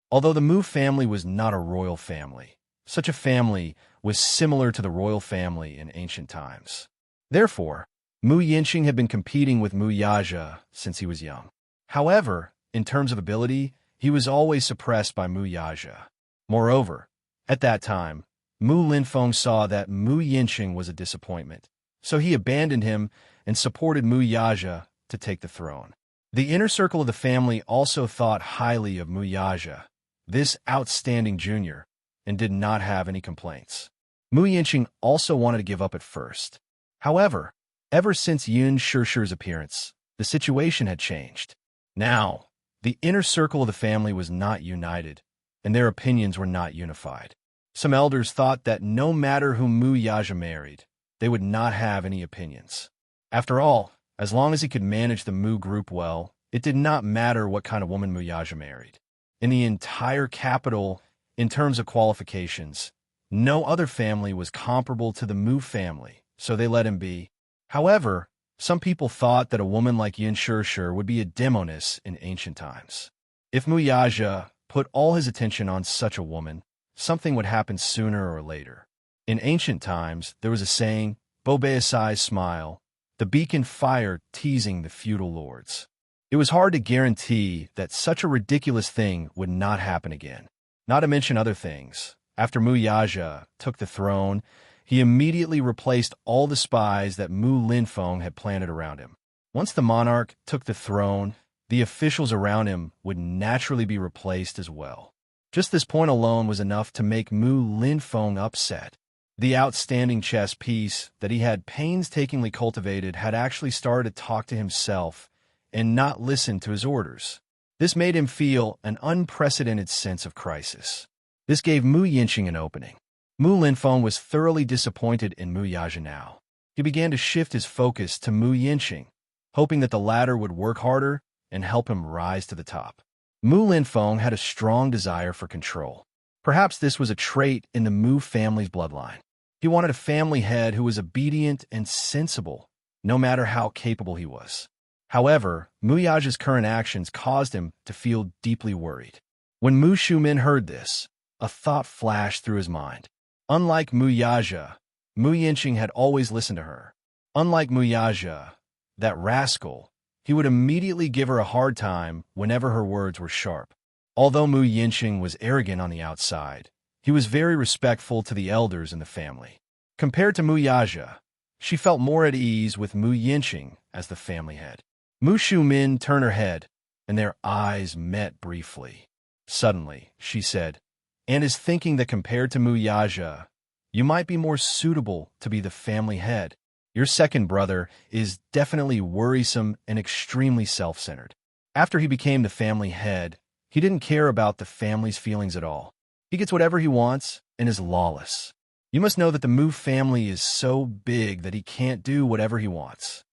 Although the Mu family was not a royal family, such a family was similar to the royal family in ancient times. Therefore, Mu Yinqing had been competing with Mu Yaja since he was young. However, in terms of ability, he was always suppressed by Mu Yaja. Moreover, at that time, Mu Linfeng saw that Mu Yinqing was a disappointment, so he abandoned him and supported Mu Yaja to take the throne. The inner circle of the family also thought highly of Mu Yaja, this outstanding junior, and did not have any complaints. Mu Yinqing also wanted to give up at first. However, ever since Yun Shishir's appearance, the situation had changed. Now, the inner circle of the family was not united, and their opinions were not unified. Some elders thought that no matter whom Mu Yaja married, they would not have any opinions. After all, as long as he could manage the Mu group well, it did not matter what kind of woman Mu Yaja married. In the entire capital, in terms of qualifications, no other family was comparable to the Mu family, so they let him be. However, some people thought that a woman like Yun Shishir would be a demoness in ancient times. If Mu Yaja put all his attention on such a woman, something would happen sooner or later. In ancient times, there was a saying, Bobeasai's smile, the beacon fire teasing the feudal lords. It was hard to guarantee that such a ridiculous thing would not happen again. Not to mention other things. After Mu Yaja took the throne, he immediately replaced all the spies that Mu Linfeng had planted around him. Once the monarch took the throne, the officials around him would naturally be replaced as well. Just this point alone was enough to make Mu Linfeng upset. The outstanding chess piece that he had painstakingly cultivated had actually started to talk to himself and not listen to his orders. This made him feel an unprecedented sense of crisis. This gave Mu Yinqing an opening. Mu Linfeng was thoroughly disappointed in Mu Yaja now. He began to shift his focus to Mu Yinqing, hoping that the latter would work harder and help him rise to the top. Mu Linfeng had a strong desire for control. Perhaps this was a trait in the Mu family's bloodline. He wanted a family head who was obedient and sensible, no matter how capable he was. However, Mu Yaja's current actions caused him to feel deeply worried. When Mu Shumin heard this, a thought flashed through his mind. Unlike Mu Yaja, Mu Yinqing had always listened to her. Unlike Mu Yaja, that rascal, he would immediately give her a hard time whenever her words were sharp. Although Mu Yinqing was arrogant on the outside, he was very respectful to the elders in the family. Compared to Mu Yaja, she felt more at ease with Mu Yinqing as the family head. Mu Shumin turned her head, and their eyes met briefly. Suddenly, she said, "And is thinking that compared to Mu Yaja, you might be more suitable to be the family head. Your second brother is definitely worrisome and extremely self-centered. After he became the family head, he didn't care about the family's feelings at all. He gets whatever he wants and is lawless. You must know that the Mu family is so big that he can't do whatever he wants.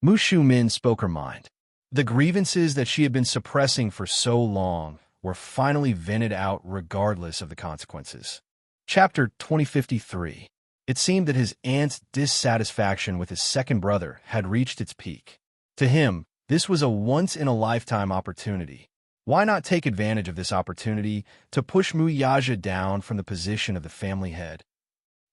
Mu Shumin spoke her mind. The grievances that she had been suppressing for so long were finally vented out regardless of the consequences. Chapter 2053. It seemed that his aunt's dissatisfaction with his second brother had reached its peak. To him, this was a once-in-a-lifetime opportunity. Why not take advantage of this opportunity to push Mu Yaja down from the position of the family head?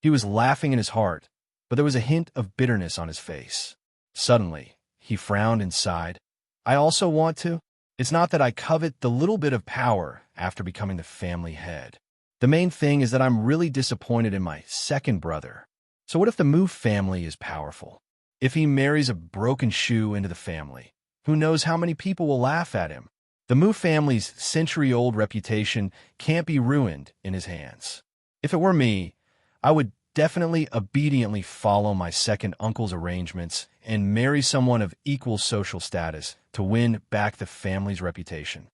He was laughing in his heart, but there was a hint of bitterness on his face. Suddenly, he frowned and sighed. I also want to. It's not that I covet the little bit of power after becoming the family head. The main thing is that I'm really disappointed in my second brother. So what if the Mu family is powerful? If he marries a broken shoe into the family, who knows how many people will laugh at him? The Mu family's century-old reputation can't be ruined in his hands. If it were me, I would definitely obediently follow my second uncle's arrangements and marry someone of equal social status to win back the family's reputation.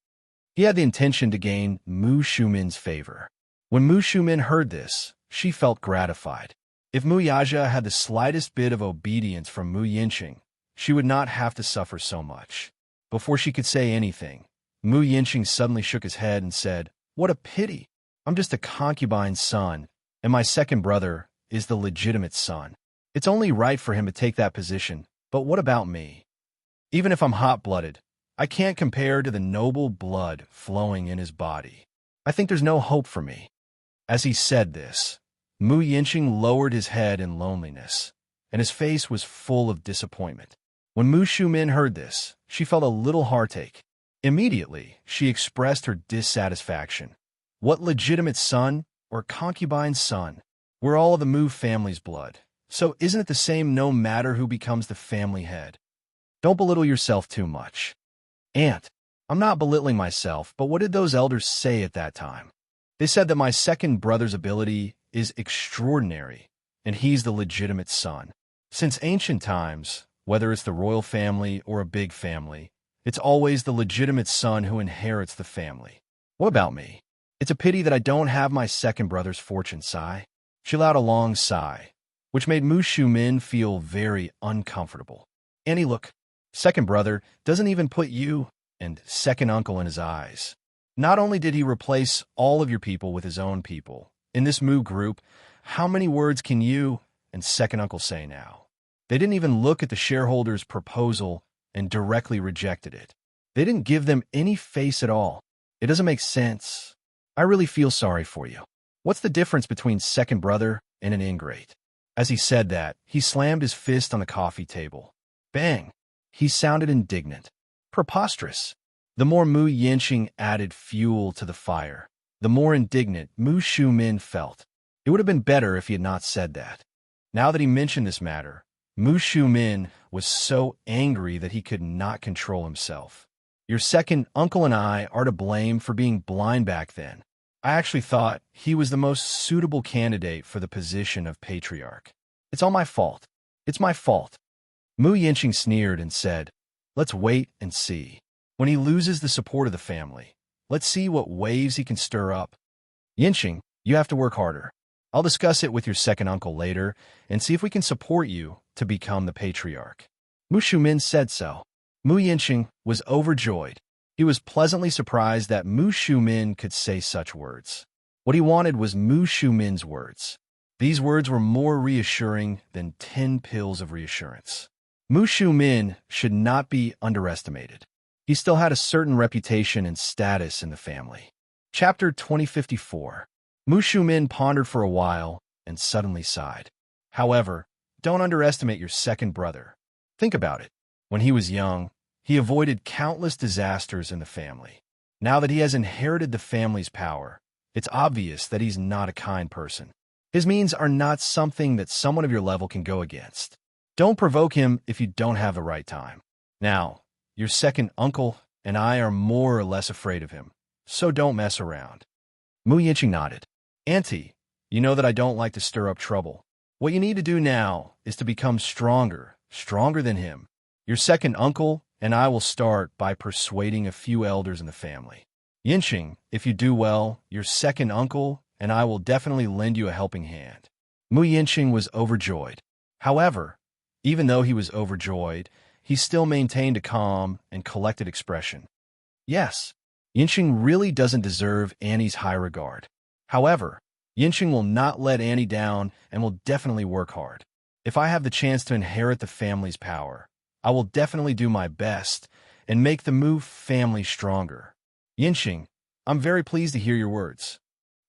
He had the intention to gain Mu Shumin's favor. When Mu Shumin heard this, she felt gratified. If Mu Yaja had the slightest bit of obedience from Mu Yinqing, she would not have to suffer so much. Before she could say anything, Mu Yinqing suddenly shook his head and said, "What a pity! I'm just a concubine's son, and my second brother is the legitimate son. It's only right for him to take that position, but what about me? Even if I'm hot-blooded, I can't compare to the noble blood flowing in his body. I think there's no hope for me." As he said this, Mu Yinqing lowered his head in loneliness, and his face was full of disappointment. When Mu Shumin heard this, she felt a little heartache. Immediately, she expressed her dissatisfaction. What legitimate son or concubine's son? We're all of the Mu family's blood, so isn't it the same no matter who becomes the family head? Don't belittle yourself too much. Aunt, I'm not belittling myself, but what did those elders say at that time? They said that my second brother's ability is extraordinary, and he's the legitimate son. Since ancient times, whether it's the royal family or a big family, it's always the legitimate son who inherits the family. What about me? It's a pity that I don't have my second brother's fortune, sigh. She let out a long sigh, which made Mu Shumin feel very uncomfortable. Annie, look, second brother doesn't even put you and second uncle in his eyes. Not only did he replace all of your people with his own people, in this Mu group, how many words can you and second uncle say now? They didn't even look at the shareholders' proposal and directly rejected it. They didn't give them any face at all. It doesn't make sense. I really feel sorry for you. What's the difference between second brother and an ingrate? As he said that, he slammed his fist on the coffee table. Bang! He sounded indignant. Preposterous. The more Mu Yinqing added fuel to the fire, the more indignant Mu Shumin felt. It would have been better if he had not said that. Now that he mentioned this matter, Mu Shumin was so angry that he could not control himself. Your second uncle and I are to blame for being blind back then. I actually thought he was the most suitable candidate for the position of patriarch. It's all my fault. It's my fault. Mu Yinqing sneered and said, "Let's wait and see. When he loses the support of the family, let's see what waves he can stir up. Yinqing, you have to work harder. I'll discuss it with your second uncle later and see if we can support you to become the patriarch." Mu Shumin said so. Mu Yinqing was overjoyed. He was pleasantly surprised that Mu Shumin could say such words. What he wanted was Mu Shumin's words. These words were more reassuring than 10 pills of reassurance. Mu Shumin should not be underestimated. He still had a certain reputation and status in the family. Chapter 2054. Mu Shumin pondered for a while and suddenly sighed. However, don't underestimate your second brother. Think about it. When he was young, he avoided countless disasters in the family. Now that he has inherited the family's power, it's obvious that he's not a kind person. His means are not something that someone of your level can go against. Don't provoke him if you don't have the right time. Now, your second uncle and I are more or less afraid of him, so don't mess around. Mu Yinqing nodded. Auntie, you know that I don't like to stir up trouble. What you need to do now is to become stronger than him. Your second uncle and I will start by persuading a few elders in the family. Yinxing, if you do well, your second uncle and I will definitely lend you a helping hand. Mu Yinxing was overjoyed. However, even though he was overjoyed, he still maintained a calm and collected expression. Yes, Yinxing really doesn't deserve Annie's high regard. However, Yinxing will not let Annie down and will definitely work hard. If I have the chance to inherit the family's power, I will definitely do my best and make the Mu family stronger. Yinxing, I'm very pleased to hear your words.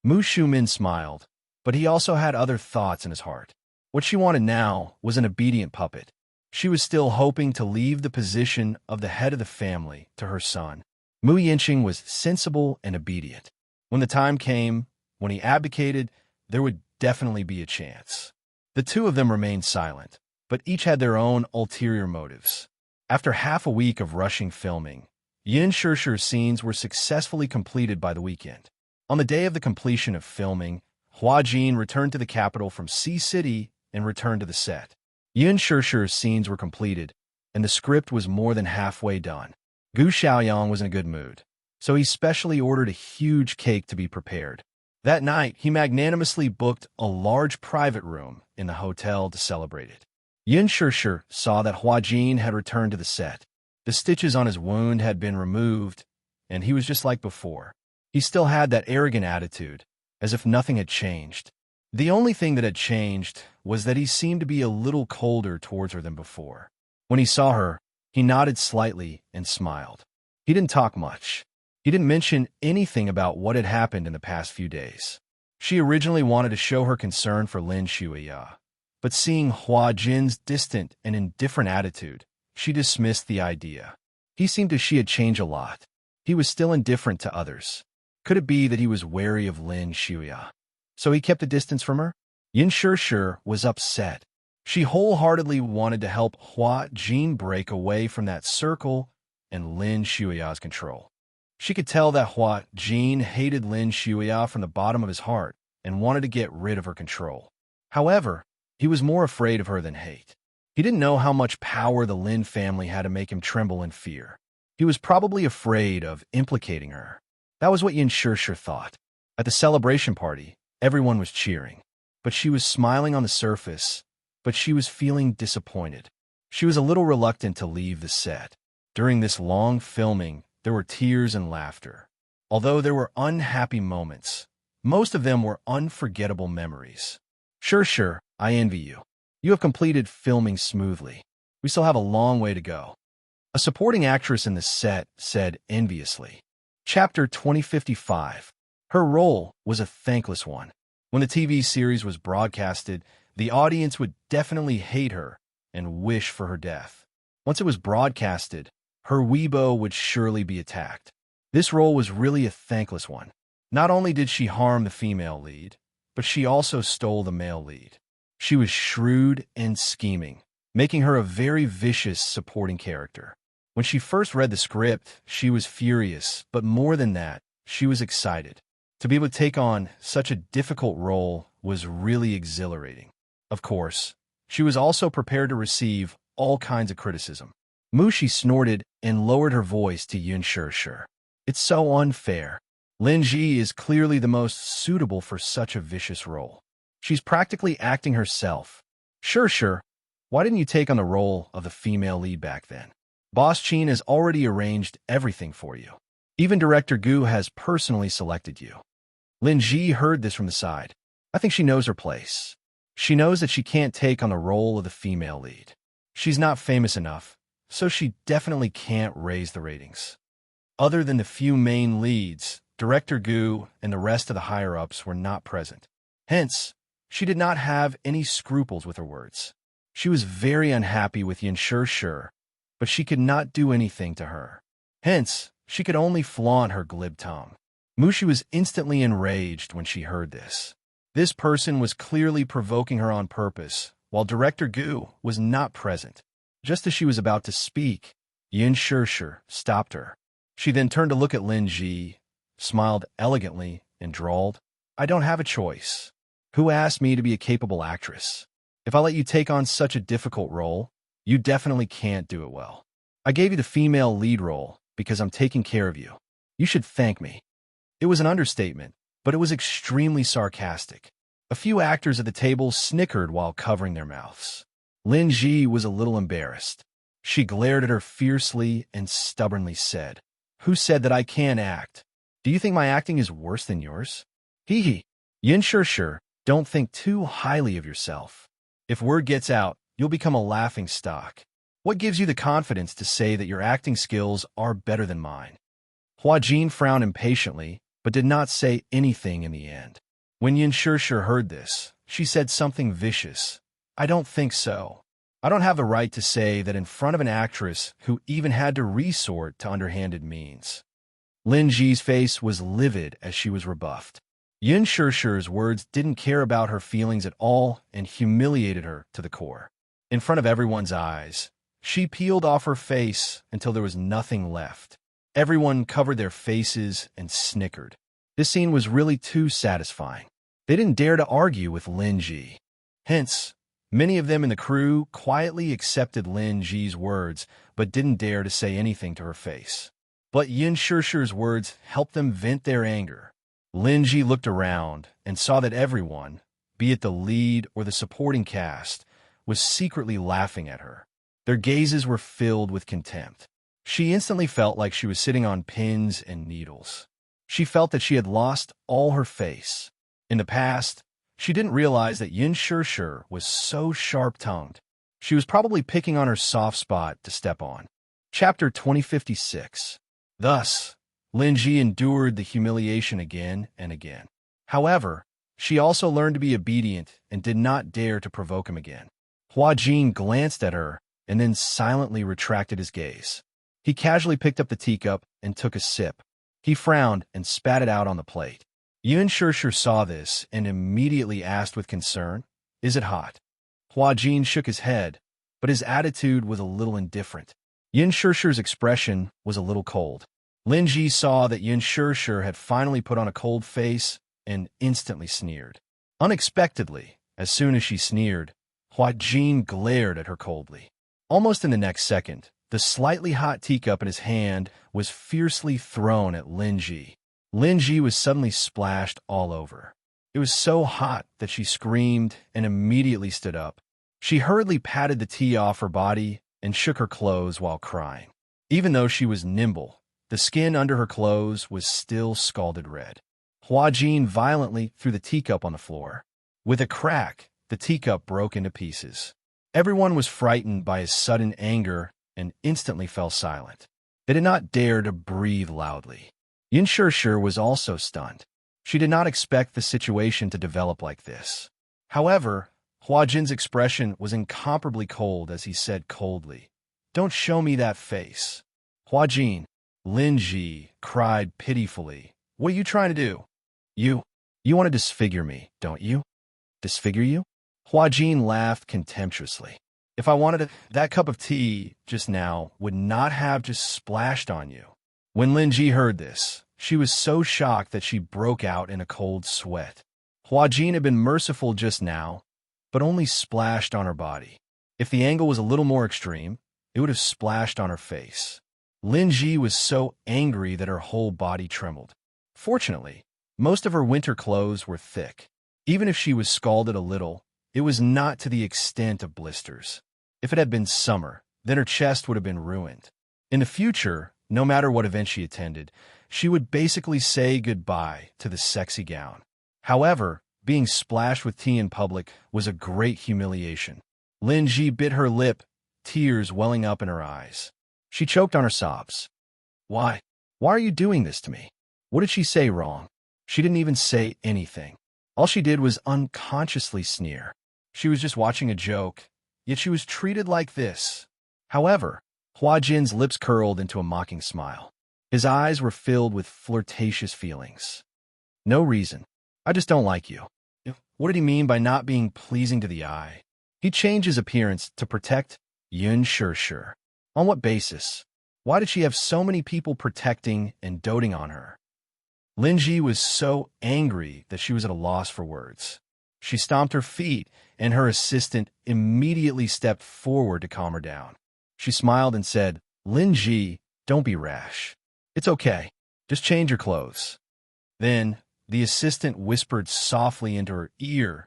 Mu Shumin smiled, but he also had other thoughts in his heart. What she wanted now was an obedient puppet. She was still hoping to leave the position of the head of the family to her son. Mu Yinxing was sensible and obedient. When the time came, when he abdicated, there would definitely be a chance. The two of them remained silent, but each had their own ulterior motives. After half a week of rushing filming, Yin Shishir's scenes were successfully completed by the weekend. On the day of the completion of filming, Hua Jin returned to the capital from Sea City and returned to the set. Yin Shishir's scenes were completed, and the script was more than halfway done. Gu Xiaoyang was in a good mood, so he specially ordered a huge cake to be prepared. That night, he magnanimously booked a large private room in the hotel to celebrate it. Yin Shishir saw that Hua Jin had returned to the set. The stitches on his wound had been removed, and he was just like before. He still had that arrogant attitude, as if nothing had changed. The only thing that had changed was that he seemed to be a little colder towards her than before. When he saw her, he nodded slightly and smiled. He didn't talk much. He didn't mention anything about what had happened in the past few days. She originally wanted to show her concern for Lin Shuya, but seeing Hua Jin's distant and indifferent attitude, she dismissed the idea. He seemed to she had changed a lot. He was still indifferent to others. Could it be that he was wary of Lin Shuya? So he kept a distance from her? Yin Shishir was upset. She wholeheartedly wanted to help Hua Jin break away from that circle and Lin Shuya's control. She could tell that Hua Jin hated Lin Shuya from the bottom of his heart and wanted to get rid of her control. However, he was more afraid of her than hate. He didn't know how much power the Lin family had to make him tremble in fear. He was probably afraid of implicating her. That was what Yin Shishir thought. At the celebration party, everyone was cheering. But she was smiling on the surface, but she was feeling disappointed. She was a little reluctant to leave the set. During this long filming, there were tears and laughter. Although there were unhappy moments, most of them were unforgettable memories. Sure, I envy you. You have completed filming smoothly. We still have a long way to go. A supporting actress in the set said enviously. Chapter 2055. Her role was a thankless one. When the TV series was broadcasted, the audience would definitely hate her and wish for her death. Once it was broadcasted, her Weibo would surely be attacked. This role was really a thankless one. Not only did she harm the female lead, but she also stole the male lead. She was shrewd and scheming, making her a very vicious supporting character. When she first read the script, she was furious, but more than that, she was excited. To be able to take on such a difficult role was really exhilarating. Of course, she was also prepared to receive all kinds of criticism. Mushi snorted and lowered her voice to Yun Shishir. It's so unfair. Lin Ji is clearly the most suitable for such a vicious role. She's practically acting herself. Sure. Why didn't you take on the role of the female lead back then? Boss Chin has already arranged everything for you. Even Director Gu has personally selected you. Lin Ji heard this from the side. I think she knows her place. She knows that she can't take on the role of the female lead. She's not famous enough, so she definitely can't raise the ratings. Other than the few main leads, Director Gu and the rest of the higher-ups were not present. Hence, she did not have any scruples with her words. She was very unhappy with Yin Shishir, but she could not do anything to her. Hence, she could only flaunt her glib tongue. Mushi was instantly enraged when she heard this. This person was clearly provoking her on purpose, while Director Gu was not present. Just as she was about to speak, Yin Shishir stopped her. She then turned to look at Lin Ji, smiled elegantly, and drawled, I don't have a choice. Who asked me to be a capable actress? If I let you take on such a difficult role, you definitely can't do it well. I gave you the female lead role because I'm taking care of you. You should thank me. It was an understatement, but it was extremely sarcastic. A few actors at the table snickered while covering their mouths. Lin Ji was a little embarrassed. She glared at her fiercely and stubbornly said, "Who said that I can't act? Do you think my acting is worse than yours?" Hee hee. Yin Sure, don't think too highly of yourself. If word gets out, you'll become a laughing stock. What gives you the confidence to say that your acting skills are better than mine? Hua Jin frowned impatiently, but did not say anything in the end. When Yin Sure heard this, she said something vicious. "I don't think so. I don't have the right to say that in front of an actress who even had to resort to underhanded means." Lin Ji's face was livid as she was rebuffed. Yin Shure's words didn't care about her feelings at all and humiliated her to the core. In front of everyone's eyes, she peeled off her face until there was nothing left. Everyone covered their faces and snickered. This scene was really too satisfying. They didn't dare to argue with Lin Ji. Hence, many of them in the crew quietly accepted Lin Ji's words but didn't dare to say anything to her face. But Yin Shure's words helped them vent their anger. Lin Ji looked around and saw that everyone, be it the lead or the supporting cast, was secretly laughing at her. Their gazes were filled with contempt. She instantly felt like she was sitting on pins and needles. She felt that she had lost all her face. In the past, she didn't realize that Yin Sure was so sharp-tongued. She was probably picking on her soft spot to step on. Chapter 2056. Thus, Lin Ji endured the humiliation again and again. However, she also learned to be obedient and did not dare to provoke him again. Hua Jin glanced at her and then silently retracted his gaze. He casually picked up the teacup and took a sip. He frowned and spat it out on the plate. Yin Sure saw this and immediately asked with concern, "Is it hot?" Hua Jin shook his head, but his attitude was a little indifferent. Yin Shure's expression was a little cold. Lin Ji saw that Yin Sure had finally put on a cold face and instantly sneered. Unexpectedly, as soon as she sneered, Hua Jin glared at her coldly. Almost in the next second, the slightly hot teacup in his hand was fiercely thrown at Lin Ji. Lin Ji was suddenly splashed all over. It was so hot that she screamed and immediately stood up. She hurriedly patted the tea off her body and shook her clothes while crying. Even though she was nimble, the skin under her clothes was still scalded red. Hua Jin violently threw the teacup on the floor. With a crack, the teacup broke into pieces. Everyone was frightened by his sudden anger and instantly fell silent. They did not dare to breathe loudly. Yin Sure was also stunned. She did not expect the situation to develop like this. However, Hua Jin's expression was incomparably cold as he said coldly, "Don't show me that face." "Hua Jin," Lin Ji cried pitifully, "what are you trying to do? You want to disfigure me, don't you?" "Disfigure you?" Hua Jin laughed contemptuously. "If I wanted that cup of tea just now would not have just splashed on you." When Lin Ji heard this, she was so shocked that she broke out in a cold sweat. Hua Jin had been merciful just now, but only splashed on her body. If the angle was a little more extreme, it would have splashed on her face. Lin Ji was so angry that her whole body trembled. Fortunately, most of her winter clothes were thick. Even if she was scalded a little, it was not to the extent of blisters. If it had been summer, then her chest would have been ruined. In the future, no matter what event she attended, she would basically say goodbye to the sexy gown. However, being splashed with tea in public was a great humiliation. Lin Ji bit her lip, tears welling up in her eyes. She choked on her sobs. Why are you doing this to me? What did she say wrong? She didn't even say anything. All she did was unconsciously sneer. She was just watching a joke, yet she was treated like this. However, Hua Jin's lips curled into a mocking smile. His eyes were filled with flirtatious feelings. "No reason. I just don't like you." What did he mean by not being pleasing to the eye? He changed his appearance to protect Yin Sure. On what basis? Why did she have so many people protecting and doting on her? Lin Ji was so angry that she was at a loss for words. She stomped her feet, and her assistant immediately stepped forward to calm her down. She smiled and said, "Lin Ji, don't be rash. It's okay. Just change your clothes. Then, the assistant whispered softly into her ear,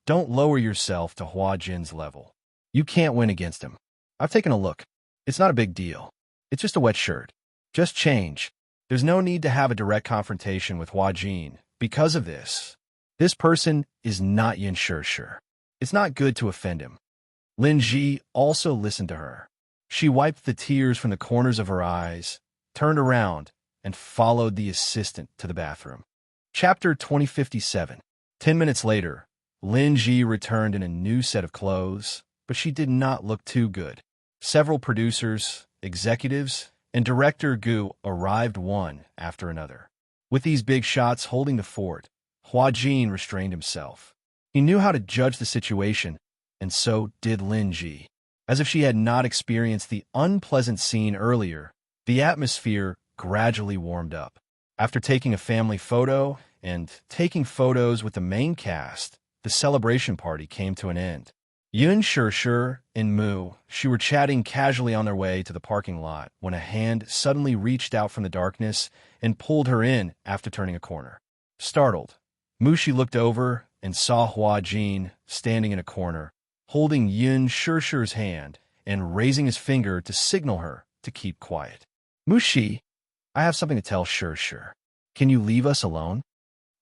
don't lower yourself to Hua Jin's level. You can't win against him. I've taken a look. It's not a big deal. It's just a wet shirt. Just change. There's no need to have a direct confrontation with Hua Jin. Because of this person is not Yin Shishir. It's not good to offend him. Lin Ji also listened to her. She wiped the tears from the corners of her eyes, turned around, and followed the assistant to the bathroom. Chapter 2057. 10 minutes later, Lin Ji returned in a new set of clothes, but she did not look too good. Several producers, executives, and director Gu arrived one after another. With these big shots holding the fort, Hua Jin restrained himself. He knew how to judge the situation, and so did Lin Ji. As if she had not experienced the unpleasant scene earlier, the atmosphere gradually warmed up. After taking a family photo and taking photos with the main cast, the celebration party came to an end. Yin Shishir and Mu Shi were chatting casually on their way to the parking lot when a hand suddenly reached out from the darkness and pulled her in after turning a corner. Startled, Mu Shi looked over and saw Hua Jin standing in a corner, holding Yin Shishir's hand and raising his finger to signal her to keep quiet. Mu Shi, I have something to tell Shishir. Can you leave us alone?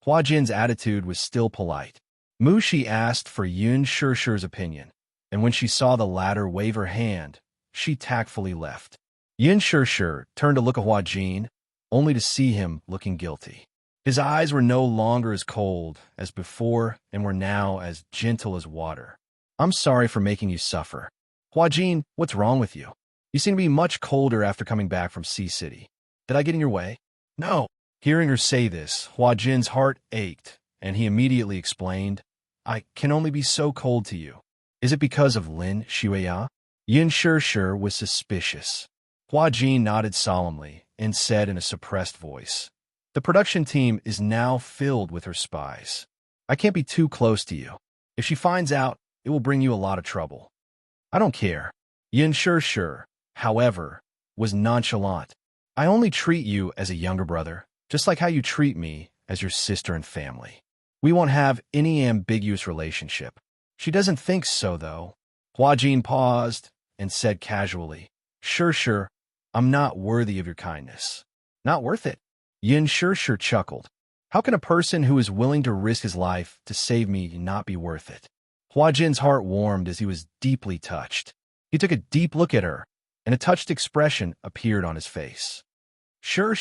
Hua Jin's attitude was still polite. Mu Shi asked for Yin Shishir's opinion, and when she saw the latter wave her hand, she tactfully left. Yin Shishir turned to look at Hua Jin, only to see him looking guilty. His eyes were no longer as cold as before and were now as gentle as water. I'm sorry for making you suffer. Hua Jin, what's wrong with you? You seem to be much colder after coming back from Sea City. Did I get in your way? No. Hearing her say this, Hua Jin's heart ached, and he immediately explained, I can only be so cold to you. Is it because of Lin Xueya? Yin Shishir was suspicious. Hua Jin nodded solemnly and said in a suppressed voice, the production team is now filled with her spies. I can't be too close to you. If she finds out, it will bring you a lot of trouble. I don't care. Yin Shishir, however, was nonchalant. I only treat you as a younger brother, just like how you treat me as your sister and family. We won't have any ambiguous relationship. She doesn't think so, though. Hua Jin paused and said casually, Shishir, I'm not worthy of your kindness. Not worth it. Yin Shishir chuckled. How can a person who is willing to risk his life to save me not be worth it? Hua Jin's heart warmed as he was deeply touched. He took a deep look at her, and a touched expression appeared on his face. Sure.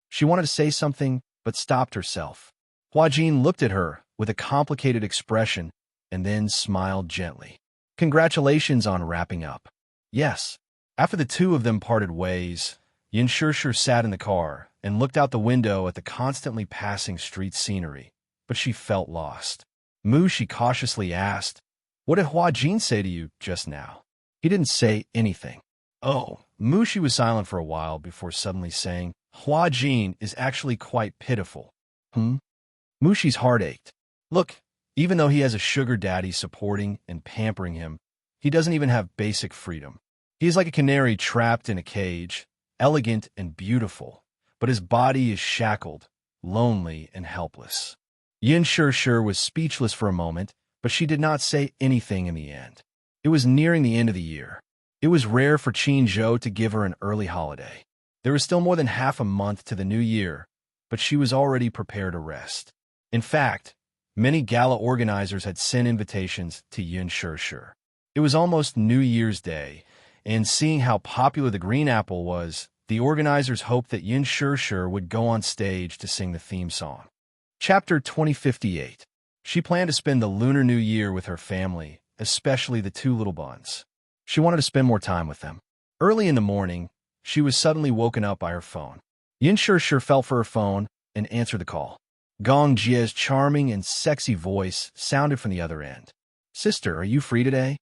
She wanted to say something, but stopped herself. Hua Jin looked at her with a complicated expression and then smiled gently. Congratulations on wrapping up. Yes. After the two of them parted ways, Yin Shishir sat in the car and looked out the window at the constantly passing street scenery, but she felt lost. Mu Shi cautiously asked, what did Hua Jin say to you just now? He didn't say anything. Oh, Mu Shi was silent for a while before suddenly saying, Hua Jin is actually quite pitiful. Mu Shi's heart ached. Look, even though he has a sugar daddy supporting and pampering him, he doesn't even have basic freedom. He is like a canary trapped in a cage, elegant and beautiful, but his body is shackled, lonely and helpless. Yin Shishir was speechless for a moment, but she did not say anything in the end. It was nearing the end of the year. It was rare for Qin Zhou to give her an early holiday. There was still more than half a month to the new year, but she was already prepared to rest. In fact, many gala organizers had sent invitations to Yin Shishir. It was almost New Year's Day, and seeing how popular the green apple was, the organizers hoped that Yin Shishir would go on stage to sing the theme song. Chapter 2058. She planned to spend the Lunar New Year with her family, especially the two little buns. She wanted to spend more time with them. Early in the morning, she was suddenly woken up by her phone. Yin Shishir felt for her phone and answered the call. Gong Jie's charming and sexy voice sounded from the other end. Sister, are you free today?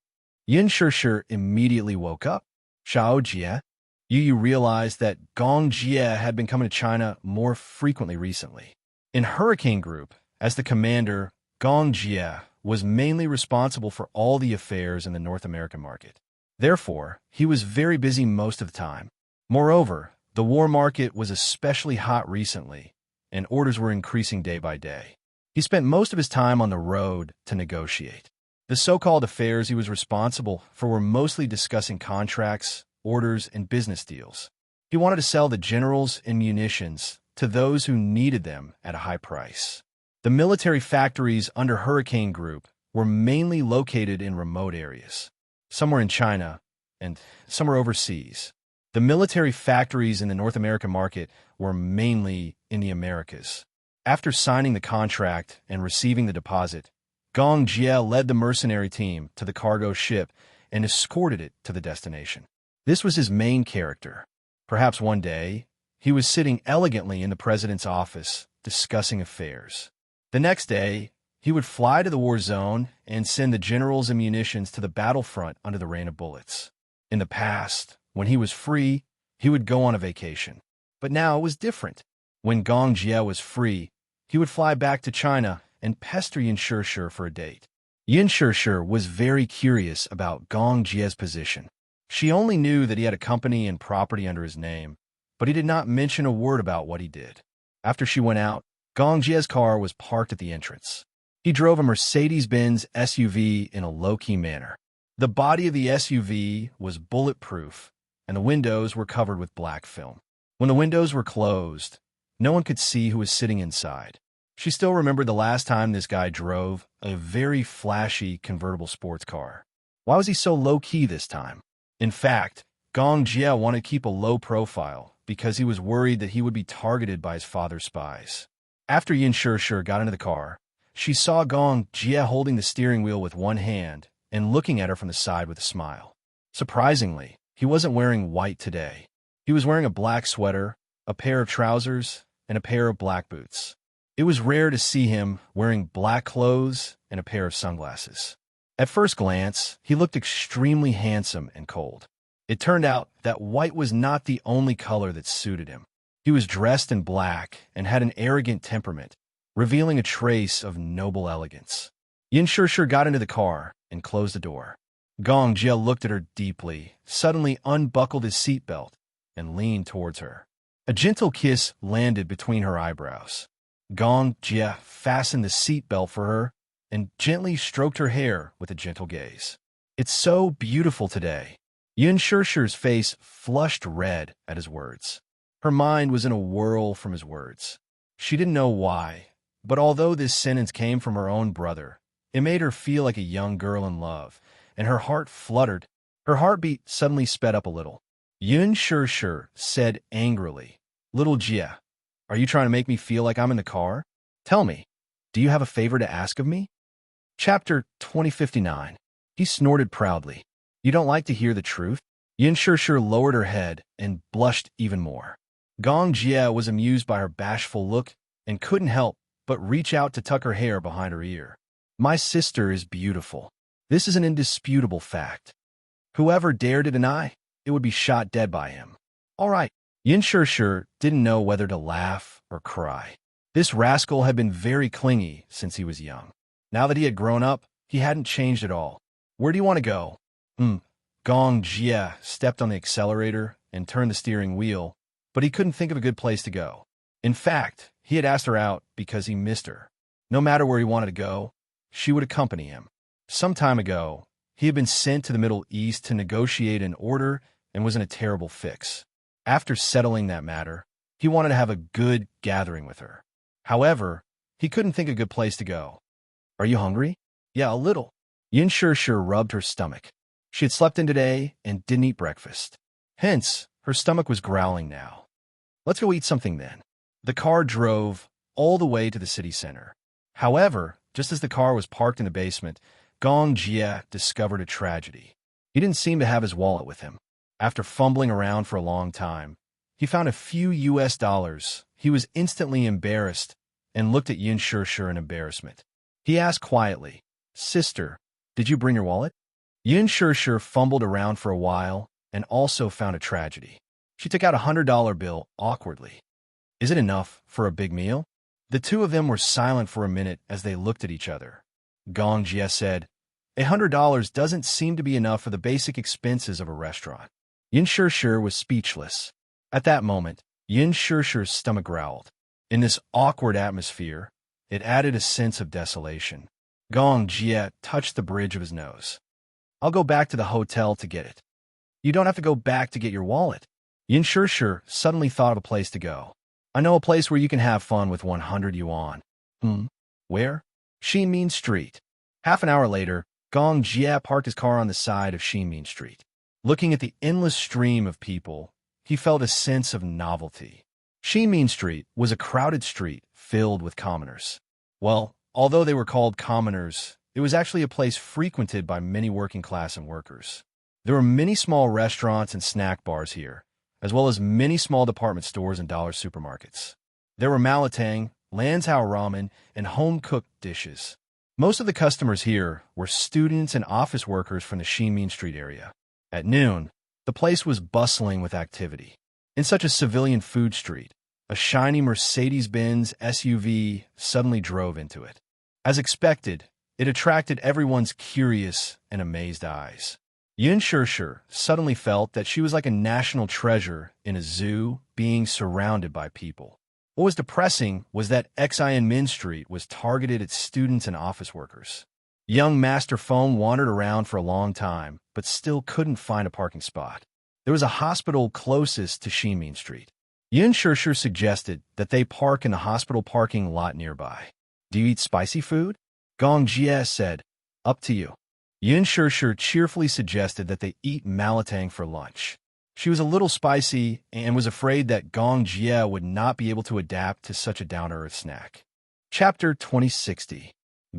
Yin Shishir immediately woke up. Xiao Jie? Yu realized that Gong Jie had been coming to China more frequently recently. In Hurricane Group, as the commander, Gong Jie was mainly responsible for all the affairs in the North American market. Therefore, he was very busy most of the time. Moreover, The war market was especially hot recently, and orders were increasing day by day. He spent most of his time on the road to negotiate. The so-called affairs he was responsible for were mostly discussing contracts, orders, and business deals. He wanted to sell the generals and munitions to those who needed them at a high price. The military factories under Hurricane Group were mainly located in remote areas. Some were in China, and some were overseas. The military factories in the North American market were mainly in the Americas. After signing the contract and receiving the deposit, Gong Jie led the mercenary team to the cargo ship and escorted it to the destination. This was his main character. Perhaps one day, he was sitting elegantly in the president's office, discussing affairs. The next day, he would fly to the war zone and send the generals and munitions to the battlefront under the rain of bullets. In the past, when he was free, he would go on a vacation. But now it was different. When Gong Jie was free, he would fly back to China and pester Yin Shishir for a date. Yin Shishir was very curious about Gong Jie's position. She only knew that he had a company and property under his name, but he did not mention a word about what he did. After she went out, Gong Jie's car was parked at the entrance. He drove a Mercedes-Benz SUV in a low-key manner. The body of the SUV was bulletproof, and the windows were covered with black film. When the windows were closed, no one could see who was sitting inside. She still remembered the last time this guy drove a very flashy convertible sports car. Why was he so low-key this time? In fact, Gong Jie wanted to keep a low profile because he was worried that he would be targeted by his father's spies. After Yin Shishir got into the car, she saw Gong Jie holding the steering wheel with one hand and looking at her from the side with a smile. Surprisingly, he wasn't wearing white today. He was wearing a black sweater, a pair of trousers, and a pair of black boots. It was rare to see him wearing black clothes and a pair of sunglasses. At first glance, he looked extremely handsome and cold. It turned out that white was not the only color that suited him. He was dressed in black and had an arrogant temperament, revealing a trace of noble elegance. Yin Shishir got into the car and closed the door. Gong Jie looked at her deeply, suddenly unbuckled his seatbelt, and leaned towards her. A gentle kiss landed between her eyebrows. Gong Jie fastened the seatbelt for her and gently stroked her hair with a gentle gaze. "It's so beautiful today." Yin Shishir's face flushed red at his words. Her mind was in a whirl from his words. She didn't know why, but although this sentence came from her own brother, it made her feel like a young girl in love, and her heart fluttered. Her heartbeat suddenly sped up a little. Yin Shishir said angrily, "Little Jie, are you trying to make me feel like I'm in the car? Tell me, do you have a favor to ask of me?" Chapter 2059. He snorted proudly. "You don't like to hear the truth?" Yin Shishir lowered her head and blushed even more. Gong Jie was amused by her bashful look and couldn't help but reach out to tuck her hair behind her ear. "My sister is beautiful. This is an indisputable fact. Whoever dared to deny, it would be shot dead by him." "All right." Yin Shishir didn't know whether to laugh or cry. This rascal had been very clingy since he was young. Now that he had grown up, he hadn't changed at all. "Where do you want to go?" Gong Jie stepped on the accelerator and turned the steering wheel, but he couldn't think of a good place to go. In fact, he had asked her out because he missed her. No matter where he wanted to go, she would accompany him. Some time ago, he had been sent to the Middle East to negotiate an order and was in a terrible fix. After settling that matter, he wanted to have a good gathering with her. However, he couldn't think of a good place to go. "Are you hungry?" "Yeah, a little." Yin Shishir rubbed her stomach. She had slept in today and didn't eat breakfast. Hence, her stomach was growling now. "Let's go eat something then." The car drove all the way to the city center. However, just as the car was parked in the basement, Gong Jie discovered a tragedy. He didn't seem to have his wallet with him. After fumbling around for a long time, he found a few US dollars. He was instantly embarrassed and looked at Yin Shishir in embarrassment. He asked quietly, "Sister, did you bring your wallet?" Yin Shishir fumbled around for a while and also found a tragedy. She took out a $100 bill awkwardly. "Is it enough for a big meal?" The two of them were silent for a minute as they looked at each other. Gong Jie said, $100 doesn't seem to be enough for the basic expenses of a restaurant." Yin Shishir was speechless. At that moment, Yin Shishir's stomach growled. In this awkward atmosphere, it added a sense of desolation. Gong Jie touched the bridge of his nose. I'll go back to the hotel to get it. You don't have to go back to get your wallet. Yin Shishir suddenly thought of a place to go. I know a place where you can have fun with 100 yuan. Where? Xinmin Street. Half an hour later, Gong Jie parked his car on the side of Xinmin Street. Looking at the endless stream of people, he felt a sense of novelty. Xinmin Street was a crowded street filled with commoners. Well, although they were called commoners, it was actually a place frequented by many working class and workers. There were many small restaurants and snack bars here, as well as many small department stores and dollar supermarkets. There were malatang, Lanzhou ramen, and home-cooked dishes. Most of the customers here were students and office workers from the Xinmin Street area. At noon, the place was bustling with activity. In such a civilian food street, a shiny Mercedes-Benz SUV suddenly drove into it. As expected, it attracted everyone's curious and amazed eyes. Yin Shishir suddenly felt that she was like a national treasure in a zoo being surrounded by people. What was depressing was that Xinmin Street was targeted at students and office workers. Young Master Phone wandered around for a long time, but still couldn't find a parking spot. There was a hospital closest to Xinmin Street. Yin Shishir suggested that they park in the hospital parking lot nearby. Do you eat spicy food? Gong Jie said, up to you. Yin Shishir cheerfully suggested that they eat malatang for lunch. She was a little spicy and was afraid that Gong Jie would not be able to adapt to such a down-to-earth snack. Chapter 2060.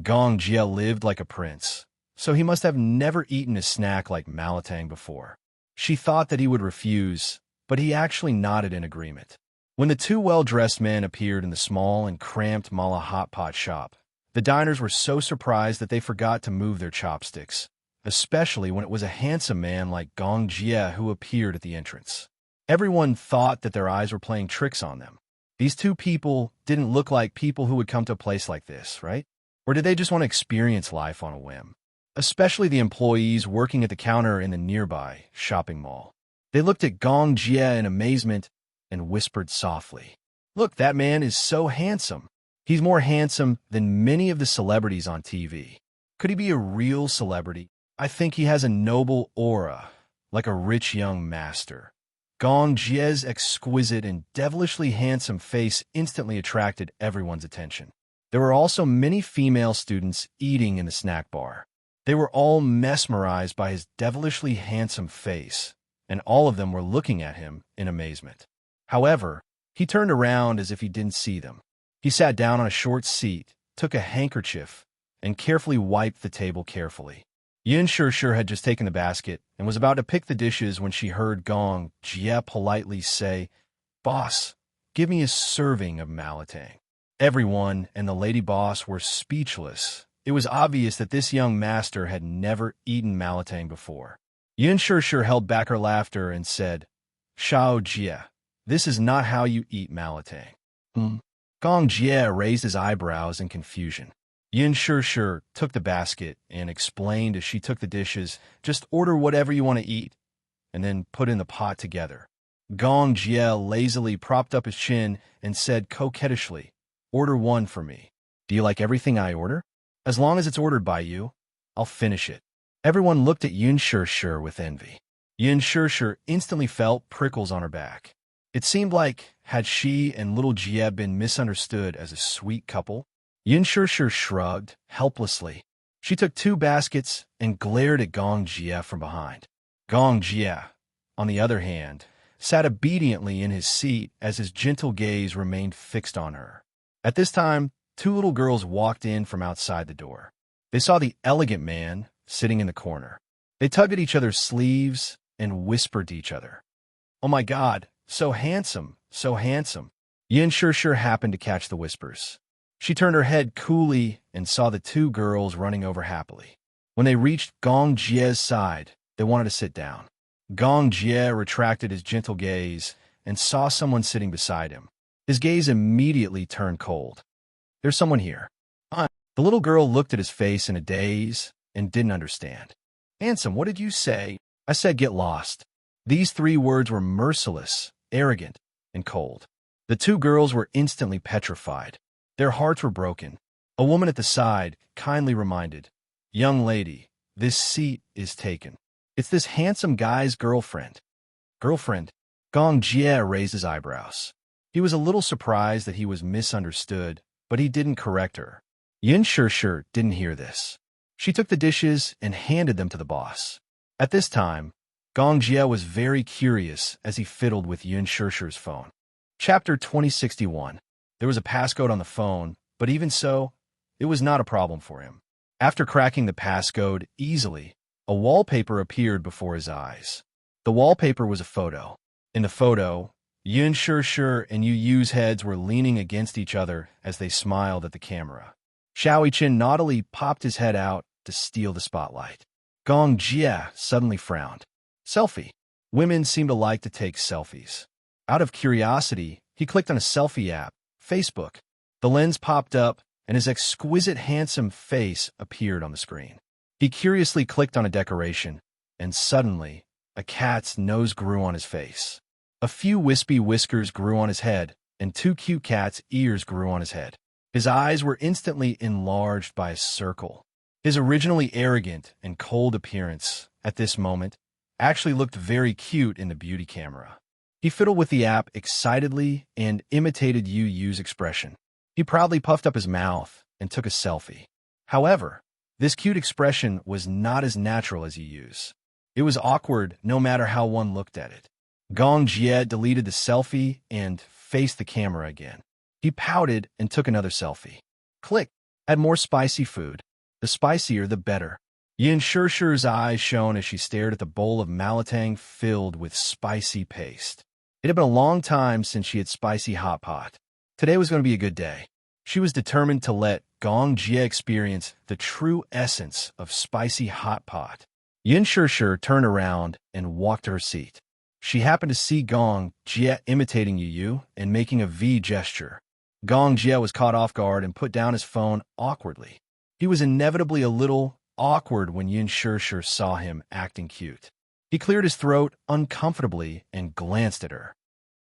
Gong Jie lived like a prince, so he must have never eaten a snack like malatang before. She thought that he would refuse, but he actually nodded in agreement. When the two well-dressed men appeared in the small and cramped Mala hot pot shop, the diners were so surprised that they forgot to move their chopsticks, especially when it was a handsome man like Gong Jie who appeared at the entrance. Everyone thought that their eyes were playing tricks on them. These two people didn't look like people who would come to a place like this, right? Or did they just want to experience life on a whim? Especially the employees working at the counter in the nearby shopping mall. They looked at Gong Jie in amazement and whispered softly, "Look, that man is so handsome. He's more handsome than many of the celebrities on TV. Could he be a real celebrity? I think he has a noble aura, like a rich young master." Gong Jie's exquisite and devilishly handsome face instantly attracted everyone's attention. There were also many female students eating in the snack bar. They were all mesmerized by his devilishly handsome face, and all of them were looking at him in amazement. However, he turned around as if he didn't see them. He sat down on a short seat, took a handkerchief, and carefully wiped the table carefully. Yin Shishir had just taken the basket and was about to pick the dishes when she heard Gong Jie politely say, "Boss, give me a serving of malatang." Everyone and the lady boss were speechless. It was obvious that this young master had never eaten malatang before. Yin Shishir held back her laughter and said, "Shao Jie, this is not how you eat malatang." Gong Jie raised his eyebrows in confusion. Yin Shishir took the basket and explained as she took the dishes, "Just order whatever you want to eat, and then put in the pot together." Gong Jie lazily propped up his chin and said coquettishly, "Order one for me. Do you like everything I order? As long as it's ordered by you, I'll finish it." Everyone looked at Yin Shishir with envy. Yin Shishir instantly felt prickles on her back. It seemed like, had she and little Jie been misunderstood as a sweet couple? Yin Shishir shrugged helplessly. She took 2 baskets and glared at Gong Jie from behind. Gong Jie, on the other hand, sat obediently in his seat as his gentle gaze remained fixed on her. At this time, 2 little girls walked in from outside the door. They saw the elegant man sitting in the corner. They tugged at each other's sleeves and whispered to each other, "Oh my God, so handsome, so handsome." Yin Shishir happened to catch the whispers. She turned her head coolly and saw the 2 girls running over happily. When they reached Gong Jie's side, they wanted to sit down. Gong Jie retracted his gentle gaze and saw someone sitting beside him. His gaze immediately turned cold. "There's someone here." The little girl looked at his face in a daze and didn't understand. "Handsome, what did you say?" "I said get lost." These 3 words were merciless arrogant, and cold. The two girls were instantly petrified. Their hearts were broken. A woman at the side kindly reminded, "Young lady, this seat is taken. It's this handsome guy's girlfriend." Girlfriend? Gong Jie raised his eyebrows. He was a little surprised that he was misunderstood, but he didn't correct her. Yin Shishir didn't hear this. She took the dishes and handed them to the boss. At this time, Gong Jie was very curious as he fiddled with Yin Shishir's phone. Chapter 2061. There was a passcode on the phone, but even so, it was not a problem for him. After cracking the passcode easily, a wallpaper appeared before his eyes. The wallpaper was a photo. In the photo, Yin Shishir and Yu Yu's heads were leaning against each other as they smiled at the camera. Xiao Yiqin naughtily popped his head out to steal the spotlight. Gong Jie suddenly frowned. Selfie. Women seem to like to take selfies. Out of curiosity, he clicked on a selfie app, Facebook. The lens popped up, and his exquisite handsome face appeared on the screen. He curiously clicked on a decoration, and suddenly, a cat's nose grew on his face. A few wispy whiskers grew on his head, and two cute cats' ears grew on his head. His eyes were instantly enlarged by a circle. His originally arrogant and cold appearance, at this moment, actually looked very cute in the beauty camera. He fiddled with the app excitedly and imitated Yu Yu's expression. He proudly puffed up his mouth and took a selfie. However, this cute expression was not as natural as Yu Yu's. It was awkward no matter how one looked at it. Gong Jie deleted the selfie and faced the camera again. He pouted and took another selfie. Click. Add more spicy food. The spicier, the better. Yin Shishir's eyes shone as she stared at the bowl of malatang filled with spicy paste. It had been a long time since she had spicy hot pot. Today was going to be a good day. She was determined to let Gong Jie experience the true essence of spicy hot pot. Yin Shishir turned around and walked to her seat. She happened to see Gong Jie imitating Yu Yu and making a V gesture. Gong Jie was caught off guard and put down his phone awkwardly. He was inevitably a little awkward when Yin Shishir saw him acting cute. He cleared his throat uncomfortably and glanced at her.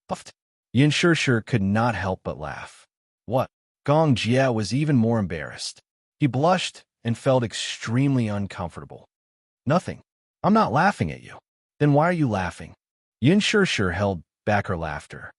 Puffed. Yin Shishir could not help but laugh. What? Gong Jie was even more embarrassed. He blushed and felt extremely uncomfortable. Nothing. I'm not laughing at you. Then why are you laughing? Yin Shishir held back her laughter.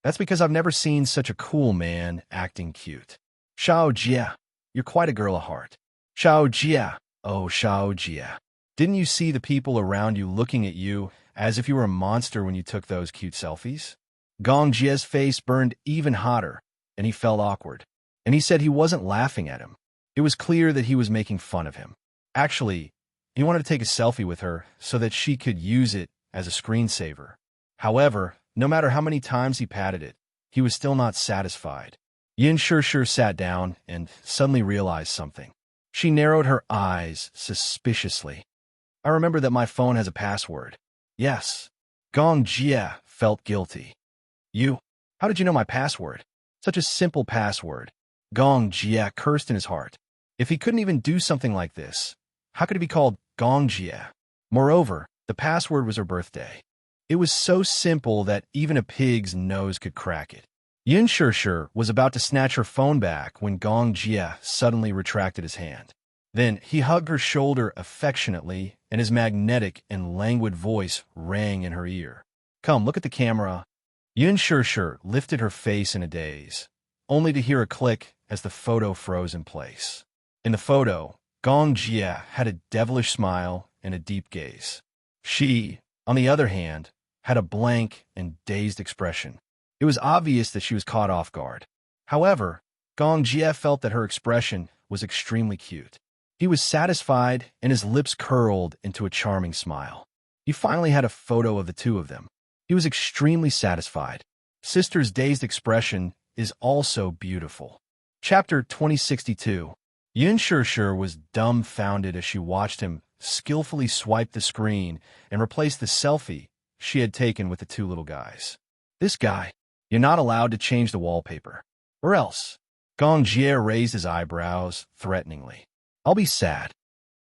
That's because I've never seen such a cool man acting cute. Xiao Jie, you're quite a girl of heart. Xiao Jie, oh Xiao Jie. Didn't you see the people around you looking at you as if you were a monster when you took those cute selfies? Gong Jie's face burned even hotter, and he felt awkward. And he said he wasn't laughing at him. It was clear that he was making fun of him. Actually, he wanted to take a selfie with her so that she could use it as a screensaver. However, no matter how many times he patted it, he was still not satisfied. Yin Shishir sat down and suddenly realized something. She narrowed her eyes suspiciously. I remember that my phone has a password. Yes. Gong Jie felt guilty. You? How did you know my password? Such a simple password. Gong Jie cursed in his heart. If he couldn't even do something like this, how could he be called Gong Jie? Moreover, the password was her birthday. It was so simple that even a pig's nose could crack it. Yin Shishir was about to snatch her phone back when Gong Jie suddenly retracted his hand. Then he hugged her shoulder affectionately, and his magnetic and languid voice rang in her ear. Come, look at the camera. Yin Shishir lifted her face in a daze, only to hear a click as the photo froze in place. In the photo, Gong Jie had a devilish smile and a deep gaze. She, on the other hand, had a blank and dazed expression. It was obvious that she was caught off guard. However, Gong Jie felt that her expression was extremely cute. He was satisfied, and his lips curled into a charming smile. He finally had a photo of the two of them. He was extremely satisfied. Sister's dazed expression is also beautiful. Chapter 2062. Yin Shishir was dumbfounded as she watched him skillfully swipe the screen and replace the selfie she had taken with the two little guys. This guy, you're not allowed to change the wallpaper. Or else. Gong Jie raised his eyebrows threateningly. I'll be sad.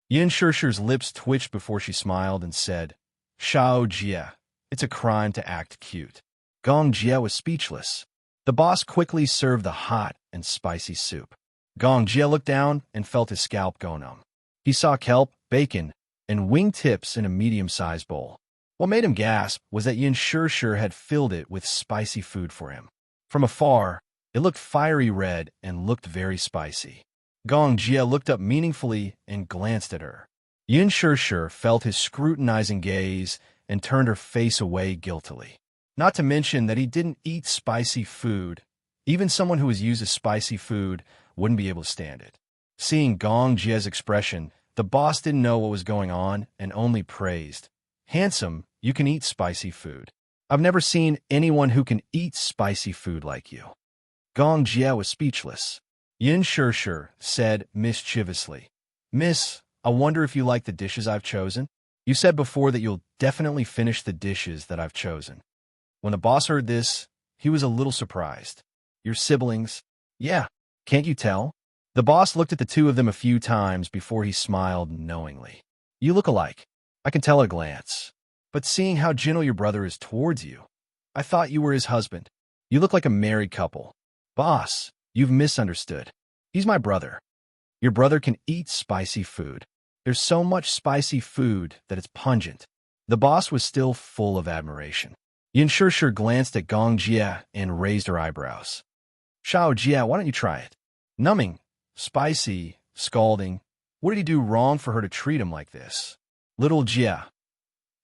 Yin Shishir's lips twitched before she smiled and said, Xiao Jie, it's a crime to act cute. Gong Jie was speechless. The boss quickly served the hot and spicy soup. Gong Jie looked down and felt his scalp go numb. He saw kelp, bacon, and wingtips in a medium-sized bowl. What made him gasp was that Yin Shishir had filled it with spicy food for him. From afar, it looked fiery red and looked very spicy. Gong Jie looked up meaningfully and glanced at her. Yin Shishir felt his scrutinizing gaze and turned her face away guiltily. Not to mention that he didn't eat spicy food. Even someone who was used to spicy food wouldn't be able to stand it. Seeing Gong Jie's expression, the boss didn't know what was going on and only praised. "Handsome, you can eat spicy food. I've never seen anyone who can eat spicy food like you." Gong Jie was speechless. Yin Shishir said mischievously, "Miss, I wonder if you like the dishes I've chosen? You said before that you'll definitely finish the dishes that I've chosen." When the boss heard this, he was a little surprised. "Your siblings? Yeah, can't you tell?" The boss looked at the two of them a few times before he smiled knowingly. "You look alike. I can tell at a glance. But seeing how gentle your brother is towards you, I thought you were his husband. You look like a married couple." "Boss, you've misunderstood. He's my brother. Your brother can eat spicy food. There's so much spicy food that it's pungent." The boss was still full of admiration. Yin Shishir glanced at Gong Jie and raised her eyebrows. "Xiao Jie, why don't you try it? Numbing, spicy, scalding. What did he do wrong for her to treat him like this?" "Little Jie."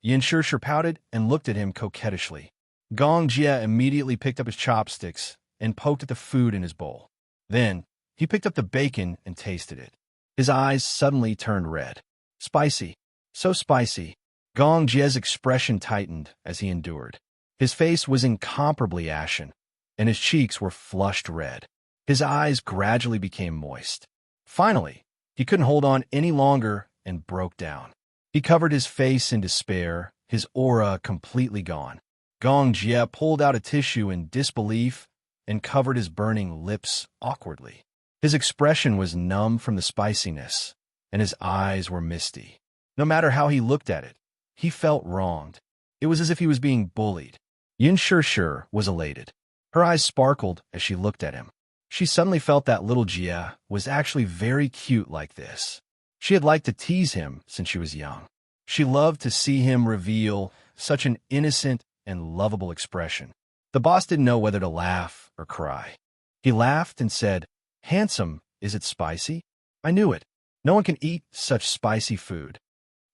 Yin Shishir pouted and looked at him coquettishly. Gong Jie immediately picked up his chopsticks and poked at the food in his bowl. Then, he picked up the bacon and tasted it. His eyes suddenly turned red. "Spicy. So spicy." Gong Jie's expression tightened as he endured. His face was incomparably ashen, and his cheeks were flushed red. His eyes gradually became moist. Finally, he couldn't hold on any longer and broke down. He covered his face in despair, his aura completely gone. Gong Jie pulled out a tissue in disbelief and covered his burning lips awkwardly. His expression was numb from the spiciness, and his eyes were misty. No matter how he looked at it, he felt wronged. It was as if he was being bullied. Yin Shishir was elated. Her eyes sparkled as she looked at him. She suddenly felt that little Jie was actually very cute like this. She had liked to tease him since she was young. She loved to see him reveal such an innocent and lovable expression. The boss didn't know whether to laugh or cry. He laughed and said, "Handsome, is it spicy? I knew it. No one can eat such spicy food."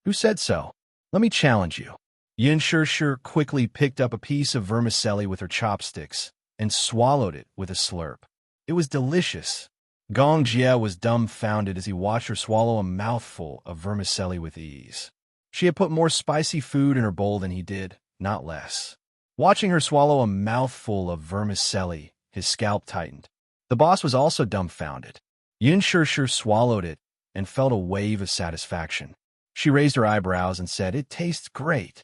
"Who said so? Let me challenge you." Yin Shishir quickly picked up a piece of vermicelli with her chopsticks and swallowed it with a slurp. It was delicious. Gong Jie was dumbfounded as he watched her swallow a mouthful of vermicelli with ease. She had put more spicy food in her bowl than he did, not less. Watching her swallow a mouthful of vermicelli, his scalp tightened. The boss was also dumbfounded. Yin Shishir swallowed it and felt a wave of satisfaction. She raised her eyebrows and said, "It tastes great."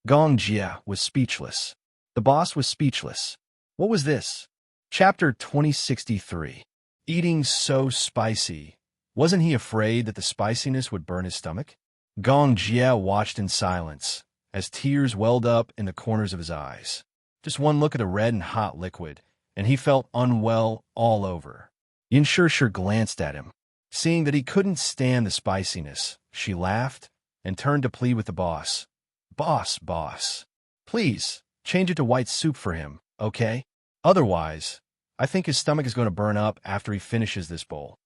Gong Jie was speechless. The boss was speechless. What was this? Chapter 2063. Eating so spicy. Wasn't he afraid that the spiciness would burn his stomach? Gong Jie watched in silence as tears welled up in the corners of his eyes. Just one look at the red and hot liquid, and he felt unwell all over. Yin Shishir glanced at him. Seeing that he couldn't stand the spiciness, she laughed and turned to plead with the boss. Boss, please, change it to white soup for him, okay? Otherwise, I think his stomach is going to burn up after he finishes this bowl."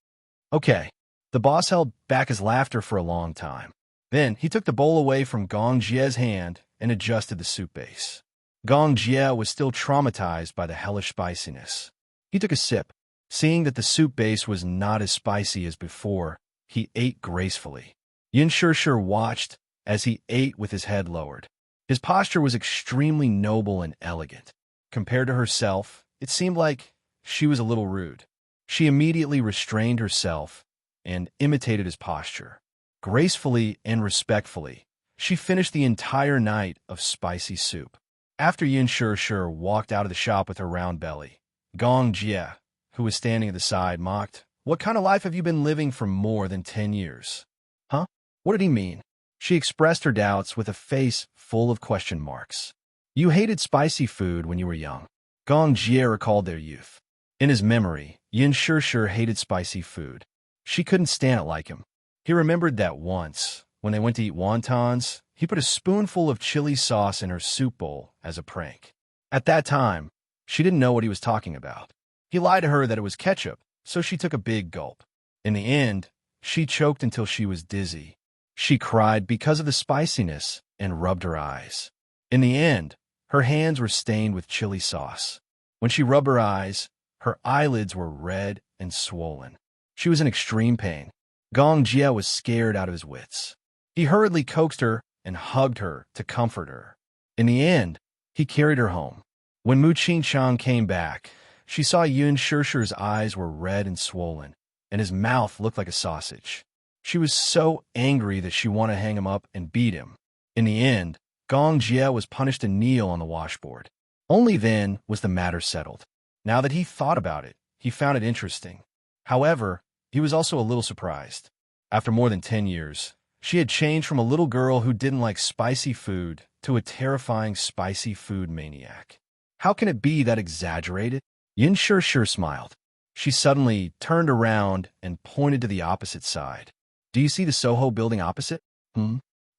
"Okay." The boss held back his laughter for a long time. Then he took the bowl away from Gong Jie's hand and adjusted the soup base. Gong Jie was still traumatized by the hellish spiciness. He took a sip. Seeing that the soup base was not as spicy as before, he ate gracefully. Yin Shishir watched as he ate with his head lowered. His posture was extremely noble and elegant. Compared to herself, it seemed like she was a little rude. She immediately restrained herself and imitated his posture. Gracefully and respectfully, she finished the entire night of spicy soup. After Yin Shishir walked out of the shop with her round belly, Gong Jie, who was standing at the side, mocked, "What kind of life have you been living for more than 10 years? Huh? What did he mean?" She expressed her doubts with a face full of question marks. You hated spicy food when you were young. Gong Jie recalled their youth. In his memory, Yin Shishir hated spicy food. She couldn't stand it like him. He remembered that once, when they went to eat wontons, he put a spoonful of chili sauce in her soup bowl as a prank. At that time, she didn't know what he was talking about. He lied to her that it was ketchup, so she took a big gulp. In the end, she choked until she was dizzy. She cried because of the spiciness and rubbed her eyes. In the end, her hands were stained with chili sauce. When she rubbed her eyes, her eyelids were red and swollen. She was in extreme pain. Gong Jie was scared out of his wits. He hurriedly coaxed her and hugged her to comfort her. In the end, he carried her home. When Mu Qingchang came back, she saw Yun Shishir's eyes were red and swollen, and his mouth looked like a sausage. She was so angry that she wanted to hang him up and beat him. In the end, Gong Jie was punished to kneel on the washboard. Only then was the matter settled. Now that he thought about it, he found it interesting. However, he was also a little surprised. After more than 10 years, she had changed from a little girl who didn't like spicy food to a terrifying spicy food maniac. How can it be that exaggerated? Yin Shishir smiled. She suddenly turned around and pointed to the opposite side. Do you see the Soho building opposite?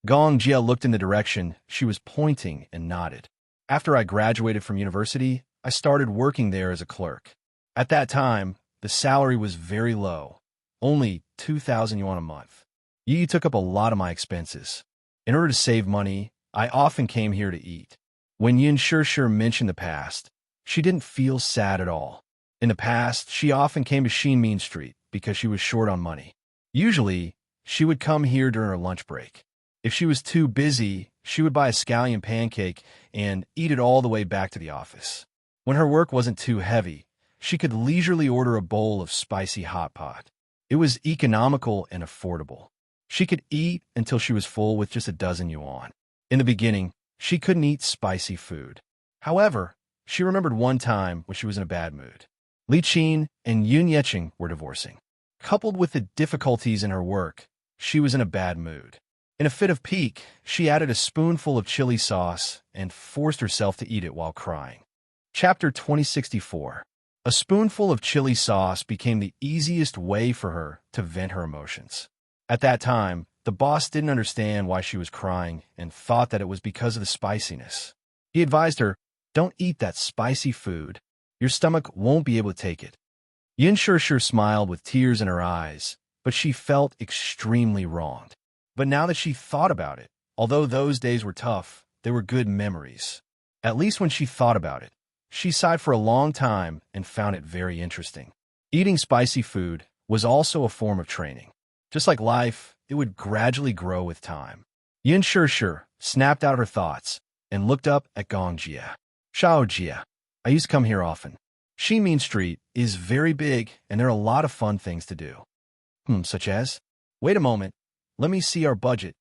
Gong Jie looked in the direction she was pointing and nodded. After I graduated from university, I started working there as a clerk. At that time, the salary was very low, only 2,000 yuan a month. Yi took up a lot of my expenses. In order to save money, I often came here to eat. When Yin Shishir mentioned the past, she didn't feel sad at all. In the past, she often came to Xinmin Street because she was short on money. Usually, she would come here during her lunch break. If she was too busy, she would buy a scallion pancake and eat it all the way back to the office. When her work wasn't too heavy, she could leisurely order a bowl of spicy hot pot. It was economical and affordable. She could eat until she was full with just a dozen yuan. In the beginning, she couldn't eat spicy food. However, she remembered one time when she was in a bad mood. Li Qin and Yun Yeqing were divorcing. Coupled with the difficulties in her work, she was in a bad mood. In a fit of pique, she added a spoonful of chili sauce and forced herself to eat it while crying. Chapter 2064. A spoonful of chili sauce became the easiest way for her to vent her emotions. At that time, the boss didn't understand why she was crying and thought that it was because of the spiciness. He advised her, "Don't eat that spicy food. Your stomach won't be able to take it." Yin Shishir smiled with tears in her eyes, but she felt extremely wronged. But now that she thought about it, although those days were tough, they were good memories. At least when she thought about it, she sighed for a long time and found it very interesting. Eating spicy food was also a form of training. Just like life, it would gradually grow with time. Yin Shishir snapped out her thoughts and looked up at Gong Jie. "Shao Jie, I used to come here often. Xinmin Street is very big and there are a lot of fun things to do." Such as? Wait a moment. Let me see our budget.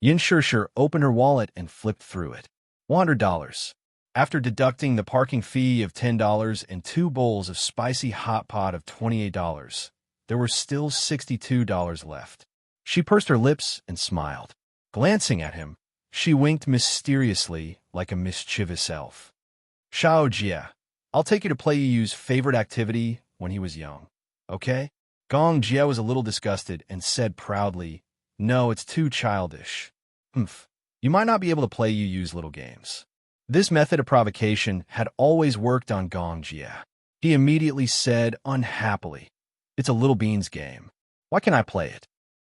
Yin Shishir opened her wallet and flipped through it. $100. After deducting the parking fee of $10 and 2 bowls of spicy hot pot of $28, there were still $62 left. She pursed her lips and smiled. Glancing at him, she winked mysteriously like a mischievous elf. "Shao Jie, I'll take you to play Yu's favorite activity when he was young. Okay?" Gong Jie was a little disgusted and said proudly, "No, it's too childish." You might not be able to play Yu's little games." This method of provocation had always worked on Gong Jie. He immediately said unhappily, "It's a little beans game. Why can't I play it?"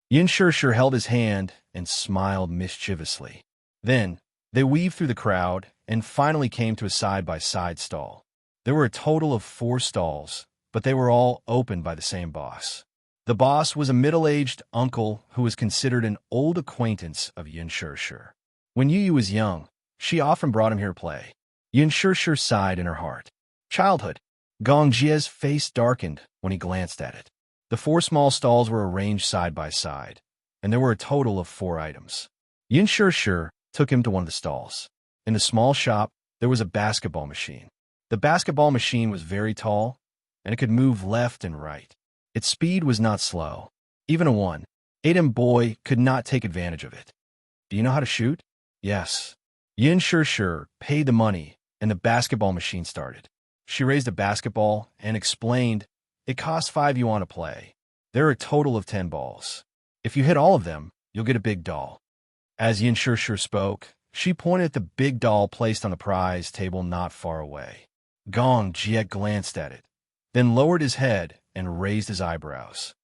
Yin Shishir held his hand and smiled mischievously. Then, they weaved through the crowd and finally came to a side-by-side stall. There were a total of 4 stalls, but they were all opened by the same boss. The boss was a middle-aged uncle who was considered an old acquaintance of Yin Shishir. When Yu was young, she often brought him here to play. Yin Shishir sighed in her heart. Childhood. Gong Jie's face darkened when he glanced at it. The 4 small stalls were arranged side by side, and there were a total of 4 items. Yin Shishir took him to one of the stalls. In the small shop, there was a basketball machine. The basketball machine was very tall, and it could move left and right. Its speed was not slow. Even a 1-8 boy could not take advantage of it. "Do you know how to shoot?" "Yes." Yin Sure paid the money, and the basketball machine started. She raised a basketball and explained, "It costs 5 yuan to play. There are a total of 10 balls. If you hit all of them, you'll get a big doll." As Yin Sure spoke, she pointed at the big doll placed on the prize table not far away. Gong Jie glanced at it, then lowered his head and raised his eyebrows.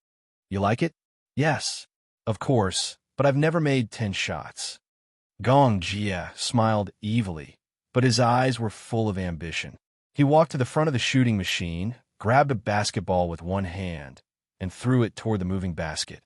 "You like it?" "Yes, of course, but I've never made 10 shots." Gong Jie smiled evilly, but his eyes were full of ambition. He walked to the front of the shooting machine, grabbed a basketball with one hand, and threw it toward the moving basket.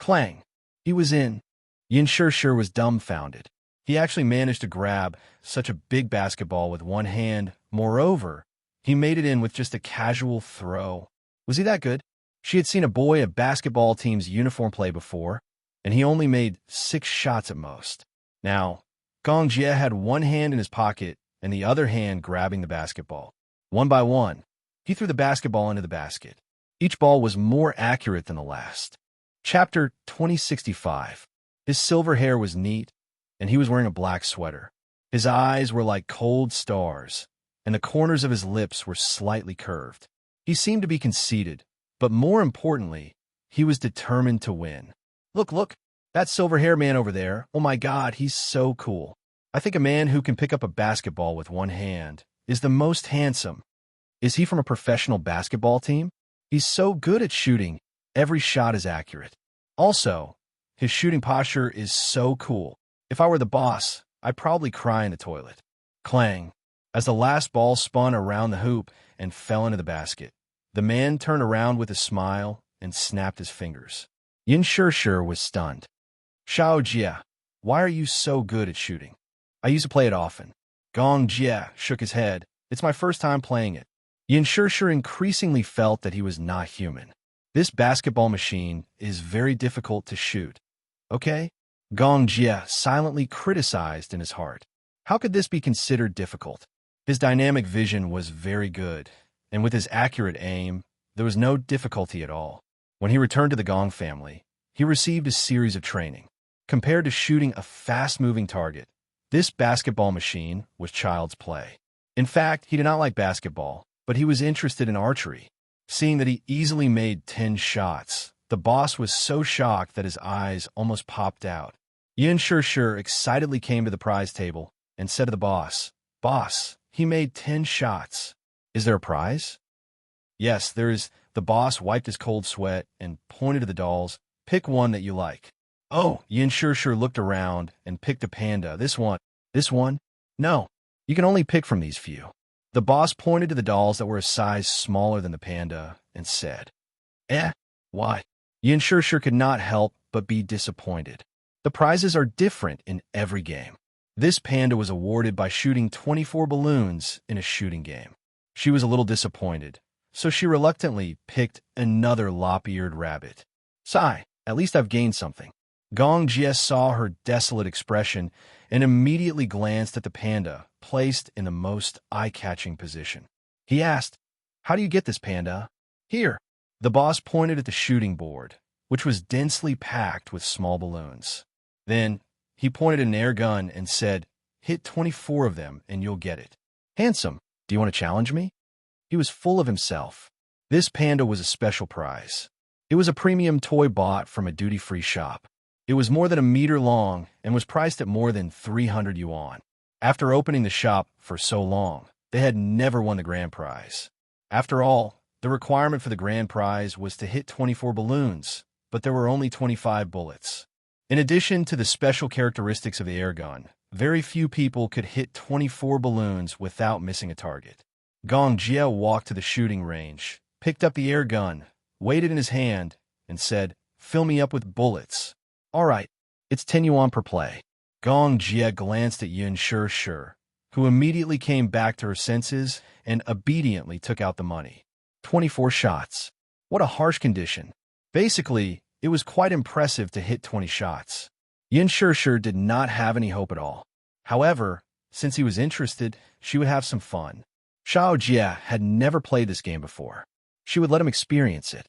Clang! He was in. Yin Sure was dumbfounded. He actually managed to grab such a big basketball with one hand. Moreover, he made it in with just a casual throw. Was he that good? She had seen a boy of basketball team's uniform play before, and he only made 6 shots at most. Now, Gong Jie had one hand in his pocket and the other hand grabbing the basketball. One by one, he threw the basketball into the basket. Each ball was more accurate than the last. Chapter 2065. His silver hair was neat, and he was wearing a black sweater. His eyes were like cold stars, and the corners of his lips were slightly curved. He seemed to be conceited, but more importantly, he was determined to win. Look, that silver-haired man over there. Oh my God, he's so cool. I think a man who can pick up a basketball with one hand is the most handsome. Is he from a professional basketball team? He's so good at shooting, every shot is accurate. Also, his shooting posture is so cool. If I were the boss, I'd probably cry in the toilet. Clang! As the last ball spun around the hoop and fell into the basket, the man turned around with a smile and snapped his fingers. Yin Sure was stunned. "Xiao Jie, why are you so good at shooting?" "I used to play it often." Gong Jie shook his head. "It's my first time playing it." Yin Sure increasingly felt that he was not human. This basketball machine is very difficult to shoot. Okay? Gong Jie silently criticized in his heart. How could this be considered difficult? His dynamic vision was very good, and with his accurate aim, there was no difficulty at all. When he returned to the Gong family, he received a series of training. Compared to shooting a fast-moving target, this basketball machine was child's play. In fact, he did not like basketball, but he was interested in archery. Seeing that he easily made 10 shots, the boss was so shocked that his eyes almost popped out. Yin Sure excitedly came to the prize table and said to the boss, "Boss, he made 10 shots. Is there a prize?" "Yes, there is." The boss wiped his cold sweat and pointed to the dolls. "Pick one that you like." "Oh," Yin Sure looked around and picked a panda. This one? This one? "No, you can only pick from these few." The boss pointed to the dolls that were a size smaller than the panda and said, Why?" Yin Sure could not help but be disappointed. The prizes are different in every game. This panda was awarded by shooting 24 balloons in a shooting game. She was a little disappointed, so she reluctantly picked another lop-eared rabbit. Sigh, at least I've gained something. Gong Jie saw her desolate expression and immediately glanced at the panda, placed in the most eye-catching position. He asked, "How do you get this panda?" "Here." The boss pointed at the shooting board, which was densely packed with small balloons. Then he pointed an air gun and said, "Hit 24 of them and you'll get it." "Handsome, do you want to challenge me?" He was full of himself. This panda was a special prize. It was a premium toy bought from a duty-free shop. It was more than a meter long and was priced at more than 300 yuan. After opening the shop for so long, they had never won the grand prize. After all, the requirement for the grand prize was to hit 24 balloons, but there were only 25 bullets. In addition to the special characteristics of the air gun, very few people could hit 24 balloons without missing a target. Gong Jie walked to the shooting range, picked up the air gun, weighed it in his hand, and said, "Fill me up with bullets." "All right, it's 10 yuan per play." Gong Jie glanced at Yin Sure, who immediately came back to her senses and obediently took out the money. 24 shots. What a harsh condition. Basically, it was quite impressive to hit 20 shots. Yin Sure did not have any hope at all. However, since he was interested, she would have some fun. Xiao Jie had never played this game before. She would let him experience it.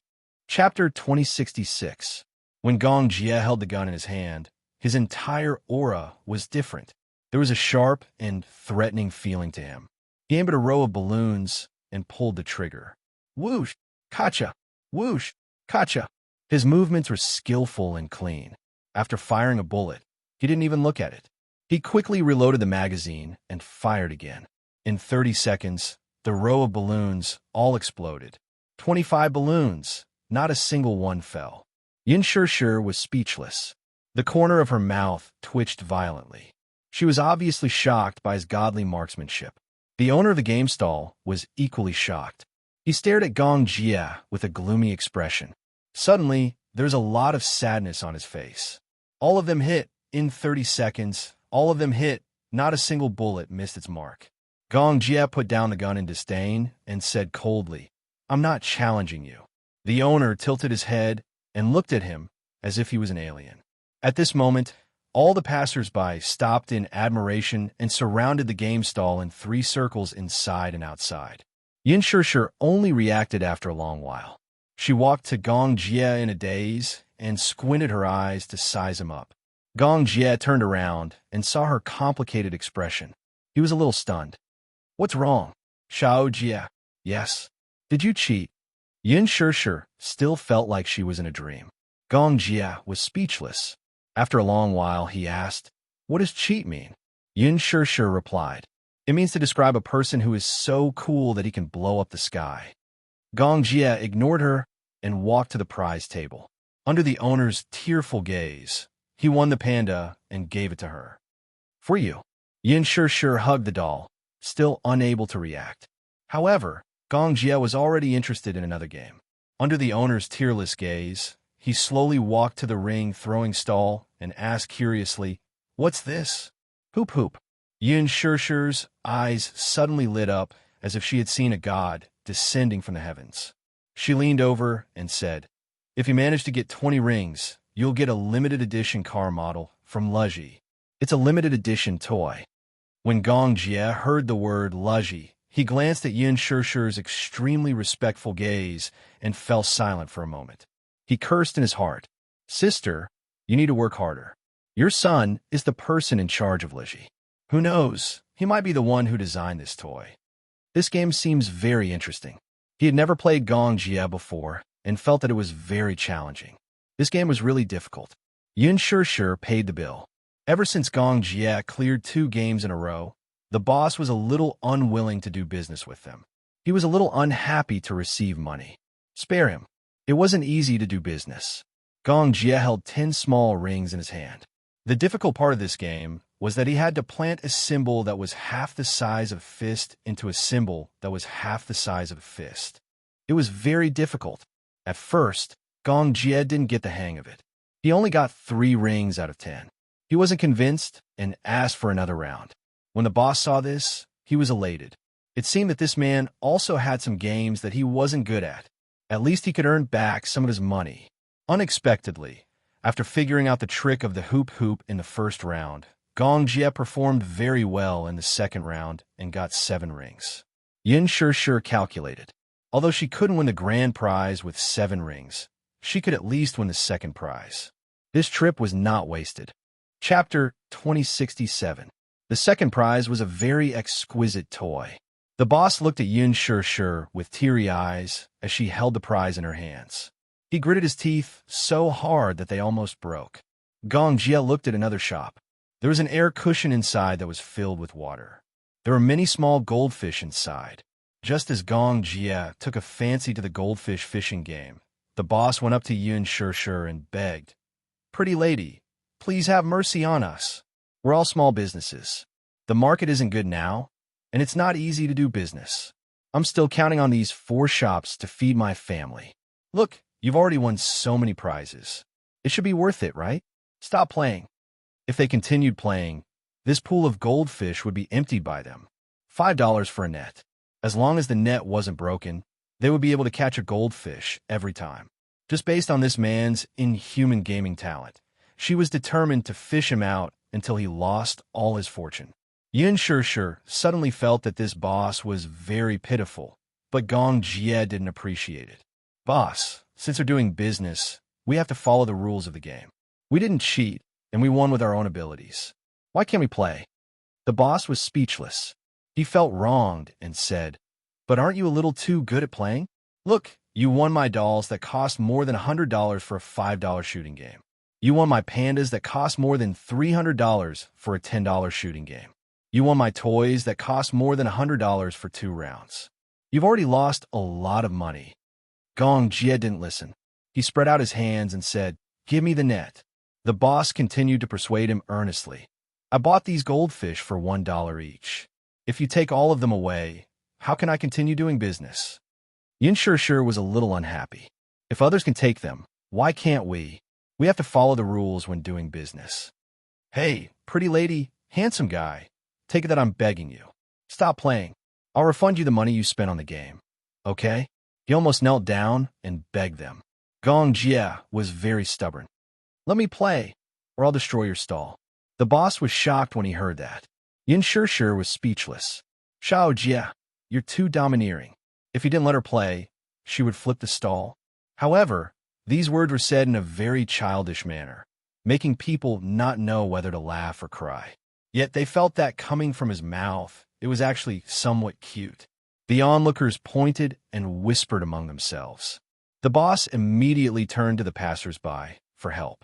Chapter 2066. When Gong Jie held the gun in his hand, his entire aura was different. There was a sharp and threatening feeling to him. He aimed at a row of balloons and pulled the trigger. Whoosh! Kacha! Whoosh! Kacha! His movements were skillful and clean. After firing a bullet, he didn't even look at it. He quickly reloaded the magazine and fired again. In 30 seconds, the row of balloons all exploded. 25 balloons, not a single one fell. Yin Shishir was speechless. The corner of her mouth twitched violently. She was obviously shocked by his godly marksmanship. The owner of the game stall was equally shocked. He stared at Gong Jia with a gloomy expression. Suddenly, there was a lot of sadness on his face. All of them hit in 30 seconds. All of them hit. Not a single bullet missed its mark. Gong Jia put down the gun in disdain and said coldly, "I'm not challenging you." The owner tilted his head and looked at him as if he was an alien. At this moment, all the passers-by stopped in admiration and surrounded the game stall in 3 circles inside and outside. Yin Shishir only reacted after a long while. She walked to Gong Jia in a daze and squinted her eyes to size him up. Gong Jia turned around and saw her complicated expression. He was a little stunned. "What's wrong?" "Xiao Jia." "Yes." "Did you cheat?" Yin Shishir still felt like she was in a dream. Gong Jia was speechless. After a long while, he asked, "What does cheat mean?" Yin Shishir replied, "It means to describe a person who is so cool that he can blow up the sky." Gong Jia ignored her and walked to the prize table. Under the owner's tearful gaze, he won the panda and gave it to her. "For you." Yin Shishir hugged the doll, still unable to react. However, Gong Jia was already interested in another game. Under the owner's tearless gaze, he slowly walked to the ring throwing stall and asked curiously, "What's this?" "Hoop hoop." Yin Shishir's eyes suddenly lit up as if she had seen a god descending from the heavens. She leaned over and said, "If you manage to get 20 rings, you'll get a limited edition car model from Luji. It's a limited edition toy." When Gong Jia heard the word Luji, he glanced at Yin Shishir's extremely respectful gaze and fell silent for a moment. He cursed in his heart. "Sister, you need to work harder. Your son is the person in charge of Luji. Who knows, he might be the one who designed this toy." This game seems very interesting. He had never played Gong Jia before and felt that it was very challenging. This game was really difficult. Yin Shishir paid the bill. Ever since Gong Jia cleared 2 games in a row, the boss was a little unwilling to do business with them. He was a little unhappy to receive money. Spare him. It wasn't easy to do business. Gong Jia held 10 small rings in his hand. The difficult part of this game was that he had to plant a symbol that was half the size of a fist into a symbol that was half the size of a fist. It was very difficult. At first, Gong Jia didn't get the hang of it. He only got 3 rings out of 10. He wasn't convinced and asked for another round. When the boss saw this, he was elated. It seemed that this man also had some games that he wasn't good at. At least he could earn back some of his money. Unexpectedly, after figuring out the trick of the hoop hoop in the first round, Gong Jia performed very well in the second round and got 7 rings. Yin Shishir calculated. Although she couldn't win the grand prize with 7 rings, she could at least win the second prize. This trip was not wasted. Chapter 2067. The second prize was a very exquisite toy. The boss looked at Yin Shishir with teary eyes as she held the prize in her hands. He gritted his teeth so hard that they almost broke. Gong Jia looked at another shop. There was an air cushion inside that was filled with water. There were many small goldfish inside. Just as Gong Jia took a fancy to the goldfish fishing game, the boss went up to Yin Shishir and begged, "Pretty lady, please have mercy on us. We're all small businesses. The market isn't good now, and it's not easy to do business. I'm still counting on these 4 shops to feed my family. Look, you've already won so many prizes. It should be worth it, right? Stop playing." If they continued playing, this pool of goldfish would be emptied by them. $5 for a net. As long as the net wasn't broken, they would be able to catch a goldfish every time. Just based on this man's inhuman gaming talent, she was determined to fish him out until he lost all his fortune. Yin Shishir suddenly felt that this boss was very pitiful, but Gong Jia didn't appreciate it. "Boss, since we're doing business, we have to follow the rules of the game. We didn't cheat, and we won with our own abilities. Why can't we play?" The boss was speechless. He felt wronged and said, "But aren't you a little too good at playing? Look, you won my dolls that cost more than $100 for a $5 shooting game. You won my pandas that cost more than $300 for a $10 shooting game. You won my toys that cost more than $100 for 2 rounds. You've already lost a lot of money." Gong Jie didn't listen. He spread out his hands and said, "Give me the net." The boss continued to persuade him earnestly. "I bought these goldfish for $1 each. If you take all of them away, how can I continue doing business?" Yin Shishir was a little unhappy. If others can take them, why can't we? We have to follow the rules when doing business. "Hey, pretty lady, handsome guy, take it that I'm begging you. Stop playing. I'll refund you the money you spent on the game. Okay?" He almost knelt down and begged them. Gong Jie was very stubborn. "Let me play, or I'll destroy your stall." The boss was shocked when he heard that. Yin Shishir was speechless. "Xiao Jie, you're too domineering. If he didn't let her play, she would flip the stall." However, these words were said in a very childish manner, making people not know whether to laugh or cry. Yet they felt that coming from his mouth, it was actually somewhat cute. The onlookers pointed and whispered among themselves. The boss immediately turned to the passers-by for help.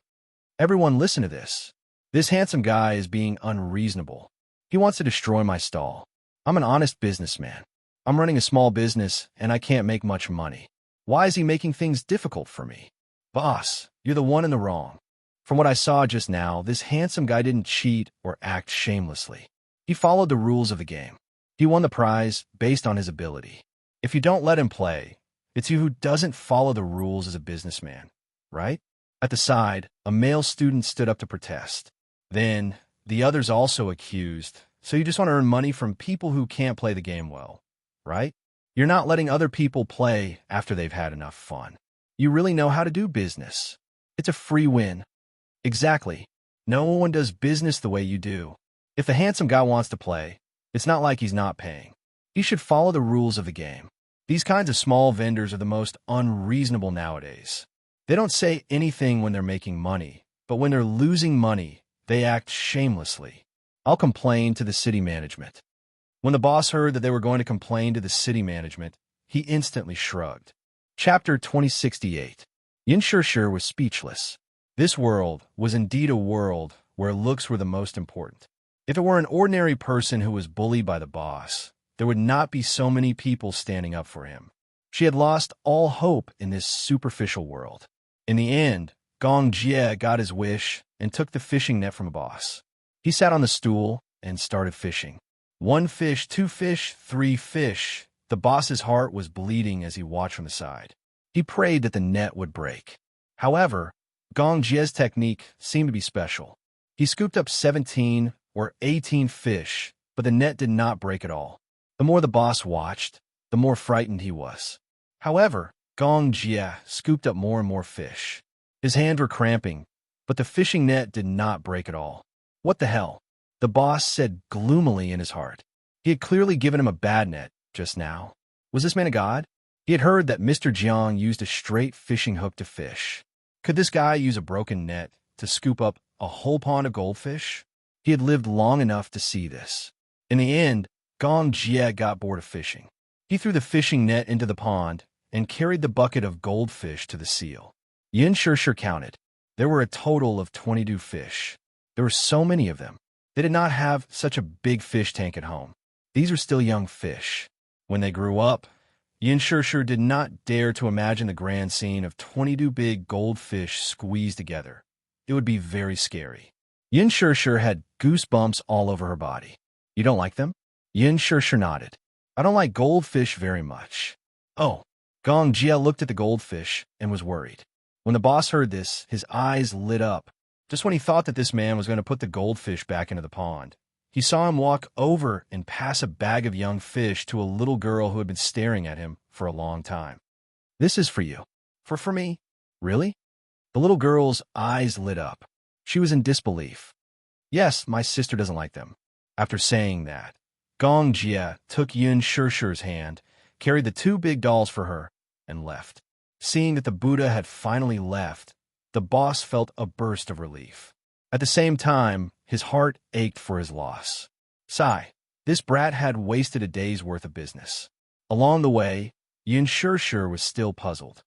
"Everyone listen to this. This handsome guy is being unreasonable. He wants to destroy my stall. I'm an honest businessman. I'm running a small business, and I can't make much money. Why is he making things difficult for me? Boss, you're the one in the wrong. From what I saw just now, this handsome guy didn't cheat or act shamelessly. He followed the rules of the game. He won the prize based on his ability. If you don't let him play, it's you who doesn't follow the rules as a businessman, right?" At the side, a male student stood up to protest. Then, the others also accused, "So you just want to earn money from people who can't play the game well, right? You're not letting other people play after they've had enough fun. You really know how to do business. It's a free win." "Exactly. No one does business the way you do. If the handsome guy wants to play, it's not like he's not paying. He should follow the rules of the game. These kinds of small vendors are the most unreasonable nowadays. They don't say anything when they're making money, but when they're losing money, they act shamelessly. I'll complain to the city management." When the boss heard that they were going to complain to the city management, he instantly shrugged. Chapter 2068. Yin Shishir was speechless. This world was indeed a world where looks were the most important. If it were an ordinary person who was bullied by the boss, there would not be so many people standing up for him. She had lost all hope in this superficial world. In the end, Gong Jie got his wish and took the fishing net from the boss. He sat on the stool and started fishing. 1 fish, 2 fish, 3 fish. The boss's heart was bleeding as he watched from the side. He prayed that the net would break. However, Gong Jie's technique seemed to be special. He scooped up 17 or 18 fish, but the net did not break at all. The more the boss watched, the more frightened he was. However, Gong Jie scooped up more and more fish. His hands were cramping, but the fishing net did not break at all. "What the hell?" the boss said gloomily in his heart. He had clearly given him a bad net just now. Was this man a god? He had heard that Mr. Jiang used a straight fishing hook to fish. Could this guy use a broken net to scoop up a whole pond of goldfish? He had lived long enough to see this. In the end, Gong Jie got bored of fishing. He threw the fishing net into the pond and carried the bucket of goldfish to the seal. Yin Shishir counted. There were a total of 22 fish. There were so many of them. They did not have such a big fish tank at home. These were still young fish. When they grew up, Yin Shishir did not dare to imagine the grand scene of 22 big goldfish squeezed together. It would be very scary. Yin Shishir had goosebumps all over her body. "You don't like them?" Yin Shishir nodded. "I don't like goldfish very much." "Oh." Gong Jie looked at the goldfish and was worried. When the boss heard this, his eyes lit up. Just when he thought that this man was going to put the goldfish back into the pond, he saw him walk over and pass a bag of young fish to a little girl who had been staring at him for a long time. "This is for you." For me? Really?" The little girl's eyes lit up. She was in disbelief. "Yes, my sister doesn't like them." After saying that, Gong Jie took Yin Shishir's hand, carried the 2 big dolls for her, and left. Seeing that the Buddha had finally left, the boss felt a burst of relief. At the same time, his heart ached for his loss. Sigh. This brat had wasted a day's worth of business. Along the way, Yin Shishir was still puzzled.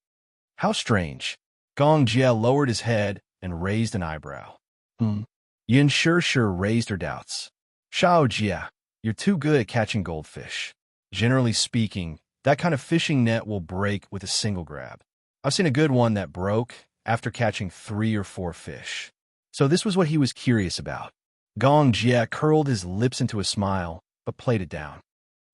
How strange. Gong Jie lowered his head and raised an eyebrow. Yin Shishir raised her doubts. Shao Jie, you're too good at catching goldfish. Generally speaking, that kind of fishing net will break with a single grab. I've seen a good one that broke after catching 3 or 4 fish. So this was what he was curious about. Gong Jie curled his lips into a smile, but played it down.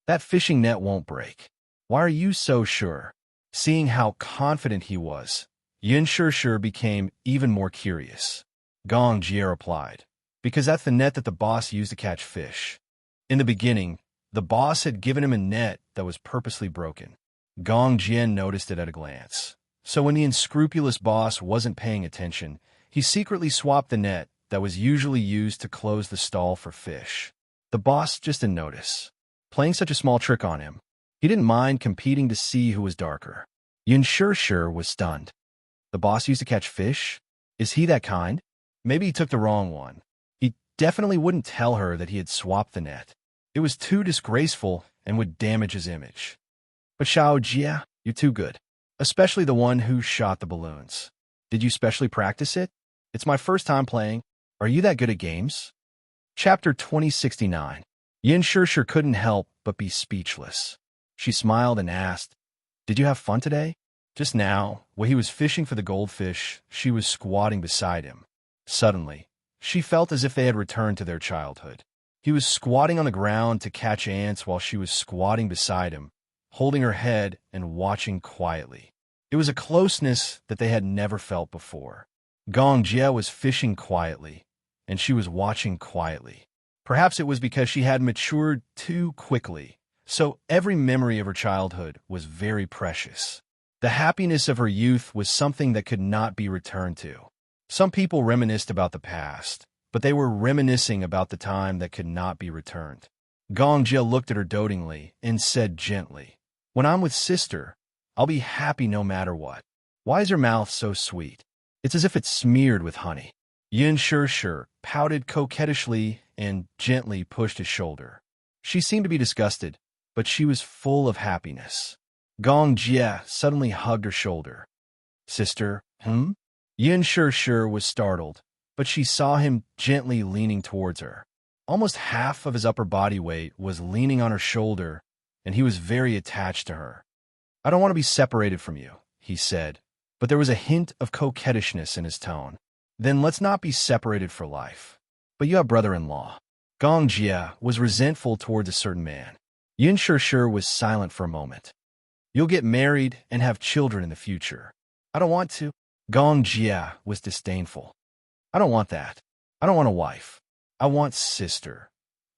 That fishing net won't break. Why are you so sure? Seeing how confident he was, Yin Shishir became even more curious. Gong Jie replied, because that's the net that the boss used to catch fish. In the beginning, the boss had given him a net that was purposely broken. Gong Jie noticed it at a glance. So when the unscrupulous boss wasn't paying attention, he secretly swapped the net that was usually used to close the stall for fish. The boss just didn't notice. Playing such a small trick on him, he didn't mind competing to see who was darker. Yin Shishir was stunned. The boss used to catch fish? Is he that kind? Maybe he took the wrong one. He definitely wouldn't tell her that he had swapped the net. It was too disgraceful and would damage his image. But Shao Jie, you're too good. Especially the one who shot the balloons. Did you specially practice it? It's my first time playing. Are you that good at games? Chapter 2069. Yin Shishir couldn't help but be speechless. She smiled and asked, did you have fun today? Just now, while he was fishing for the goldfish, she was squatting beside him. Suddenly, she felt as if they had returned to their childhood. He was squatting on the ground to catch ants while she was squatting beside him, holding her head and watching quietly. It was a closeness that they had never felt before. Gong Jie was fishing quietly, and she was watching quietly. Perhaps it was because she had matured too quickly, so every memory of her childhood was very precious. The happiness of her youth was something that could not be returned to. Some people reminisced about the past, but they were reminiscing about the time that could not be returned. Gong Jie looked at her dotingly and said gently, when I'm with sister, I'll be happy no matter what. Why is her mouth so sweet? It's as if it's smeared with honey. Yin Shishir pouted coquettishly and gently pushed his shoulder. She seemed to be disgusted, but she was full of happiness. Gong Jie suddenly hugged her shoulder. Sister, Yin Shishir was startled, but she saw him gently leaning towards her. Almost half of his upper body weight was leaning on her shoulder, and he was very attached to her. I don't want to be separated from you, he said, but there was a hint of coquettishness in his tone. Then let's not be separated for life. But you have brother-in-law. Gong Jie was resentful towards a certain man. Yin Shishir was silent for a moment. You'll get married and have children in the future. I don't want to. Gong Jie was disdainful. I don't want that. I don't want a wife. I want sister.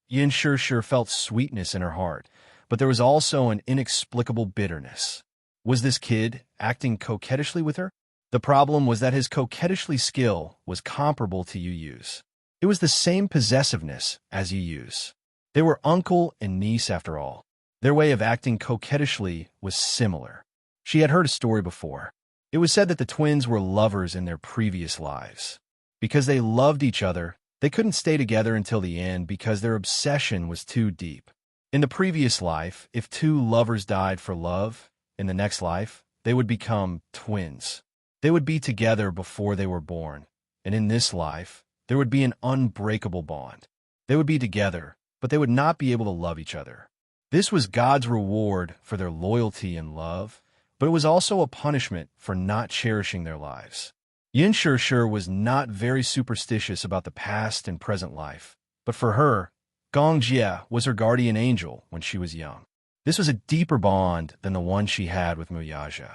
Yin Shishir felt sweetness in her heart, but there was also an inexplicable bitterness. Was this kid acting coquettishly with her? The problem was that his coquettishly skill was comparable to Yu Yu's. It was the same possessiveness as Yu Yu's. They were uncle and niece after all. Their way of acting coquettishly was similar. She had heard a story before. It was said that the twins were lovers in their previous lives. Because they loved each other, they couldn't stay together until the end because their obsession was too deep. In the previous life, if 2 lovers died for love, in the next life, they would become twins. They would be together before they were born, and in this life, there would be an unbreakable bond. They would be together, but they would not be able to love each other. This was God's reward for their loyalty and love, but it was also a punishment for not cherishing their lives. Yin Shishir was not very superstitious about the past and present life, but for her, Gong Jie was her guardian angel when she was young. This was a deeper bond than the one she had with Muyaja.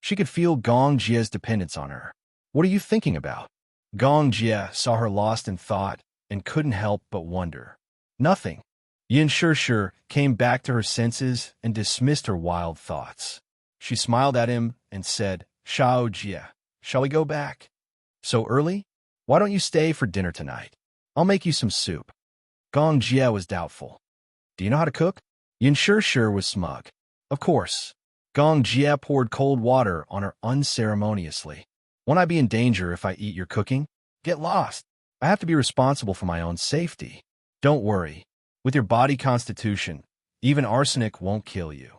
She could feel Gong Jie's dependence on her. What are you thinking about? Gong Jie saw her lost in thought and couldn't help but wonder. Nothing. Yin Shishir came back to her senses and dismissed her wild thoughts. She smiled at him and said, Shao Jie, shall we go back? So early? Why don't you stay for dinner tonight? I'll make you some soup. Gong Jie was doubtful. Do you know how to cook? Yin Shishir was smug. Of course. Gong Jie poured cold water on her unceremoniously. Won't I be in danger if I eat your cooking? Get lost. I have to be responsible for my own safety. Don't worry. With your body constitution, even arsenic won't kill you.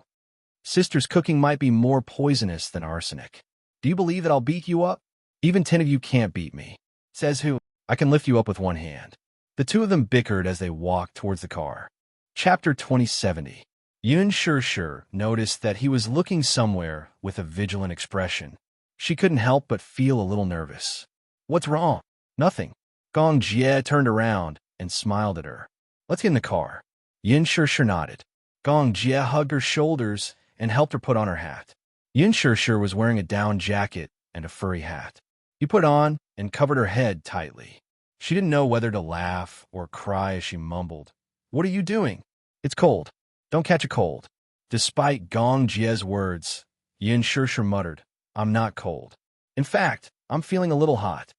Sister's cooking might be more poisonous than arsenic. Do you believe that I'll beat you up? Even 10 of you can't beat me. Says who? I can lift you up with one hand. The two of them bickered as they walked towards the car. Chapter 2070. Yun Shir noticed that he was looking somewhere with a vigilant expression. She couldn't help but feel a little nervous. What's wrong? Nothing. Gong Jie turned around and smiled at her. Let's get in the car. Yun Shir nodded. Gong Jie hugged her shoulders and helped her put on her hat. Yun Shir was wearing a down jacket and a furry hat. He put on and covered her head tightly. She didn't know whether to laugh or cry as she mumbled, "What are you doing? It's cold. Don't catch a cold." Despite Gong Jie's words, Yun Shir muttered, "I'm not cold. In fact, I'm feeling a little hot."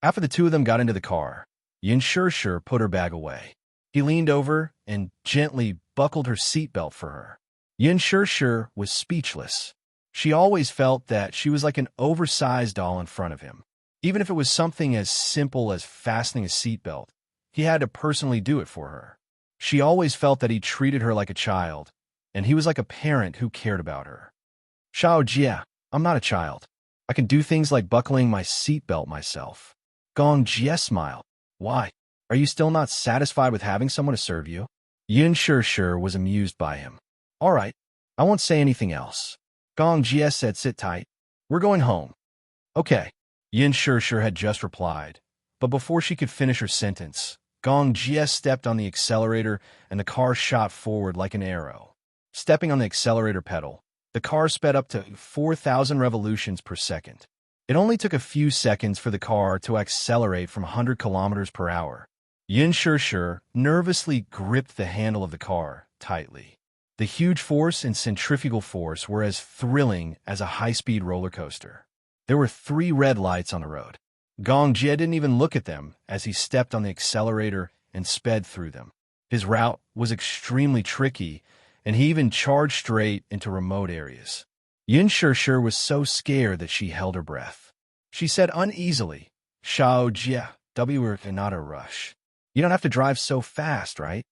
After the two of them got into the car, Yun Shir put her bag away. He leaned over and gently buckled her seatbelt for her. Yun Shir was speechless. She always felt that she was like an oversized doll in front of him. Even if it was something as simple as fastening a seatbelt, he had to personally do it for her. She always felt that he treated her like a child, and he was like a parent who cared about her. "Xiao Jie, I'm not a child. I can do things like buckling my seatbelt myself." Gong Jie smiled. "Why? Are you still not satisfied with having someone to serve you?" Yun Shir was amused by him. "All right, I won't say anything else." Gong Jie said, "Sit tight. We're going home." "Okay." Yun Shir had just replied, but before she could finish her sentence, Gong Jie stepped on the accelerator and the car shot forward like an arrow. Stepping on the accelerator pedal, the car sped up to 4,000 revolutions per second. It only took a few seconds for the car to accelerate from 100 kilometers per hour. Yun Shir nervously gripped the handle of the car tightly. The huge force and centrifugal force were as thrilling as a high-speed roller coaster. There were 3 red lights on the road. Gong Jie didn't even look at them as he stepped on the accelerator and sped through them. His route was extremely tricky, and he even charged straight into remote areas. Yun Shir was so scared that she held her breath. She said uneasily, "Xiao Jie, we're not a rush. You don't have to drive so fast, right?"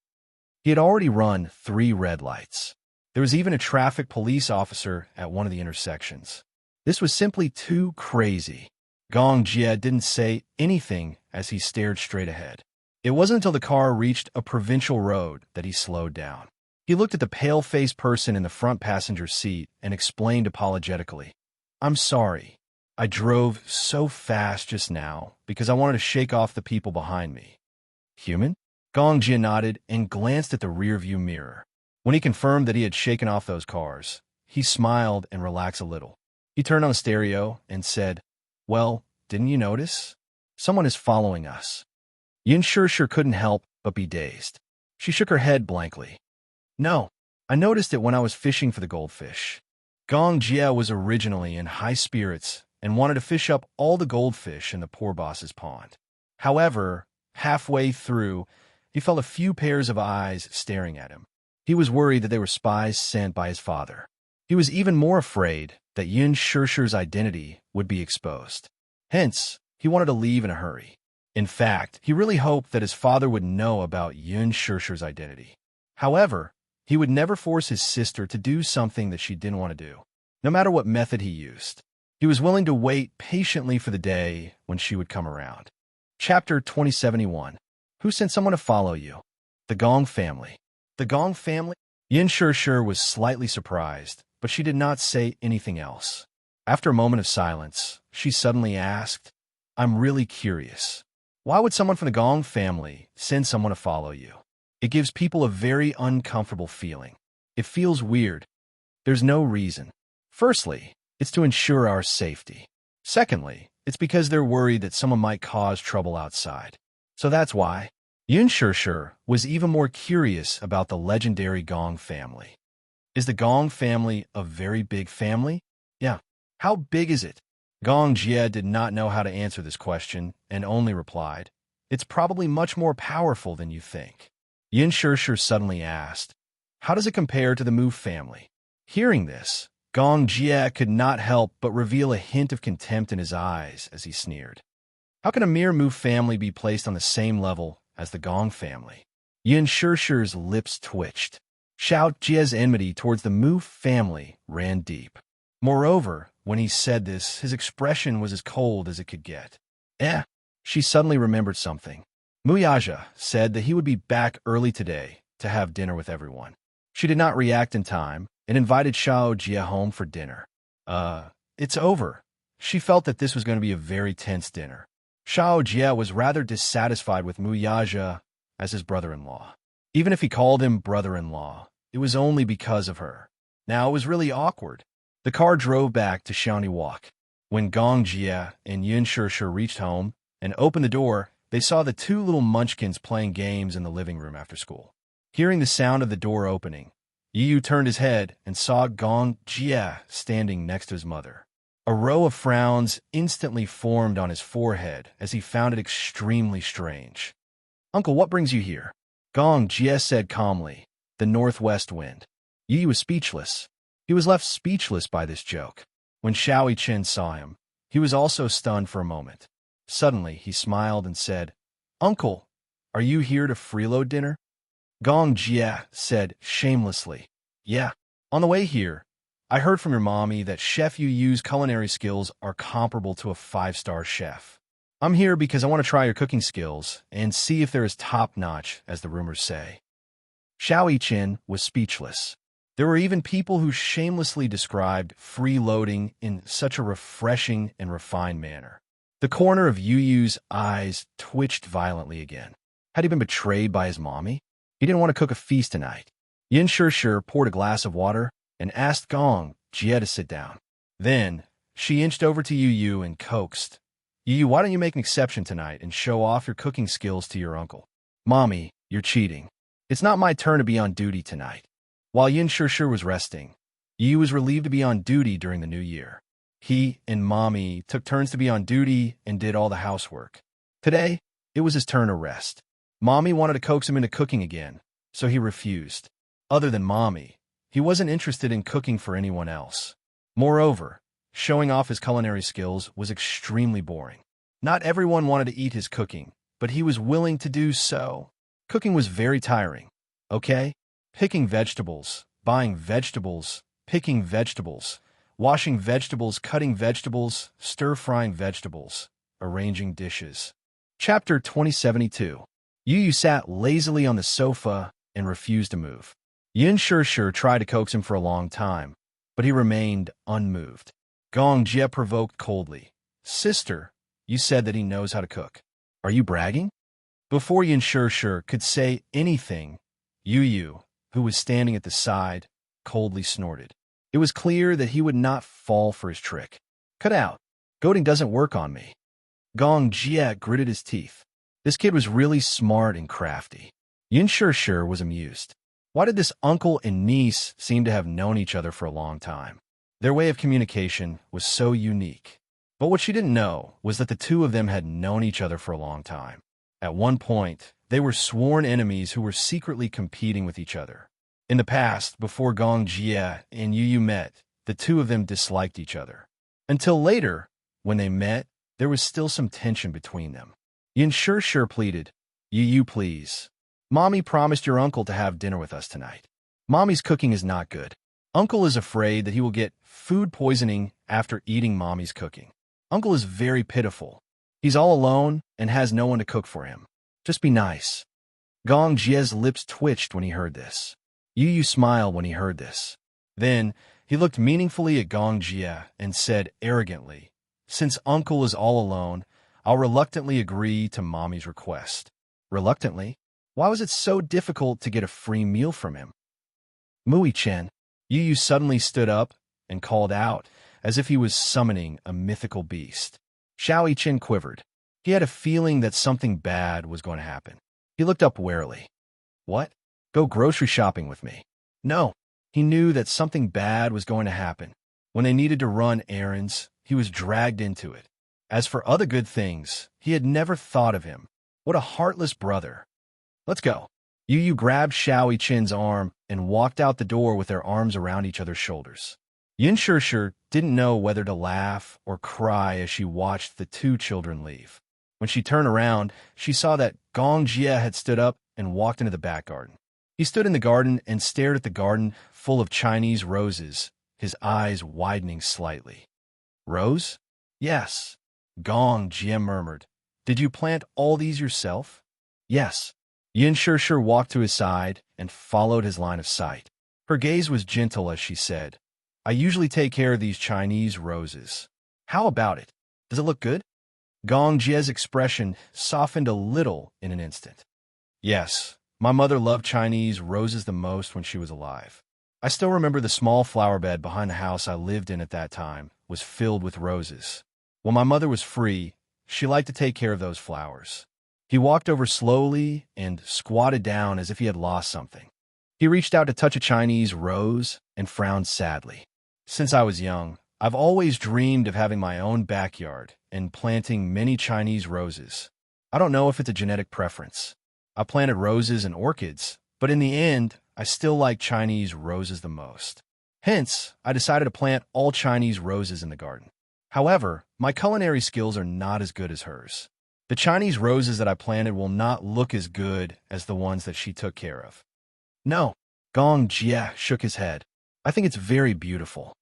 He had already run 3 red lights. There was even a traffic police officer at one of the intersections. This was simply too crazy. Gong Jie didn't say anything as he stared straight ahead. It wasn't until the car reached a provincial road that he slowed down. He looked at the pale-faced person in the front passenger seat and explained apologetically, "I'm sorry. I drove so fast just now because I wanted to shake off the people behind me." "Human?" Gong Jie nodded and glanced at the rearview mirror. When he confirmed that he had shaken off those cars, he smiled and relaxed a little. He turned on the stereo and said, "Well, didn't you notice? Someone is following us." Yun Shir couldn't help but be dazed. She shook her head blankly. "No, I noticed it when I was fishing for the goldfish." Gong Jie was originally in high spirits and wanted to fish up all the goldfish in the poor boss's pond. However, halfway through, he felt a few pairs of eyes staring at him. He was worried that they were spies sent by his father. He was even more afraid that Yun Shir's identity would be exposed. Hence, he wanted to leave in a hurry. In fact, he really hoped that his father would know about Yun Shir's identity. However, he would never force his sister to do something that she didn't want to do, no matter what method he used. He was willing to wait patiently for the day when she would come around. Chapter 2071. Who sent someone to follow you? The Gong family. The Gong family? Yun Shir was slightly surprised, but she did not say anything else. After a moment of silence, she suddenly asked, "I'm really curious. Why would someone from the Gong family send someone to follow you? It gives people a very uncomfortable feeling. It feels weird. There's no reason. Firstly, it's to ensure our safety. Secondly, it's because they're worried that someone might cause trouble outside. So that's why." Yun Shir was even more curious about the legendary Gong family. Is the Gong family a very big family? Yeah. How big is it? Gong Jie did not know how to answer this question and only replied, "It's probably much more powerful than you think." Yun Shir suddenly asked, "How does it compare to the Mu family?" Hearing this, Gong Jie could not help but reveal a hint of contempt in his eyes as he sneered. How can a mere Mu family be placed on the same level as the Gong family? Yin Shirshi's lips twitched. Xiao Jie's enmity towards the Mu family ran deep. Moreover, when he said this, his expression was as cold as it could get. She suddenly remembered something. Mu Yaja said that he would be back early today to have dinner with everyone. She did not react in time and invited Xiao Jie home for dinner. It's over. She felt that this was going to be a very tense dinner. Xiao Jie was rather dissatisfied with Mu Yaja as his brother-in-law. Even if he called him brother-in-law, it was only because of her. Now it was really awkward. The car drove back to Shawnee Walk. When Gong Jie and Yin Shirshir reached home and opened the door, they saw the two little munchkins playing games in the living room after school. Hearing the sound of the door opening, Yu turned his head and saw Gong Jie standing next to his mother. A row of frowns instantly formed on his forehead as he found it extremely strange. "Uncle, what brings you here?" Gong Jie said calmly, "The northwest wind." Yu was speechless. He was left speechless by this joke. When Xiao Chen saw him, he was also stunned for a moment. Suddenly, he smiled and said, "Uncle, are you here to freeload dinner?" Gong Jie said shamelessly, "Yeah. On the way here, I heard from your mommy that Chef Yu's culinary skills are comparable to a 5-star chef. I'm here because I want to try your cooking skills and see if they're as top-notch as the rumors say." Xiao Chen was speechless. There were even people who shamelessly described freeloading in such a refreshing and refined manner. The corner of Yu's eyes twitched violently again. Had he been betrayed by his mommy? He didn't want to cook a feast tonight. Yin Shirshir poured a glass of water and asked Gong Jie to sit down. Then, she inched over to Yu and coaxed, "Yu, why don't you make an exception tonight and show off your cooking skills to your uncle?" "Mommy, you're cheating. It's not my turn to be on duty tonight." While Yin Shirshir was resting, Yu was relieved to be on duty during the new year. He and Mommy took turns to be on duty and did all the housework. Today, it was his turn to rest. Mommy wanted to coax him into cooking again, so he refused. Other than Mommy, he wasn't interested in cooking for anyone else. Moreover, showing off his culinary skills was extremely boring. Not everyone wanted to eat his cooking, but he was willing to do so. Cooking was very tiring. Okay? Picking vegetables, buying vegetables, picking vegetables, washing vegetables, cutting vegetables, stir-frying vegetables, arranging dishes. Chapter 2072. Yu sat lazily on the sofa and refused to move. Yin Shirshir tried to coax him for a long time, but he remained unmoved. Gong Jie provoked coldly, "Sister, you said that he knows how to cook. Are you bragging?" Before Yin Shirshir could say anything, Yu, who was standing at the side, coldly snorted. It was clear that he would not fall for his trick. "Cut out. Goading doesn't work on me." Gong Jie gritted his teeth. This kid was really smart and crafty. Yin Shirshir was amused. Why did this uncle and niece seem to have known each other for a long time? Their way of communication was so unique. But what she didn't know was that the two of them had known each other for a long time. At one point, they were sworn enemies who were secretly competing with each other. In the past, before Gong Jie and Yu met, the two of them disliked each other. Until later, when they met, there was still some tension between them. Yin Shirshir pleaded, "Yu, please. Mommy promised your uncle to have dinner with us tonight. Mommy's cooking is not good. Uncle is afraid that he will get food poisoning after eating Mommy's cooking. Uncle is very pitiful. He's all alone and has no one to cook for him. Just be nice." Gong Jie's lips twitched when he heard this. Yu smiled when he heard this. Then, he looked meaningfully at Gong Jie and said arrogantly, "Since Uncle is all alone, I'll reluctantly agree to Mommy's request." Reluctantly? Why was it so difficult to get a free meal from him? "Mui Chen." Yu suddenly stood up and called out, as if he was summoning a mythical beast. Xiao Chen quivered. He had a feeling that something bad was going to happen. He looked up warily. "What? Go grocery shopping with me?" No. He knew that something bad was going to happen. When they needed to run errands, he was dragged into it. As for other good things, he had never thought of him. What a heartless brother. "Let's go." Yu grabbed Xiao Chen's arm and walked out the door with their arms around each other's shoulders. Yin Shirshir didn't know whether to laugh or cry as she watched the two children leave. When she turned around, she saw that Gong Jie had stood up and walked into the back garden. He stood in the garden and stared at the garden full of Chinese roses, his eyes widening slightly. Rose? Yes, Gong Jie murmured. Did you plant all these yourself? Yes. Yin Shishir walked to his side and followed his line of sight. Her gaze was gentle as she said, I usually take care of these Chinese roses. How about it? Does it look good? Gong Jie's expression softened a little in an instant. Yes, my mother loved Chinese roses the most when she was alive. I still remember the small flower bed behind the house I lived in at that time was filled with roses. When my mother was free, she liked to take care of those flowers. He walked over slowly and squatted down as if he had lost something. He reached out to touch a Chinese rose and frowned sadly. Since I was young, I've always dreamed of having my own backyard and planting many Chinese roses. I don't know if it's a genetic preference. I planted roses and orchids, but in the end, I still like Chinese roses the most. Hence, I decided to plant all Chinese roses in the garden. However, my culinary skills are not as good as hers. The Chinese roses that I planted will not look as good as the ones that she took care of. No, Gong Jie shook his head. I think it's very beautiful.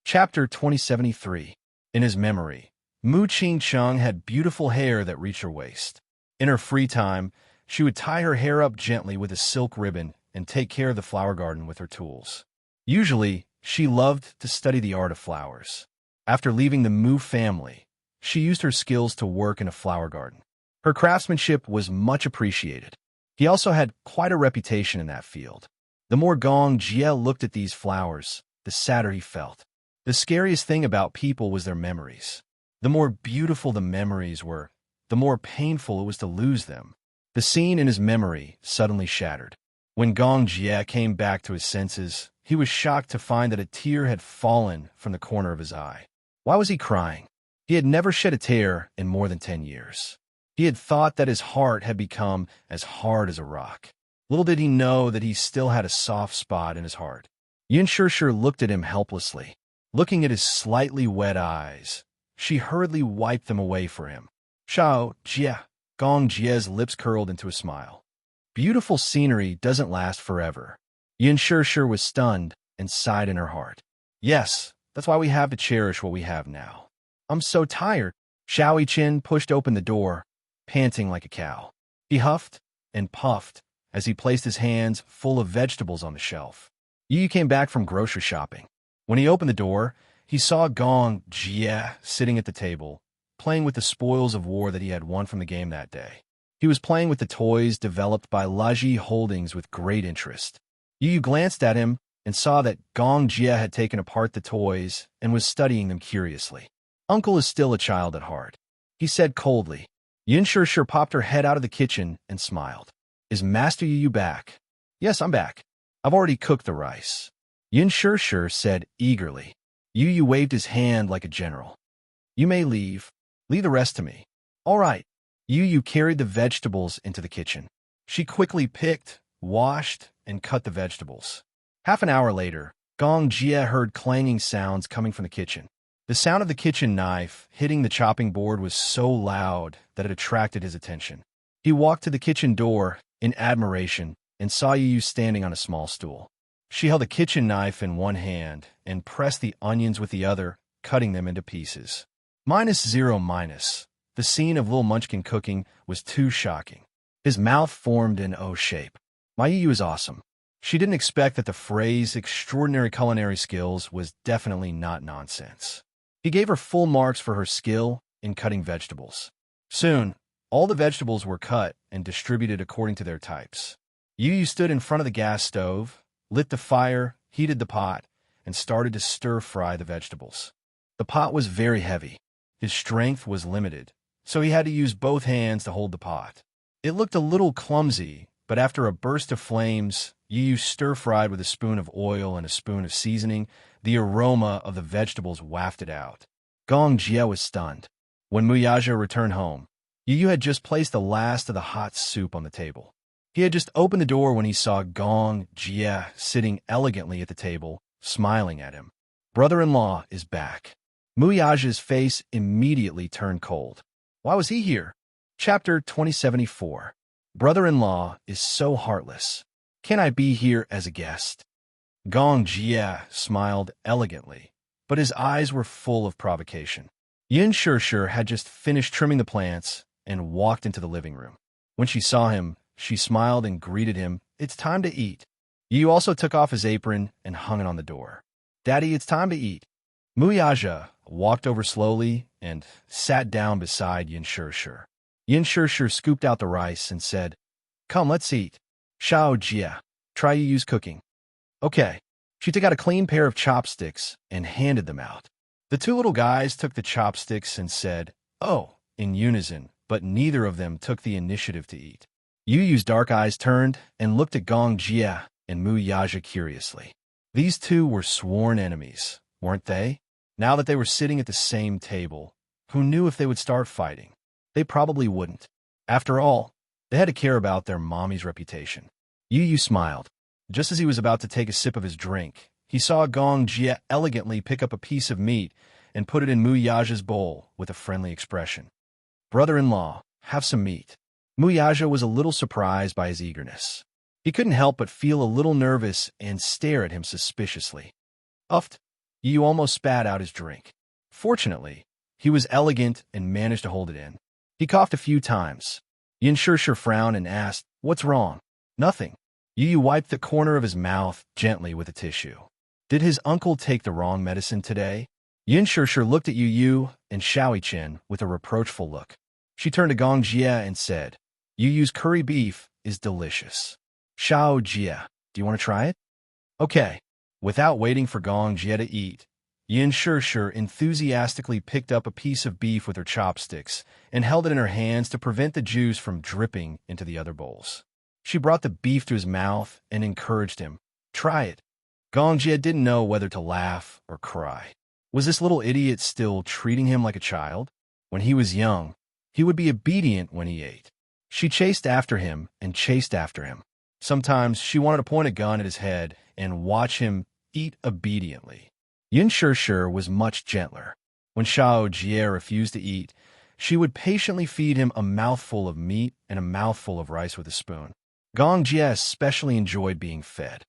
Chapter 2073. In his memory, Mu Qing-chung had beautiful hair that reached her waist. In her free time, she would tie her hair up gently with a silk ribbon and take care of the flower garden with her tools. Usually, she loved to study the art of flowers. After leaving the Mu family, she used her skills to work in a flower garden. Her craftsmanship was much appreciated. He also had quite a reputation in that field. The more Gong Jie looked at these flowers, the sadder he felt. The scariest thing about people was their memories. The more beautiful the memories were, the more painful it was to lose them. The scene in his memory suddenly shattered. When Gong Jie came back to his senses, he was shocked to find that a tear had fallen from the corner of his eye. Why was he crying? He had never shed a tear in more than 10 years. He had thought that his heart had become as hard as a rock. Little did he know that he still had a soft spot in his heart. Yin Shishir looked at him helplessly. Looking at his slightly wet eyes, she hurriedly wiped them away for him. Shao Jie. Gong Jie's lips curled into a smile. Beautiful scenery doesn't last forever. Yin Shishir was stunned and sighed in her heart. Yes, that's why we have to cherish what we have now. I'm so tired. Shao Yiqin pushed open the door, panting like a cow. He huffed and puffed as he placed his hands full of vegetables on the shelf. Yu came back from grocery shopping. When he opened the door, he saw Gong Jie sitting at the table, playing with the spoils of war that he had won from the game that day. He was playing with the toys developed by Laji Holdings with great interest. Yu glanced at him and saw that Gong Jie had taken apart the toys and was studying them curiously. Uncle is still a child at heart, he said coldly. Yin Shishir popped her head out of the kitchen and smiled. Is Master Yu back? Yes, I'm back. I've already cooked the rice. Yin Shishir said eagerly. Yu waved his hand like a general. You may leave. Leave the rest to me. All right. Yu carried the vegetables into the kitchen. She quickly picked, washed, and cut the vegetables. Half an hour later, Gong Jie heard clanging sounds coming from the kitchen. The sound of the kitchen knife hitting the chopping board was so loud that it attracted his attention. He walked to the kitchen door in admiration and saw Yu standing on a small stool. She held a kitchen knife in one hand and pressed the onions with the other, cutting them into pieces. -0. The scene of Lil Munchkin cooking was too shocking. His mouth formed an O shape. My Yu is awesome. She didn't expect that the phrase extraordinary culinary skills was definitely not nonsense. He gave her full marks for her skill in cutting vegetables. Soon, all the vegetables were cut and distributed according to their types. Yu stood in front of the gas stove, lit the fire, heated the pot, and started to stir-fry the vegetables. The pot was very heavy. His strength was limited, so he had to use both hands to hold the pot. It looked a little clumsy, but after a burst of flames, Yu stir-fried with a spoon of oil and a spoon of seasoning, the aroma of the vegetables wafted out. Gong Jie was stunned. When Muyaja returned home, Yu had just placed the last of the hot soup on the table. He had just opened the door when he saw Gong Jie sitting elegantly at the table, smiling at him. Brother-in-law is back. Muyaja's face immediately turned cold. Why was he here? Chapter 2074. Brother-in-law is so heartless. Can I be here as a guest? Gong Jie smiled elegantly, but his eyes were full of provocation. Yin Shishir had just finished trimming the plants and walked into the living room. When she saw him, she smiled and greeted him. It's time to eat. Yu also took off his apron and hung it on the door. Daddy, it's time to eat. Muyaja walked over slowly and sat down beside Yin Shishir. Yin Shishir scooped out the rice and said, Come, let's eat. Xiao Jia, try Yu's cooking. Okay. She took out a clean pair of chopsticks and handed them out. The two little guys took the chopsticks and said, Oh, in unison, but neither of them took the initiative to eat. Yu's dark eyes turned and looked at Gong Jia and Mu Yaja curiously. These two were sworn enemies, weren't they? Now that they were sitting at the same table, who knew if they would start fighting? They probably wouldn't. After all, they had to care about their mommy's reputation. Yu smiled. Just as he was about to take a sip of his drink, he saw Gong Jia elegantly pick up a piece of meat and put it in Mu Yaja's bowl with a friendly expression. Brother-in-law, have some meat. Mu Yaja was a little surprised by his eagerness. He couldn't help but feel a little nervous and stare at him suspiciously. Uffed, Yu almost spat out his drink. Fortunately, he was elegant and managed to hold it in. He coughed a few times. Yin Shishir frowned and asked, What's wrong? Nothing. Yu wiped the corner of his mouth gently with a tissue. Did his uncle take the wrong medicine today? Yin Shishir looked at Yu and Xiaoqian with a reproachful look. She turned to Gong Jia and said, Yu's curry beef is delicious. Xiao Jia, do you want to try it? Okay. Without waiting for Gong Jia to eat, Yin Shishir enthusiastically picked up a piece of beef with her chopsticks and held it in her hands to prevent the juice from dripping into the other bowls. She brought the beef to his mouth and encouraged him. Try it. Gong Jia didn't know whether to laugh or cry. Was this little idiot still treating him like a child? When he was young, he would be obedient when he ate. She chased after him and chased after him. Sometimes she wanted to point a gun at his head and watch him eat obediently. Yin Shishir was much gentler. When Xiao Jie refused to eat, she would patiently feed him a mouthful of meat and a mouthful of rice with a spoon. Gong Jie especially enjoyed being fed.